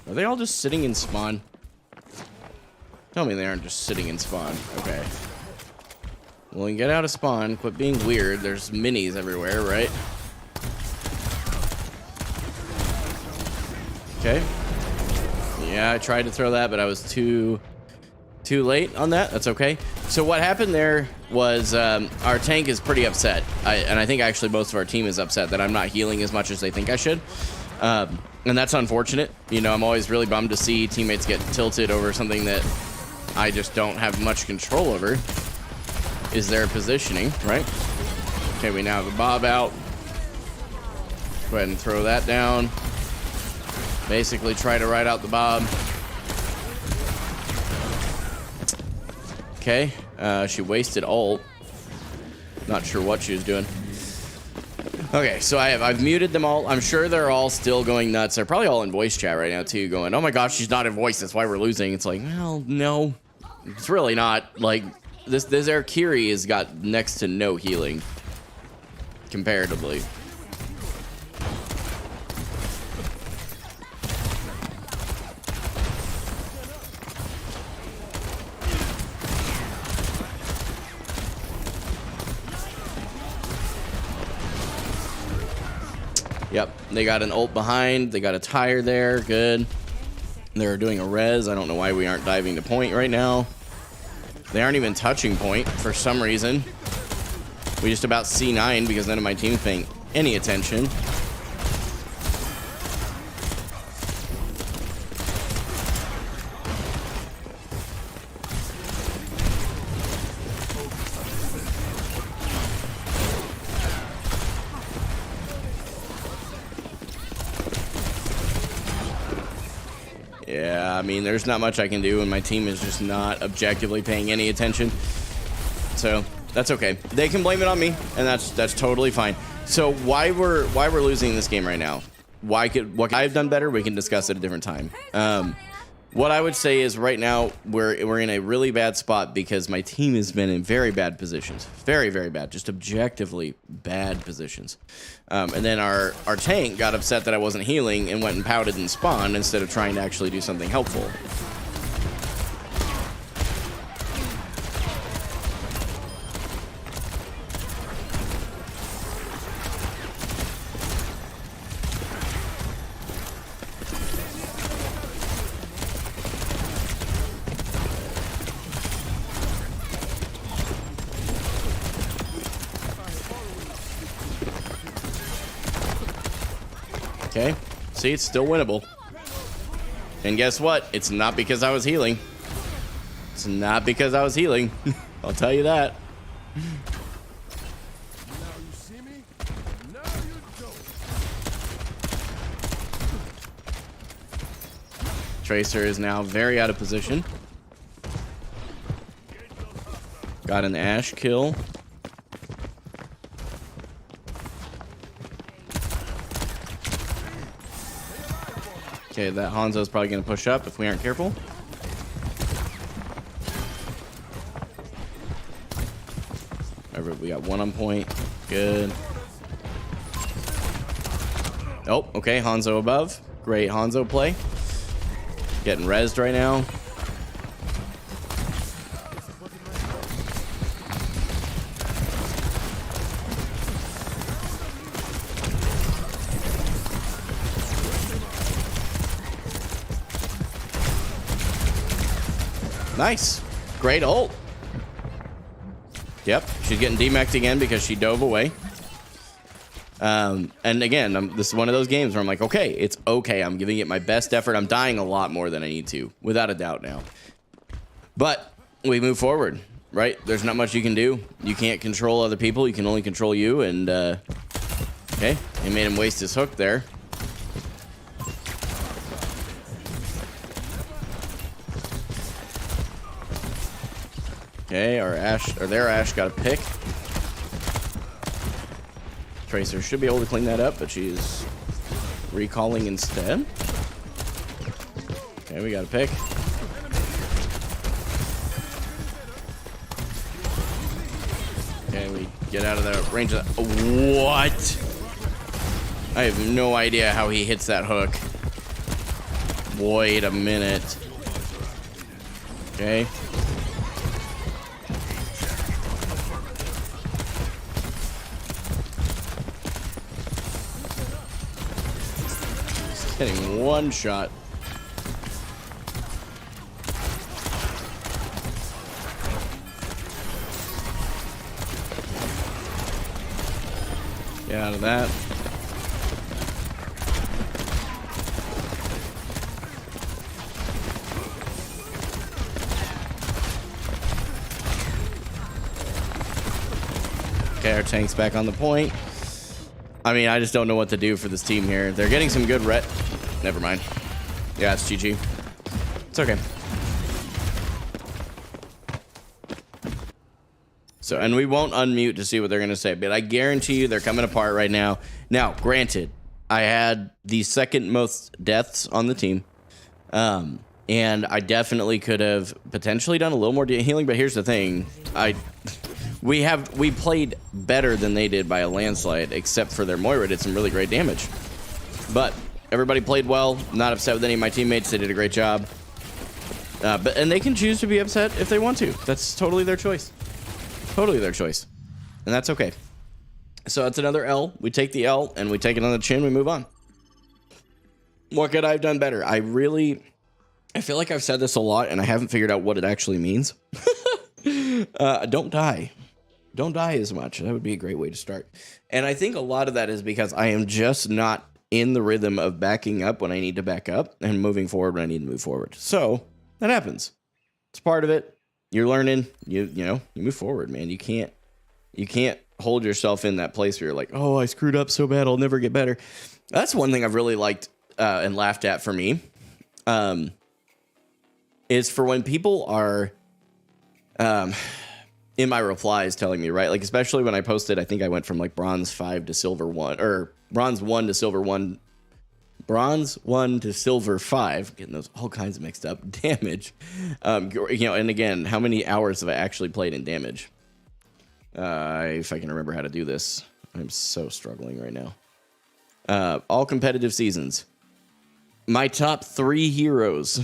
Are they all just sitting in spawn? Tell me they aren't just sitting in spawn. Okay. Well, then get out of spawn. Quit being weird. There's minis everywhere, right? Okay. Yeah, I tried to throw that, but I was too late on that. That's okay. So what happened there was our tank is pretty upset. And I think actually most of our team is upset that I'm not healing as much as they think I should. And that's unfortunate. You know, I'm always really bummed to see teammates get tilted over something that I just don't have much control over. Is their positioning, right? Okay, we now have a bob out. Go ahead and throw that down. Basically try to ride out the bob. Okay, she wasted ult. Not sure what she was doing. Okay, so I've muted them all. I'm sure they're all still going nuts. They're probably all in voice chat right now too, going, oh my gosh, she's not in voice, that's why we're losing. It's like, well, no, it's really not. Like, this Valkyrie has got next to no healing comparatively. Yep, they got an ult behind. They got a tire there. Good. They're doing a res. I don't know why we aren't diving to point right now. They aren't even touching point for some reason. We just about C9 because none of my team's paying any attention. Yeah, I mean, there's not much I can do, and my team is just not objectively paying any attention. So that's okay. They can blame it on me, and that's totally fine. So why we're losing this game right now? What I've done better? We can discuss at a different time. What I would say is right now we're in a really bad spot because my team has been in very bad positions, very, very bad, just objectively bad positions. And then our tank got upset that I wasn't healing and went and pouted and spawned instead of trying to actually do something helpful. Okay, see, it's still winnable. And guess what? It's not because I was healing. It's not because I was healing. I'll tell you that. Now you see me? Now you don't. Tracer is now very out of position. Got an Ash kill. Okay, that Hanzo's probably going to push up if we aren't careful. Alright, we got one on point. Good. Oh, okay, Hanzo above. Great Hanzo play. Getting rezzed right now. Nice. Great ult. Yep, she's getting demeched again because she dove away. And again, this is one of those games where I'm like, okay, it's okay. I'm giving it my best effort. I'm dying a lot more than I need to, without a doubt now. But we move forward, right? There's not much you can do. You can't control other people. You can only control you. And, okay, he made him waste his hook there. Okay, their Ash got a pick. Tracer should be able to clean that up, but she's recalling instead. Okay, we got a pick. Okay, we get out of the range of that. What? I have no idea how he hits that hook. Wait a minute. Okay. Hitting one shot. Get out of that. Okay, our tank's back on the point. I mean, I just don't know what to do for this team here. They're getting some good Never mind. Yeah, it's GG. It's okay. So, and we won't unmute to see what they're going to say, but I guarantee you they're coming apart right now. Now, granted, I had the second most deaths on the team. And I definitely could have potentially done a little more healing, but here's the thing. We played better than they did by a landslide, except for their Moira did some really great damage. But everybody played well. Not upset with any of my teammates. They did a great job. And they can choose to be upset if they want to. That's totally their choice. Totally their choice. And that's okay. So it's another L. We take the L and we take it on the chin. We move on. What could I have done better? I feel like I've said this a lot and I haven't figured out what it actually means. Don't die. Don't die as much. That would be a great way to start. And I think a lot of that is because I am just not in the rhythm of backing up when I need to back up and moving forward when I need to move forward. So that happens. It's part of it. You're learning. You move forward, man. You can't hold yourself in that place where you're like, oh, I screwed up so bad, I'll never get better. That's one thing I've really liked and laughed at for me. Is for when people are in my replies telling me, right? Like, especially when I posted, I think I went from like bronze 5 to silver 1, or bronze 1 to silver 1, bronze 1 to silver 5, getting those all kinds of mixed up. Damage. And again, how many hours have I actually played in damage? If I can remember how to do this. I'm so struggling right now. All competitive seasons. My top 3 heroes.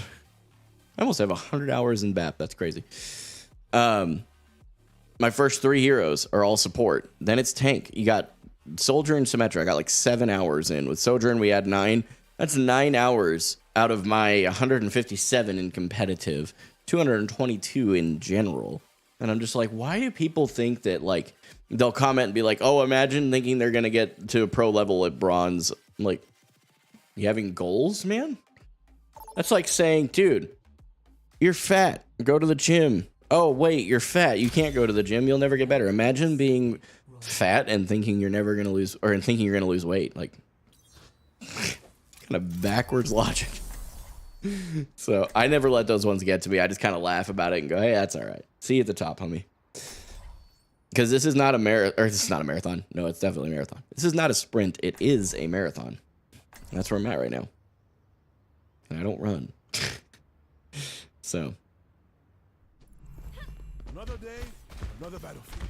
I almost have 100 hours in BAP. That's crazy. My first 3 heroes are all support. Then it's tank. You got Soldier and Symmetra. I got like 7 hours in. With Sojourn, we had 9. That's 9 hours out of my 157 in competitive, 222 in general. And I'm just like, why do people think that, like, they'll comment and be like, oh, imagine thinking they're going to get to a pro level at bronze. I'm like, you having goals, man? That's like saying, dude, you're fat. Go to the gym. Oh, wait, you're fat. You can't go to the gym. You'll never get better. Imagine being fat and thinking you're never going to lose, or thinking you're going to lose weight. Like, kind of backwards logic. So I never let those ones get to me. I just kind of laugh about it and go, hey, that's all right. See you at the top, homie. Because this is not a marathon, or this is not a marathon. No, it's definitely a marathon. This is not a sprint. It is a marathon. And that's where I'm at right now. And I don't run. So. Another day, another battlefield.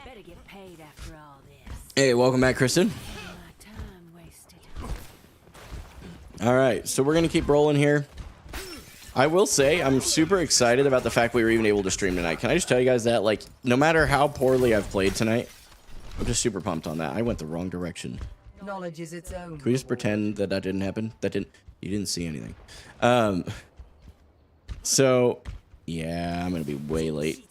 Better get paid after all this. Hey, welcome back, Kristen. My time wasted. All right, so we're going to keep rolling here. I will say I'm super excited about the fact we were even able to stream tonight. Can I just tell you guys that? Like, no matter how poorly I've played tonight, I'm just super pumped on that. I went the wrong direction. Knowledge is its own. Can we just pretend that that didn't happen? You didn't see anything. So, yeah, I'm going to be way late.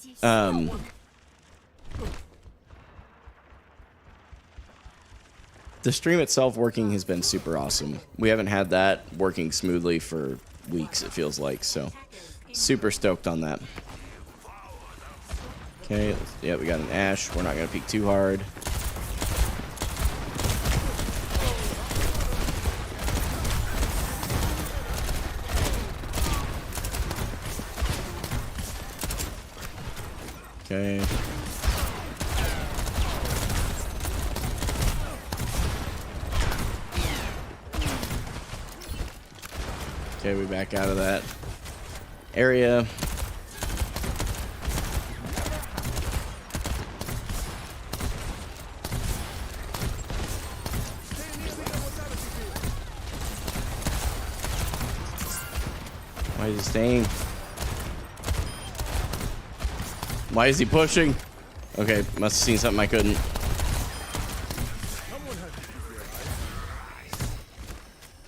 The stream itself working has been super awesome. We haven't had that working smoothly for weeks, it feels like, so super stoked on that. Okay, yeah, we got an Ash. We're not going to peek too hard. Okay. Okay, we back out of that area. Why is he staying? Why is he pushing? Okay, must have seen something I couldn't.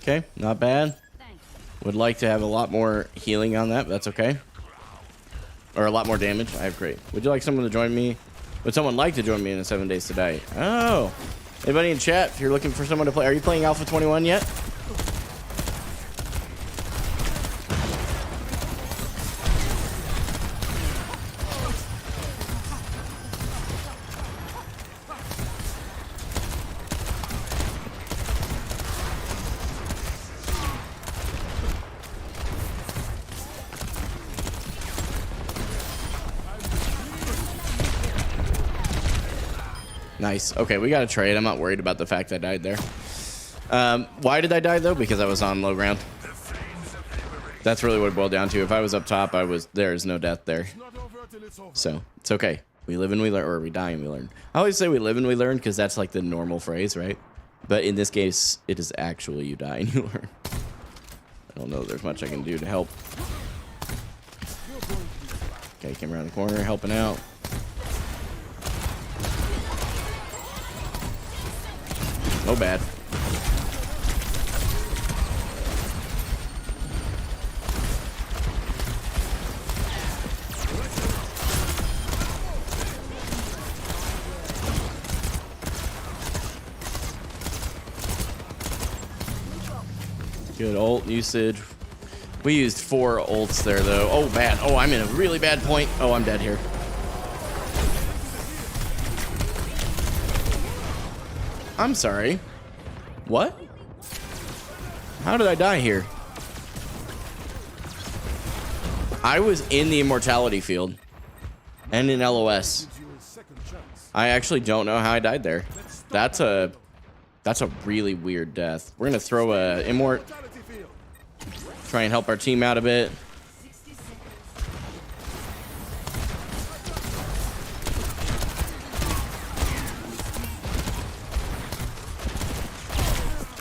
Okay, not bad. Would like to have a lot more healing on that, but that's okay. Or a lot more damage. I have great. Would you like someone to join me? Would someone like to join me in the 7 days to die? Oh. Anybody in chat, if you're looking for someone to play, are you playing Alpha 21 yet? Nice. Okay, we got to trade. I'm not worried about the fact I died there. Why did I die, though? Because I was on low ground. That's really what it boiled down to. If I was up top, there's no death there. So, it's okay. We live and we learn, or we die and we learn. I always say we live and we learn because that's like the normal phrase, right? But in this case, it is actually you die and you learn. I don't know if there's much I can do to help. Okay, came around the corner, helping out. Oh, bad. Good ult usage. We used 4 ults there, though. Oh, bad. Oh, I'm in a really bad point. Oh, I'm dead here. I'm sorry. What? How did I die here? I was in the immortality field and in LOS. I actually don't know how I died there. That's a really weird death. We're gonna throw a immort. Try and help our team out a bit.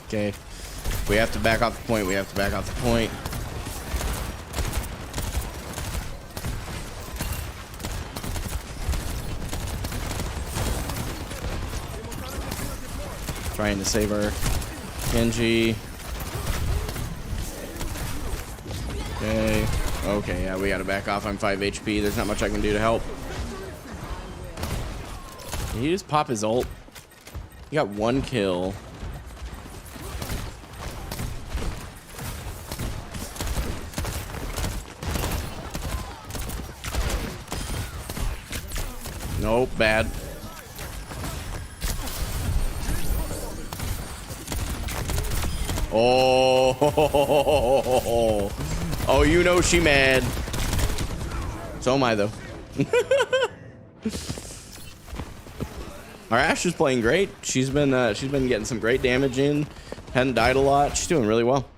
Okay. We have to back off the point. We have to back off the point. Trying to save our Genji. Okay. Okay, yeah, we gotta back off. I'm 5 HP. There's not much I can do to help. Did he just pop his ult? He got 1 kill. Nope, bad. Oh, oh, you know she mad. So am I though. Our Ashe is playing great. She's been getting some great damage in. Hadn't died a lot. She's doing really well.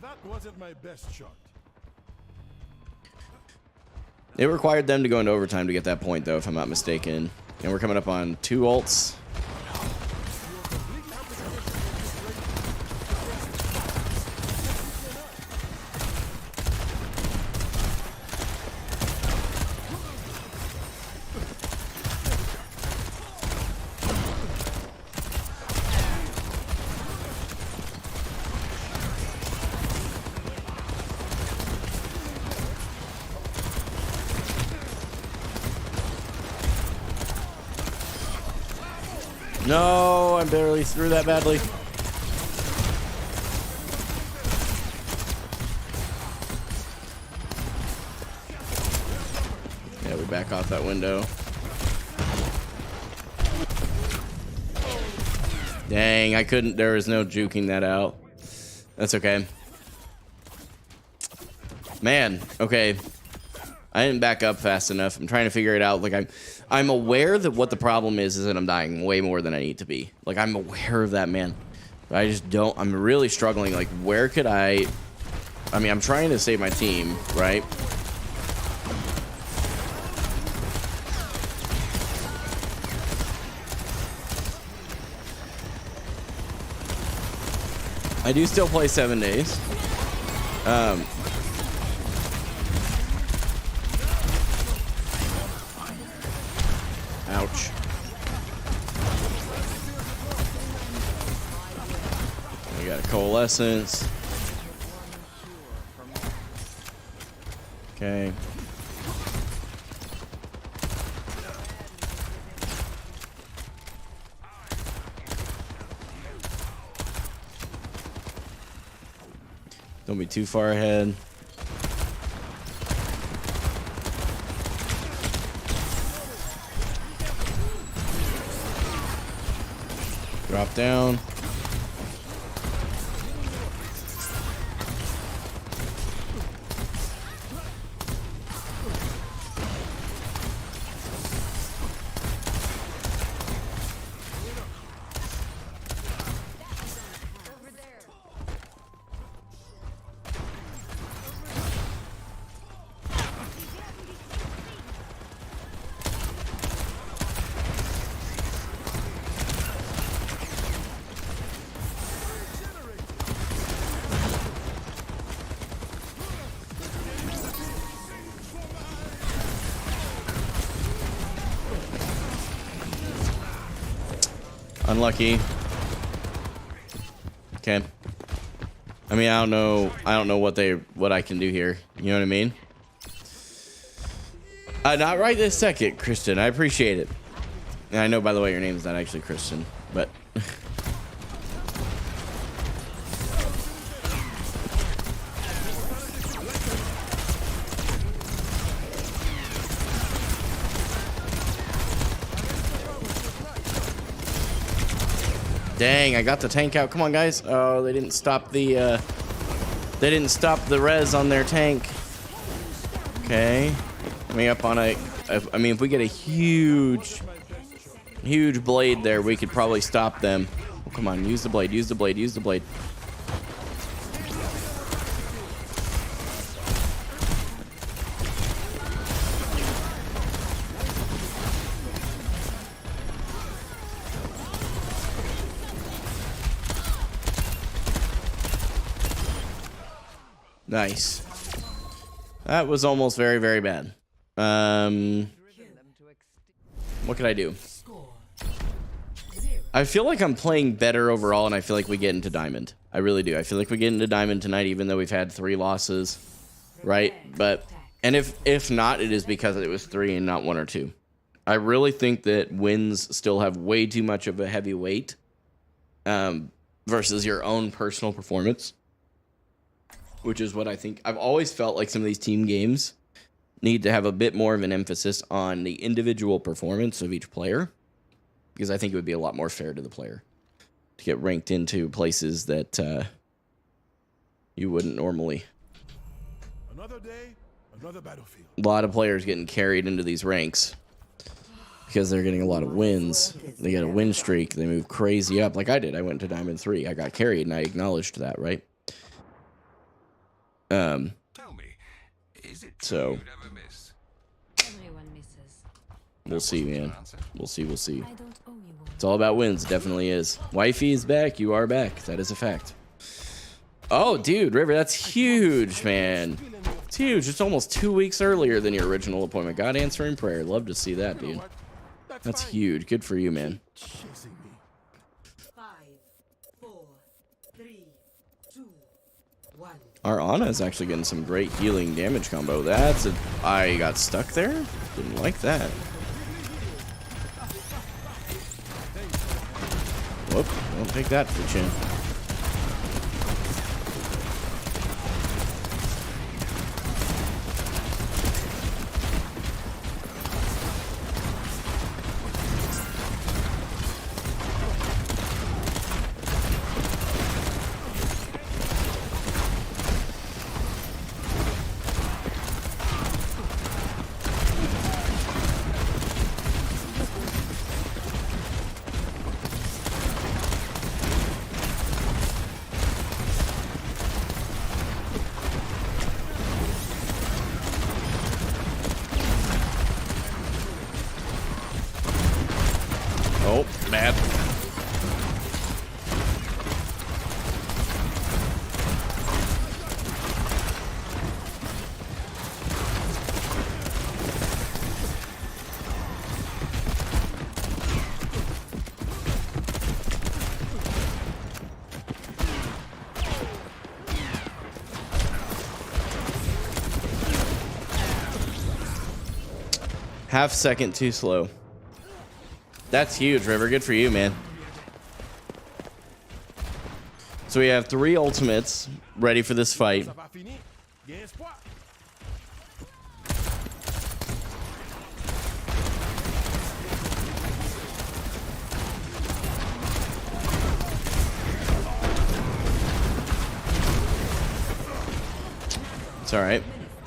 That wasn't my best shot. It required them to go into overtime to get that point, though, if I'm not mistaken. And we're coming up on 2 ults. No, I barely threw that badly. Yeah, we back off that window. Dang, I couldn't. There was no juking that out. That's okay. Man, okay. I didn't back up fast enough. I'm trying to figure it out. Like I'm aware that what the problem is that I'm dying way more than I need to be. Like I'm aware of that, man. But I just don't. I'm really struggling. Like where could I mean, I'm trying to save my team, right? I do still play 7 days. Ouch. We got a coalescence. Okay. Don't be too far ahead. Drop down. Unlucky. Okay. I mean, I don't know what I can do here. You know what I mean? Not right this second, Kristen. I appreciate it. And I know, by the way, your name is not actually Kristen, but dang, I got the tank out. Come on, guys. Oh, they didn't stop the res on their tank. Okay. Coming up on I mean, if we get a huge blade there, we could probably stop them. Oh, come on, use the blade, use the blade, use the blade. Nice. That was almost very, very bad. What could I do? I feel like I'm playing better overall, and I feel like we get into Diamond. I really do. I feel like we get into Diamond tonight, even though we've had 3 losses, right? But and if not, it is because it was 3 and not 1 or 2. I really think that wins still have way too much of a heavy weight versus your own personal performance. Which is what I think. I've always felt like some of these team games need to have a bit more of an emphasis on the individual performance of each player, because I think it would be a lot more fair to the player to get ranked into places that You wouldn't normally. Another day, another battlefield. A lot of players getting carried into these ranks because they're getting a lot of wins. They get a win streak. They move crazy up like I did. I went to Diamond 3. I got carried, and I acknowledged that, right? Tell me, is it So- true you'd ever miss? Everyone misses. We'll see, man. An answer? We'll see. We'll see. I don't owe you one. It's all about wins. It definitely is. Wifey is back. You are back. That is a fact. Oh, dude, River, that's huge, man. It's huge. It's almost 2 weeks earlier than your original appointment. God answering prayer. Love to see that, dude. That's fine. huge. Good for you, man. Chasing me. 5, 4, 3, 2, 1. Our Ana is actually getting some great healing damage combo. That's a... I got stuck there? Didn't like that. Whoop. Don't take that to the chin. Oh, bad. Half second too slow. That's huge, River. Good for you, man. So we have 3 ultimates ready for this fight. Ça va finir. Il y a espoir. It's all right.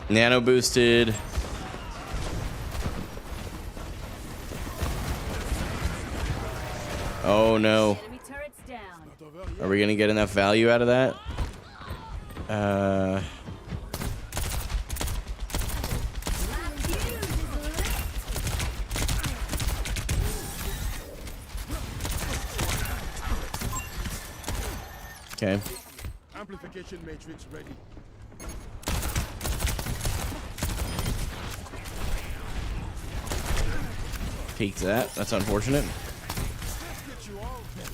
Nano boosted. Oh no. Enemy turrets down. Are we gonna get enough value out of that? Okay. Amplification matrix ready. Peeked that. That's unfortunate. Get you all better.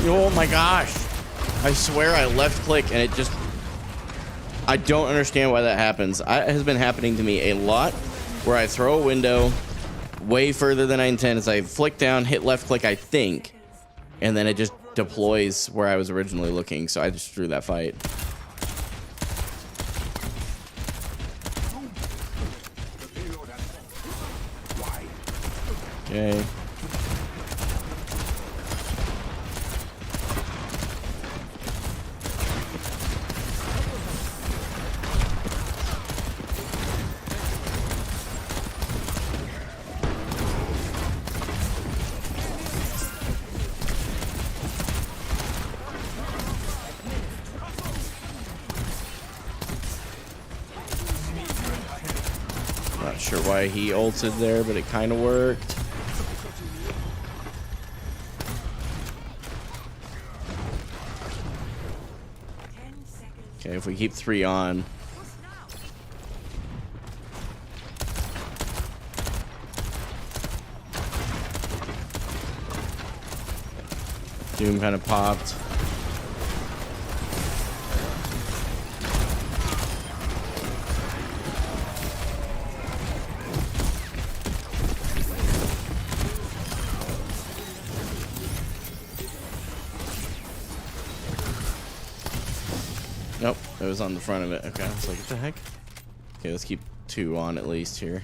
Oh my gosh. I swear I left click and it just... I don't understand why that happens. It has been happening to me a lot where I throw a window way further than I intend as I flick down, hit left click, I think, and then it just deploys where I was originally looking, so I just threw that fight. Okay. Not sure why he ulted there, but it kind of worked. Okay, if we keep 3 on. Doom kind of popped. It was on the front of it. Okay, I was like, what the heck? Okay, let's keep 2 on at least here.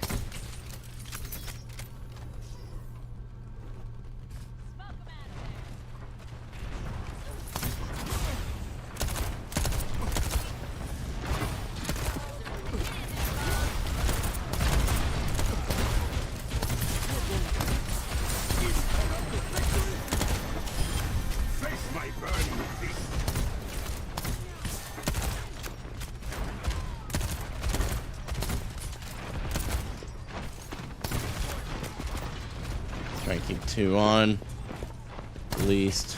Try and keep 2 on, at least.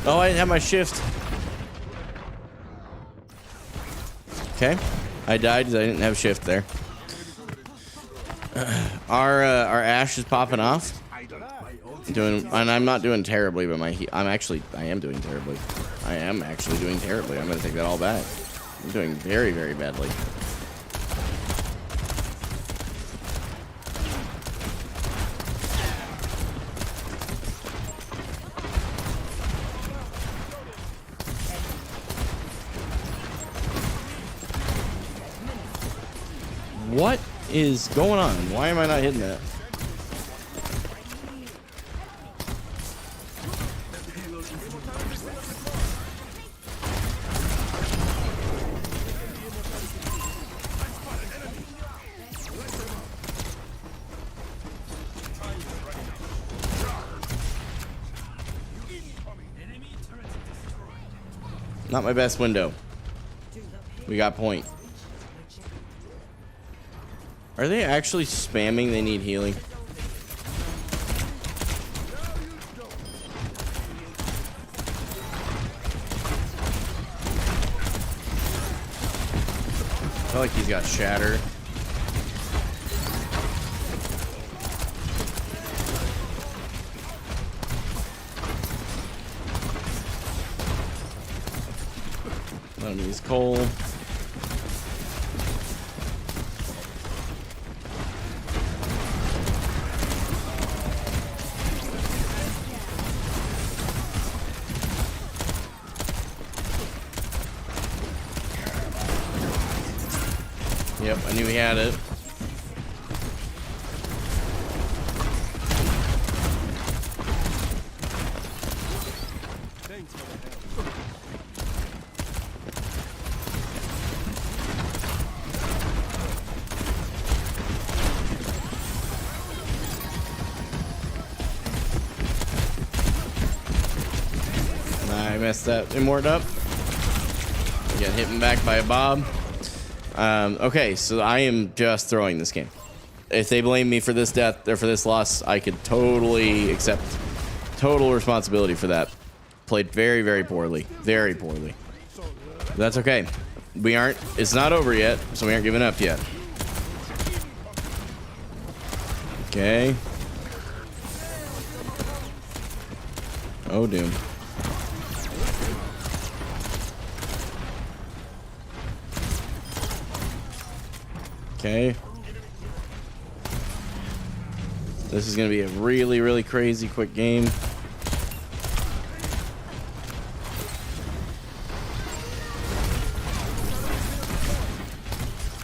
Oh, I didn't have my shift. Okay, I died because I didn't have shift there. Our Ash is popping off. And I'm not doing terribly, but I am doing terribly. I am actually doing terribly. I'm gonna take that all back. I'm doing very, very badly. What is going on? Why am I not hitting that? Not my best window. We got point. Are they actually spamming they need healing? I feel like he's got shatter. Let him use coal. Yep, I knew he had it. I messed that immort up. Get hit back by a Bob. Okay, so I am just throwing this game. If they blame me for this death or for this loss, I could totally accept total responsibility for that. Played very, very poorly. Very poorly. But that's okay. It's not over yet, so we aren't giving up yet. Okay. Oh, doom. Okay. This is going to be a really, really crazy quick game.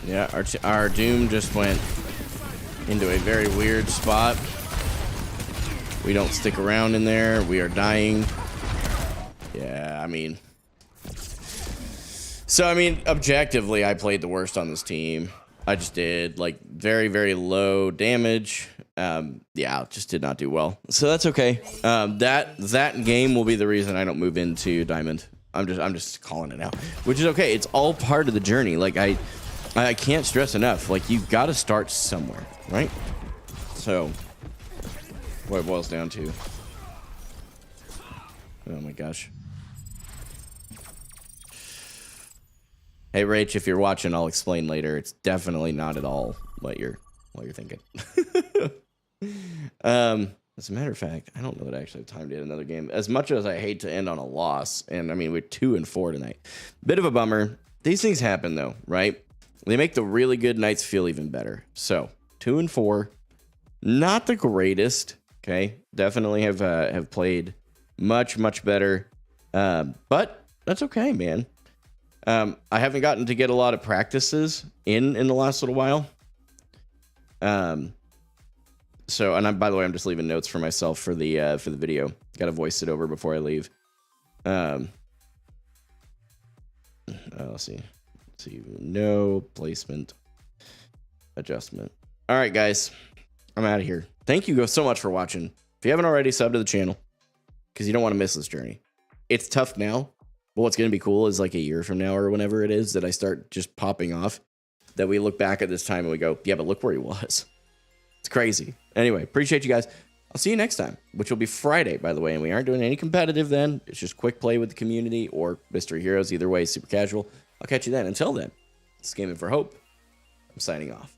Yeah, our Doom just went into a very weird spot. We don't stick around in there. We are dying. Yeah, I mean... So, I mean, objectively, I played the worst on this team. I just did, like, very, very low damage. Yeah, just did not do well. So that's okay. That game will be the reason I don't move into Diamond. I'm just calling it out, which is okay. It's all part of the journey. Like, I can't stress enough. Like, you've got to start somewhere, right? So, what it boils down to. Oh my gosh. Hey, Rach, if you're watching, I'll explain later. It's definitely not at all what you're thinking. As a matter of fact, I don't know that I actually have time to hit another game. As much as I hate to end on a loss, and I mean, we're 2-4 tonight. Bit of a bummer. these things happen though, right? They make the really good nights feel even better. So 2 and 4, not the greatest. Okay, definitely have played much better, but that's okay, man. I haven't gotten to get a lot of practices in the last little while. So, and by the way, I'm just leaving notes for myself for the video. Got to voice it over before I leave. Let's see. No placement adjustment. All right, guys, I'm out of here. Thank you so much for watching. If you haven't already, sub to the channel because you don't want to miss this journey. It's tough now, but what's going to be cool is like a year from now or whenever it is that I start just popping off, that we look back at this time and we go, yeah, but look where he was. It's crazy. Anyway, appreciate you guys. I'll see you next time, which will be Friday, by the way, and we aren't doing any competitive then. It's just quick play with the community or Mystery Heroes. Either way, super casual. I'll catch you then. Until then, it's Gaming for Hope. I'm signing off.